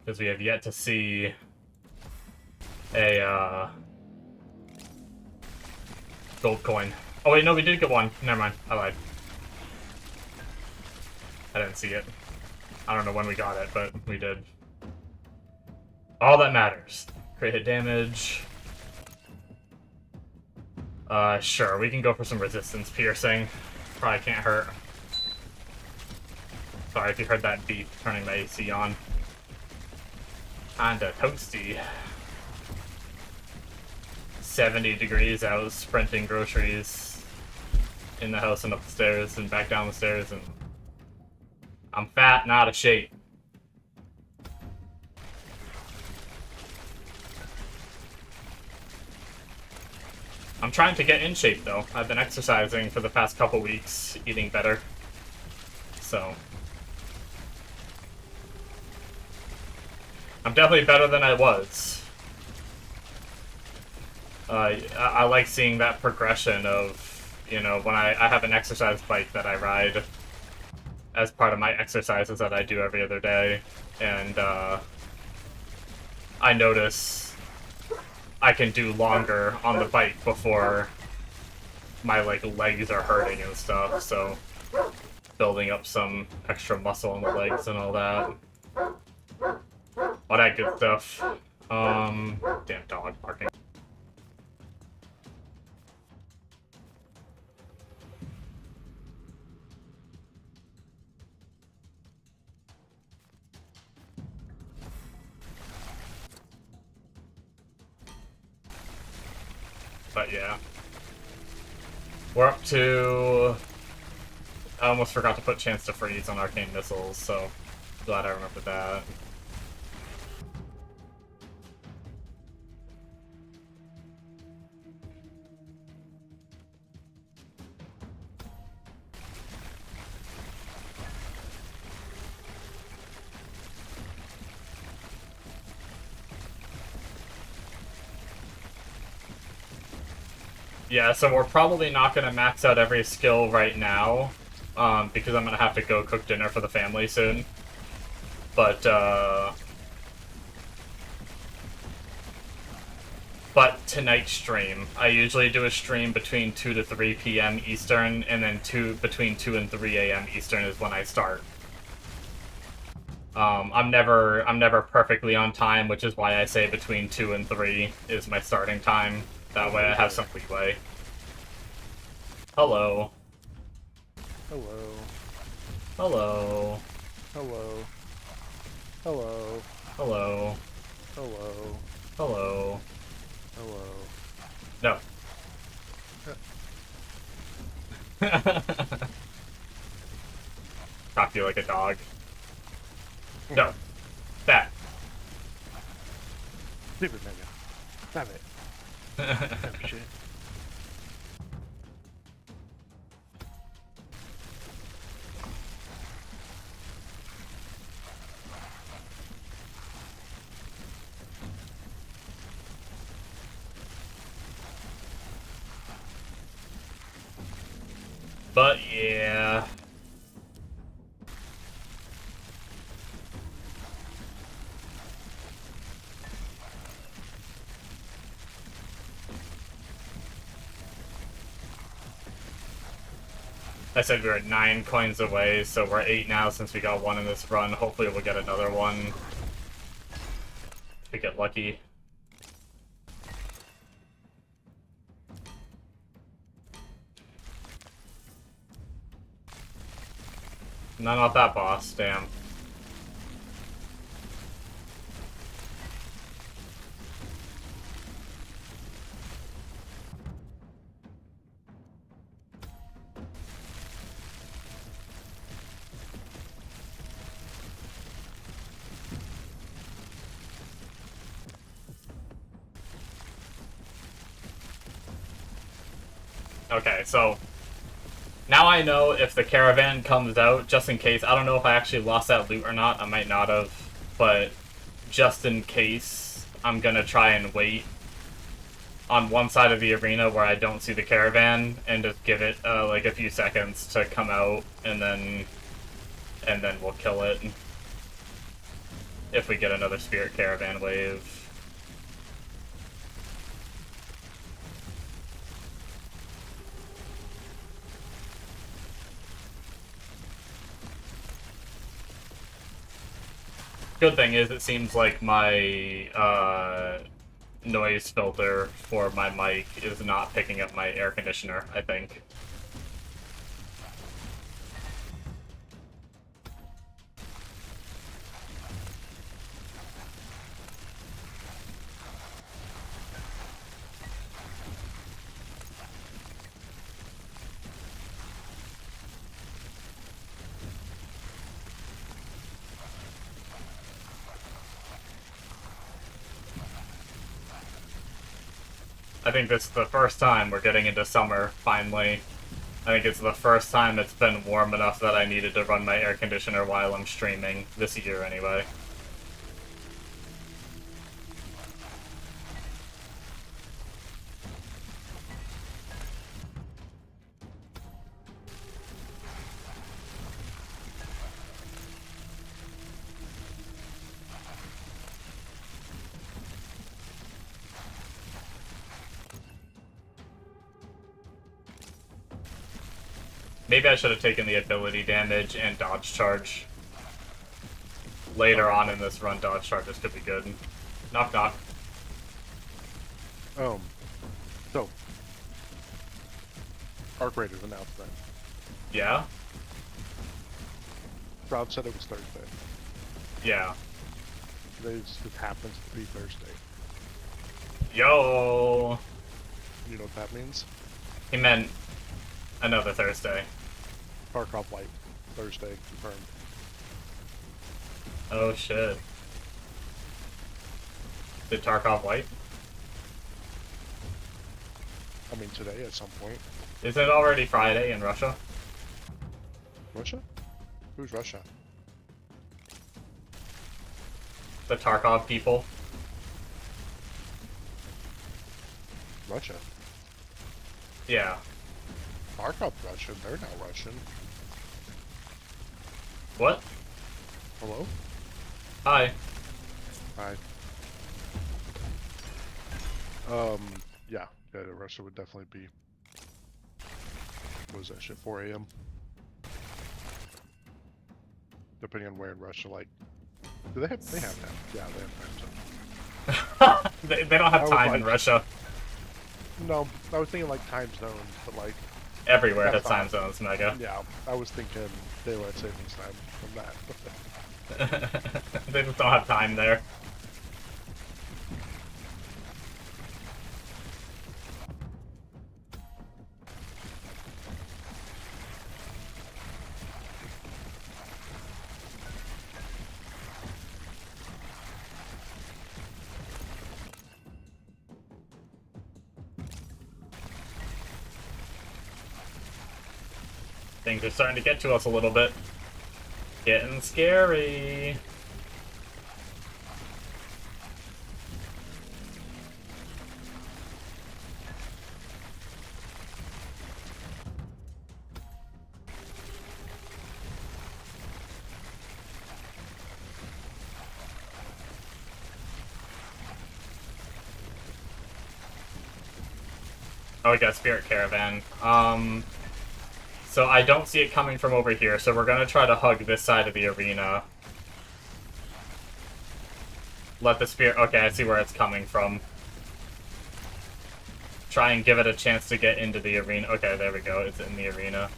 Because we have yet to see a gold coin. Oh wait, no, we did get one. Never mind, I lied. I didn't see it. I don't know when we got it, but we did. All that matters. Crit hit damage. Sure, we can go for some resistance piercing. Probably can't hurt. Sorry if you heard that beep, turning the AC on. Kinda toasty. 70 degrees out, sprinting groceries in the house and up the stairs and back down the stairs, and I'm fat and out of shape. I'm trying to get in shape, though. I've been exercising for the past couple weeks, eating better. So I'm definitely better than I was. I like seeing that progression of, you know, when I have an exercise bike that I ride as part of my exercises that I do every other day, and I notice I can do longer on the bike before my like legs are hurting and stuff, so building up some extra muscle in the legs and all that. All that good stuff. Damn dog barking. But yeah. We're up to... I almost forgot to put chance to freeze on arcane missiles, so glad I remembered that. Yeah, so we're probably not going to max out every skill right now, because I'm going to have to go cook dinner for the family soon. But tonight's stream, I usually do a stream between 2 to 3 p.m. Eastern, and then between 2 and 3 a.m. Eastern is when I start. I'm never perfectly on time, which is why I say between 2 and 3 is my starting time. That way I have some leeway. Hello. Hello. Hello. Hello. Hello. Hello. Hello. Hello. Hello. No. Talk to you like a dog. No. That. Stupid nigga. Stop it. Oh, shit. But yeah. I said we were 9 coins away, so we're 8 now since we got 1 in this run. Hopefully we'll get another one. If we get lucky. No, not that boss, damn. Okay, so now I know if the caravan comes out, just in case. I don't know if I actually lost that loot or not. I might not have, but just in case, I'm gonna try and wait on one side of the arena where I don't see the caravan and just give it like a few seconds to come out, and then we'll kill it if we get another spirit caravan wave. Good thing is, it seems like my noise filter for my mic is not picking up my air conditioner, I think. I think this is the first time we're getting into summer, finally. I think it's the first time it's been warm enough that I needed to run my air conditioner while I'm streaming, this year anyway. Maybe I should have taken the ability damage and dodge charge. Later on in this run, dodge charges could be good. Knock knock. So Arc Raiders announced that. Yeah? Crowd said it was Thursday. Yeah. It happens to be Thursday. Yo! You know what that means? He meant another Thursday. Tarkov White. Thursday confirmed. Oh shit. Did Tarkov wipe? I mean, today at some point. Isn't it already Friday in Russia? Russia? Who's Russia? The Tarkov people? Russia. Yeah. Tarkov Russian. They're not Russian. What? Hello? Hi. Hi. Yeah. Yeah, Russia would definitely be... What was that shit? 4 a.m.? Depending on where in Russia, like... Do they have time? Yeah, they have time zone. They don't have I was time in like- Russia. No, I was thinking like time zones, but like... Everywhere has That's time fine. zones, Mega. Yeah, I was thinking daylight savings time from that. They just don't have time there. Things are starting to get to us a little bit. Getting scary. Oh, we got Spirit Caravan. So I don't see it coming from over here, so we're gonna try to hug this side of the arena. Let the Spirit... Okay, I see where it's coming from. Try and give it a chance to get into the arena. Okay, there we go. It's in the arena.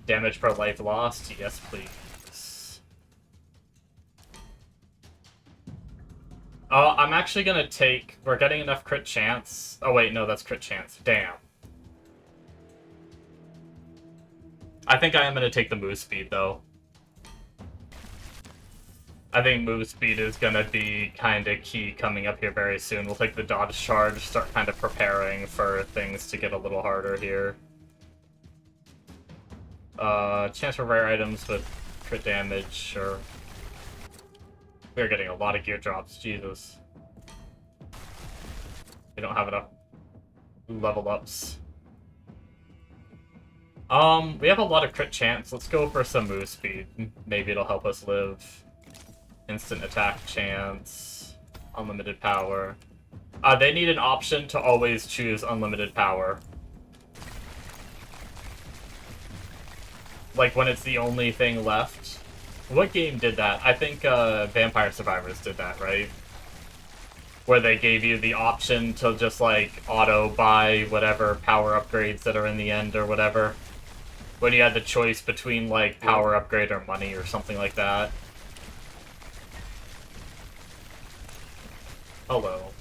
Damage per life lost? Yes, please. I'm actually gonna take... We're getting enough crit chance. Oh wait, no, that's crit chance. Damn. I think I am gonna take the move speed, though. I think move speed is gonna be kinda key coming up here very soon. We'll take the dodge charge, start kind of preparing for things to get a little harder here. Chance for rare items with crit damage, sure. We're getting a lot of gear drops, Jesus. We don't have enough level ups. We have a lot of crit chance. Let's go for some move speed. Maybe it'll help us live. Instant attack chance. Unlimited power. They need an option to always choose unlimited power. Like when it's the only thing left. What game did that? I think Vampire Survivors did that, right? Where they gave you the option to just like auto-buy whatever power upgrades that are in the end or whatever. When you had the choice between like power upgrade or money or something like that. Hello.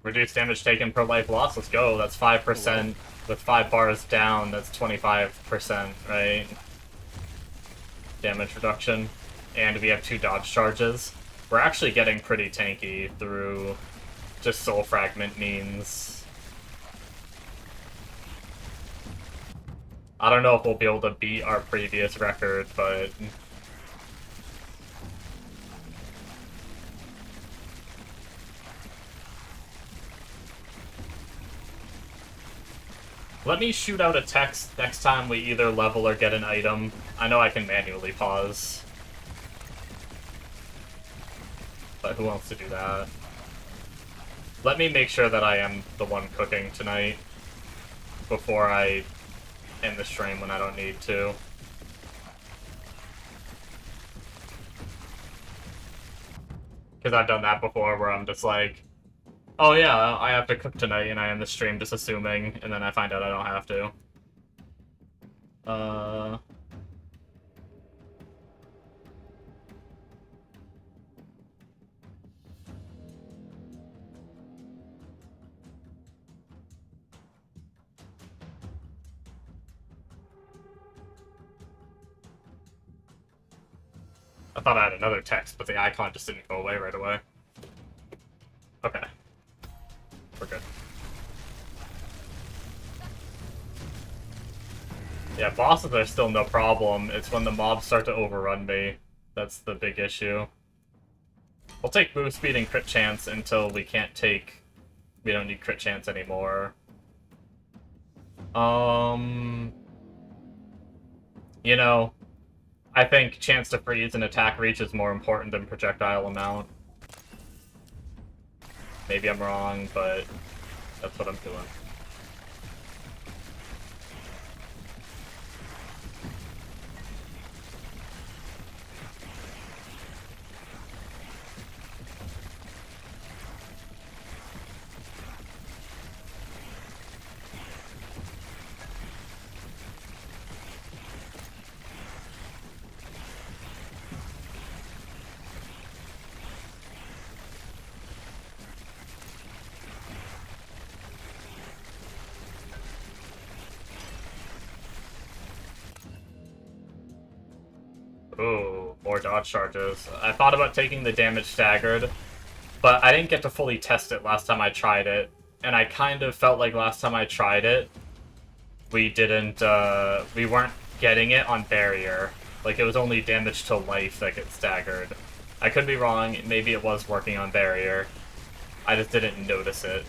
Reduced damage taken per life lost. Let's go. That's 5%. With 5 bars down, that's 25%, right? Damage reduction. And we have 2 dodge charges. We're actually getting pretty tanky through just soul fragment means. I don't know if we'll be able to beat our previous record, but... Let me shoot out a text next time we either level or get an item. I know I can manually pause. But who wants to do that? Let me make sure that I am the one cooking tonight before I end the stream when I don't need to. Because I've done that before where I'm just like, oh yeah, I have to cook tonight, and I end the stream just assuming, and then I find out I don't have to. I thought I had another text, but the icon just didn't go away right away. Okay. We're good. Yeah, bosses are still no problem. It's when the mobs start to overrun me. That's the big issue. We'll take move speed and crit chance until we can't take... We don't need crit chance anymore. You know, I think chance to freeze and attack reach is more important than projectile amount. Maybe I'm wrong, but that's what I'm doing. Ooh, more dodge charges. I thought about taking the damage staggered, but I didn't get to fully test it last time I tried it, and I kind of felt like last time I tried it, we weren't getting it on barrier. Like, it was only damage to life that gets staggered. I could be wrong, maybe it was working on barrier. I just didn't notice it.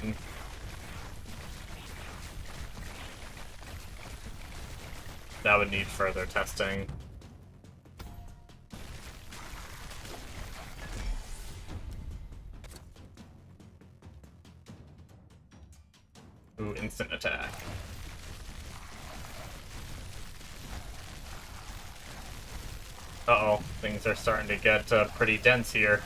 That would need further testing. Ooh, instant attack. Uh-oh, things are starting to get pretty dense here.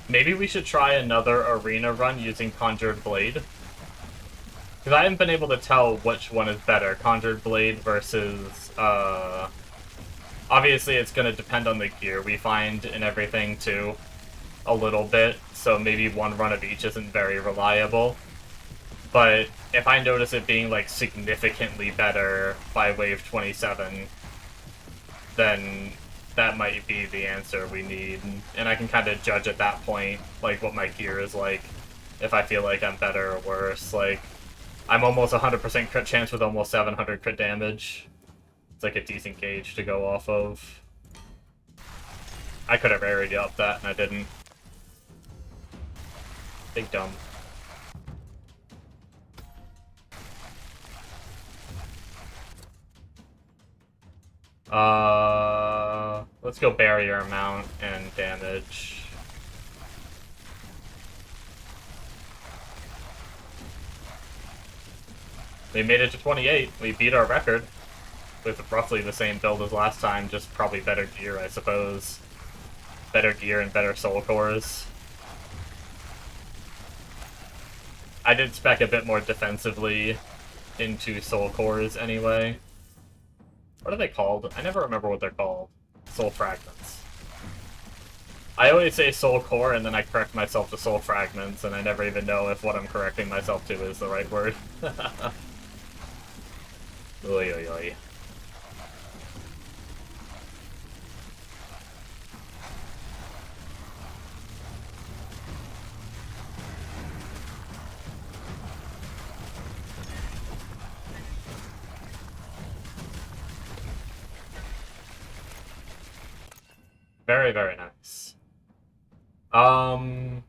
Maybe we should try another arena run using Conjured Blade. Because I haven't been able to tell which one is better, Conjured Blade versus, Obviously, it's going to depend on the gear we find and everything, too, a little bit, so maybe one run of each isn't very reliable. But if I notice it being, like, significantly better by Wave 27, then that might be the answer we need. And I can kind of judge at that point, like, what my gear is like, if I feel like I'm better or worse. Like, I'm almost 100% crit chance with almost 700 crit damage. It's like a decent gauge to go off of. I could have already upped that, and I didn't. Big dumb. Let's go barrier amount and damage. We made it to 28. We beat our record with roughly the same build as last time, just probably better gear, I suppose. Better gear and better soul cores. I did spec a bit more defensively into soul cores anyway. What are they called? I never remember what they're called. Soul fragments. I always say soul core and then I correct myself to soul fragments, and I never even know if what I'm correcting myself to is the right word. Oy, oy, oy. Very, very nice. We'll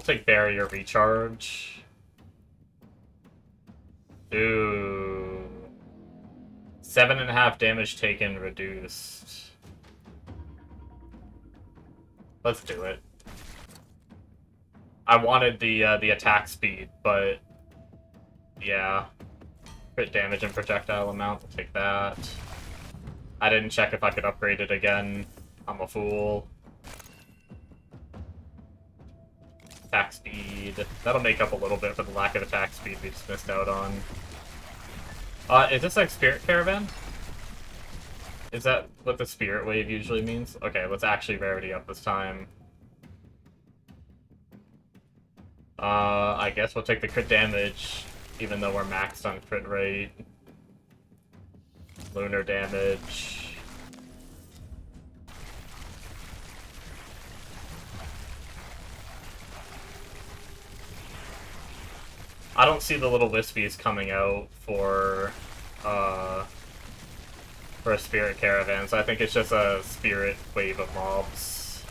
take barrier recharge. Ooh. 7.5 damage taken reduced. Let's do it. I wanted the attack speed, but yeah. Crit damage and projectile amount, we'll take that. I didn't check if I could upgrade it again. I'm a fool. Attack speed. That'll make up a little bit for the lack of attack speed we just missed out on. Is this like Spirit Caravan? Is that what the Spirit Wave usually means? Okay, let's actually rarity up this time. I guess we'll take the crit damage, even though we're maxed on crit rate. Lunar damage. I don't see the little wispies coming out for a spirit caravan, so I think it's just a spirit wave of mobs.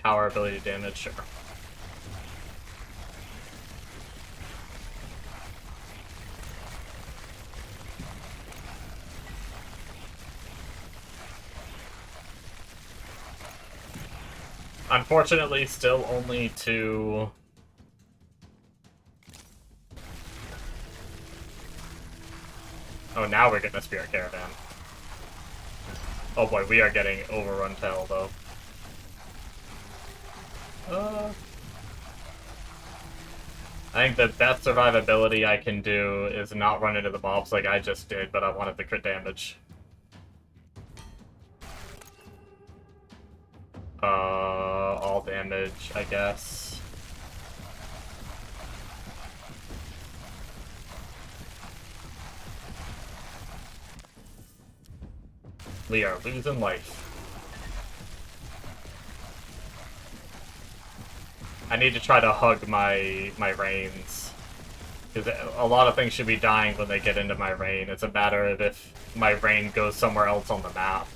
Power ability damage, sure. Unfortunately, still only 2... Oh, now we're getting a Spirit Caravan. Oh boy, we are getting overrun to hell, though. I think the best survivability I can do is not run into the mobs like I just did, but I wanted the crit damage. All damage, I guess. We are losing life. I need to try to hug my reins. Because a lot of things should be dying when they get into my reign. It's a matter of if my reign goes somewhere else on the map.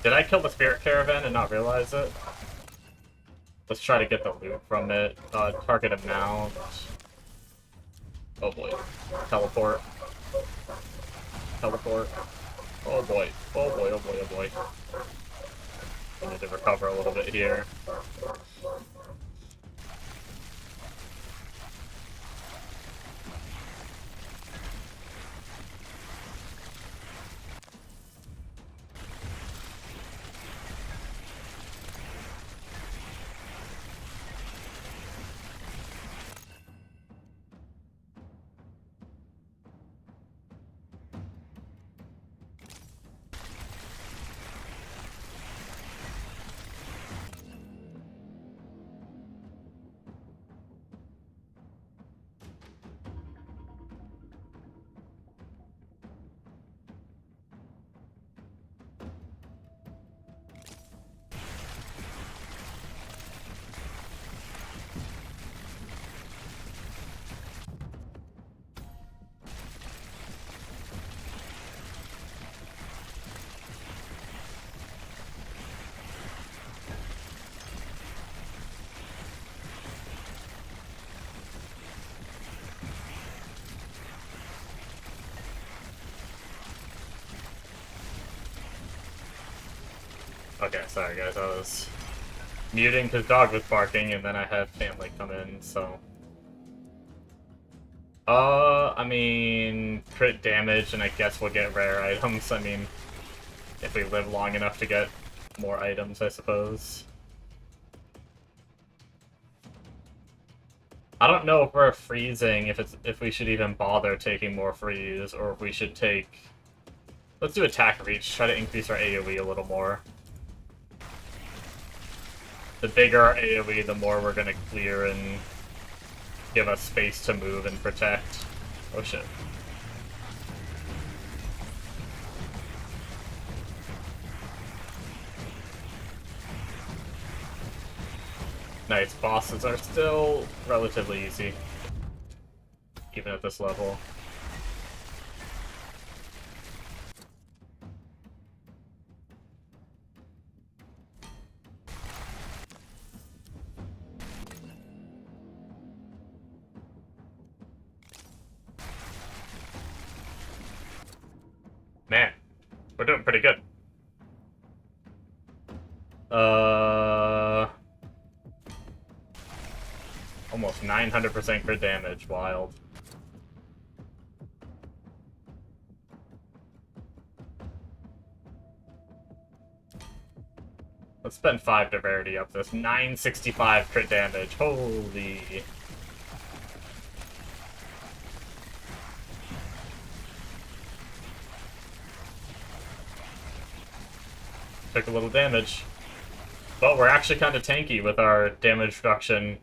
Did I kill the Spirit Caravan and not realize it? Let's try to get the loot from it. Target amount. Oh boy. Teleport. Teleport. Oh boy. Oh boy, oh boy, oh boy. I need to recover a little bit here. Okay, sorry guys, I was muting because dog was barking and then I had family come in, so... I mean, crit damage and I guess we'll get rare items. I mean, if we live long enough to get more items, I suppose. I don't know if we're freezing, if we should even bother taking more freeze, or if we should take... Let's do attack reach, try to increase our AoE a little more. The bigger our AoE, the more we're gonna clear and give us space to move and protect. Oh shit. Nice, bosses are still relatively easy. Even at this level. Man, we're doing pretty good. Almost 900% crit damage, wild. Let's spend 5 to rarity up this. 965 crit damage, holy... Took a little damage. But we're actually kind of tanky with our damage reduction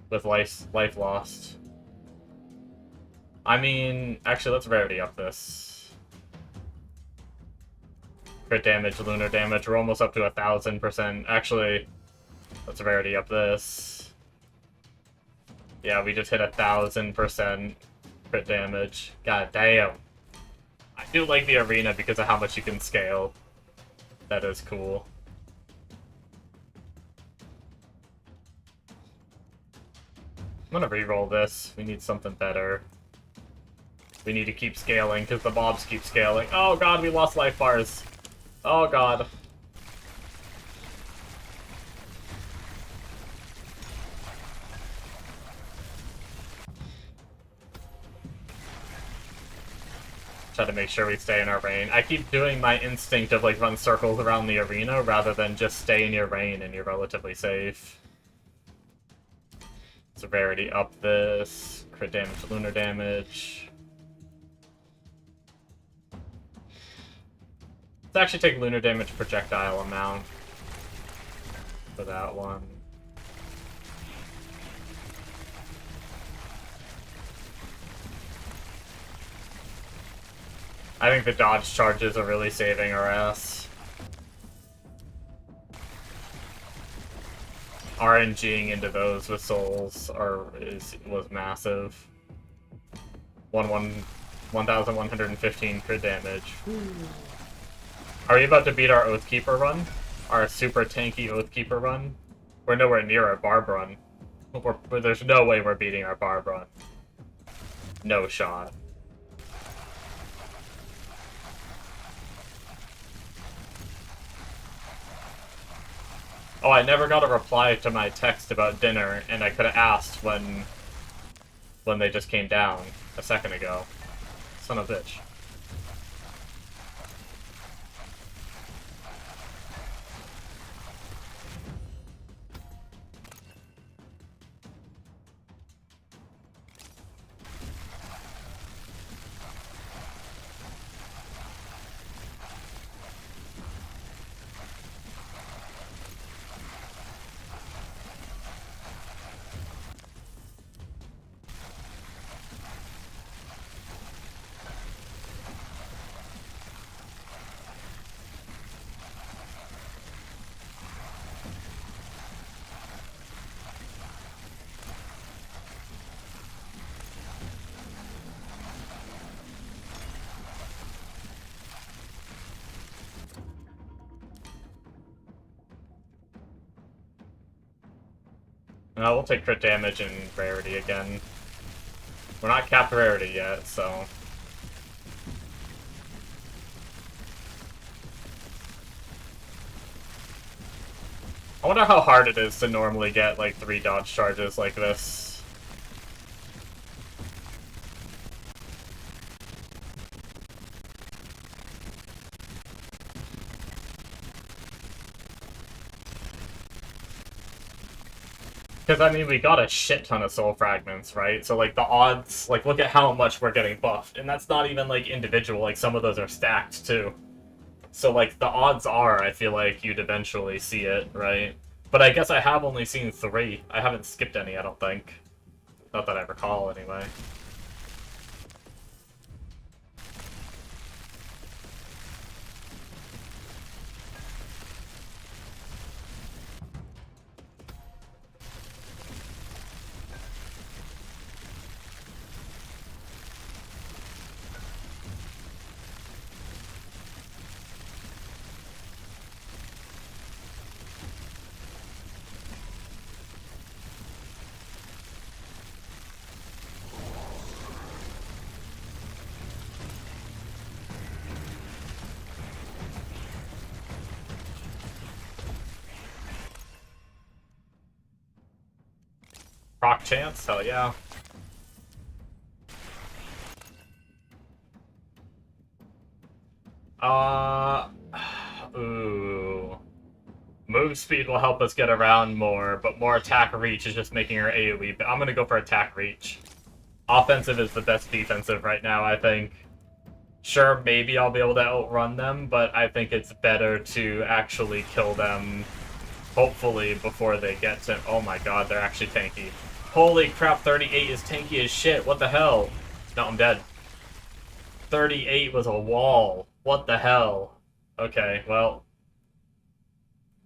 with life lost. I mean, actually, let's rarity up this. Crit damage, lunar damage, we're almost up to 1000%. Actually, let's rarity up this. Yeah, we just hit 1000% crit damage. God damn. I do like the arena because of how much you can scale. That is cool. I'm gonna re-roll this. We need something better. We need to keep scaling, because the mobs keep scaling. Oh god, we lost life bars. Oh god. Try to make sure we stay in our lane. I keep doing my instinct of, like, run circles around the arena, rather than just stay in your lane and you're relatively safe. Severity up this. Crit damage, lunar damage. Let's actually take lunar damage projectile amount for that one. I think the dodge charges are really saving our ass. RNGing into those with souls was massive. 1,115 crit damage. Are we about to beat our Oathkeeper run? Our super tanky Oathkeeper run? We're nowhere near our Barb run. There's no way we're beating our Barb run. No shot. Oh, I never got a reply to my text about dinner, and I could have asked when they just came down a second ago. Son of a bitch. No, we'll take crit damage and rarity again. We're not capped rarity yet, so... I wonder how hard it is to normally get, like, 3 dodge charges like this. Because, I mean, we got a shit ton of soul fragments, right? So, like, the odds, like, look at how much we're getting buffed. And that's not even, like, individual, like, some of those are stacked, too. So, like, the odds are, I feel like you'd eventually see it, right? But I guess I have only seen 3. I haven't skipped any, I don't think. Not that I recall, anyway. Proc chance? Hell yeah. Ooh. Move speed will help us get around more, but more attack reach is just making our AoE. But I'm gonna go for attack reach. Offensive is the best defensive right now, I think. Sure, maybe I'll be able to outrun them, but I think it's better to actually kill them, hopefully, before they get to... Oh my god, they're actually tanky. Holy crap, 38 is tanky as shit. What the hell? No, I'm dead. 38 was a wall. What the hell? Okay, well...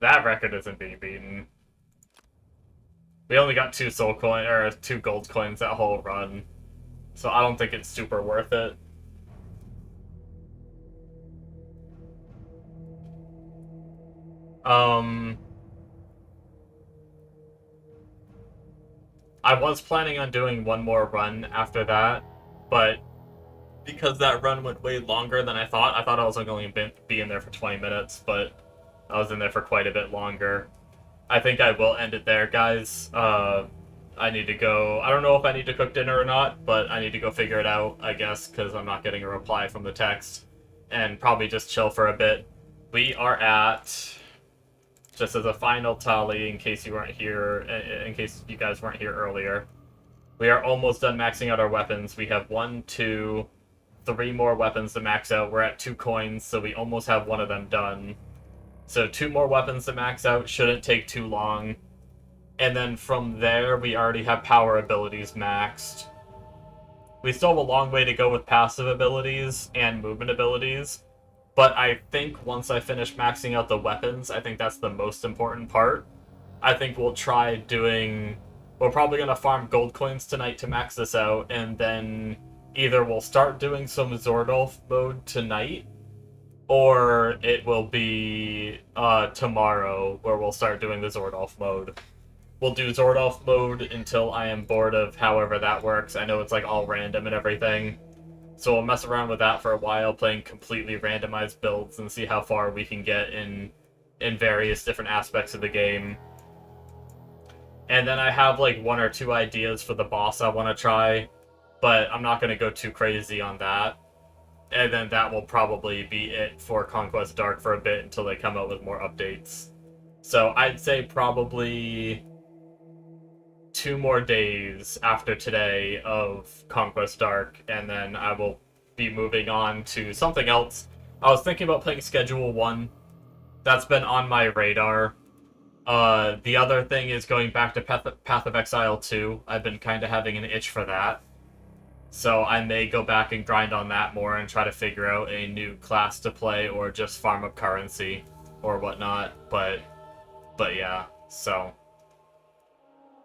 That record isn't being beaten. We only got 2 soul coin or 2 gold coins that whole run. So I don't think it's super worth it. I was planning on doing one more run after that, but because that run went way longer than I thought I was only going to be in there for 20 minutes, but I was in there for quite a bit longer. I think I will end it there, guys. I need to go... I don't know if I need to cook dinner or not, but I need to go figure it out, I guess, because I'm not getting a reply from the text. And probably just chill for a bit. We are at... Just as a final tally, in case you weren't here, in case you guys weren't here earlier. We are almost done maxing out our weapons. We have 1, 2, 3 more weapons to max out. We're at 2 coins, so we almost have one of them done. So 2 more weapons to max out, shouldn't take too long. And then from there, we already have power abilities maxed. We still have a long way to go with passive abilities and movement abilities. But I think once I finish maxing out the weapons, I think that's the most important part. I think we'll try doing... We're probably going to farm gold coins tonight to max this out, and then either we'll start doing some Zordolf mode tonight, or it will be tomorrow where we'll start doing the Zordolf mode. We'll do Zordolf mode until I am bored of however that works. I know it's like all random and everything. So we'll mess around with that for a while, playing completely randomized builds and see how far we can get in various different aspects of the game. And then I have like 1 or 2 ideas for the boss I want to try, but I'm not going to go too crazy on that. And then that will probably be it for Conquest Dark for a bit until they come out with more updates. So I'd say probably 2 more days after today of Conquest Dark, and then I will be moving on to something else. I was thinking about playing Schedule 1. That's been on my radar. The other thing is going back to Path of Exile 2. I've been kind of having an itch for that. So I may go back and grind on that more and try to figure out a new class to play or just farm up currency or whatnot. But yeah, so...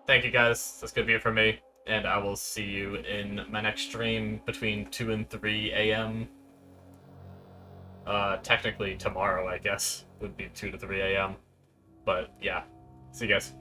Thank you guys, that's gonna be it for me, and I will see you in my next stream between 2 and 3 a.m. Technically tomorrow, I guess, would be 2 to 3 a.m. But yeah, see you guys.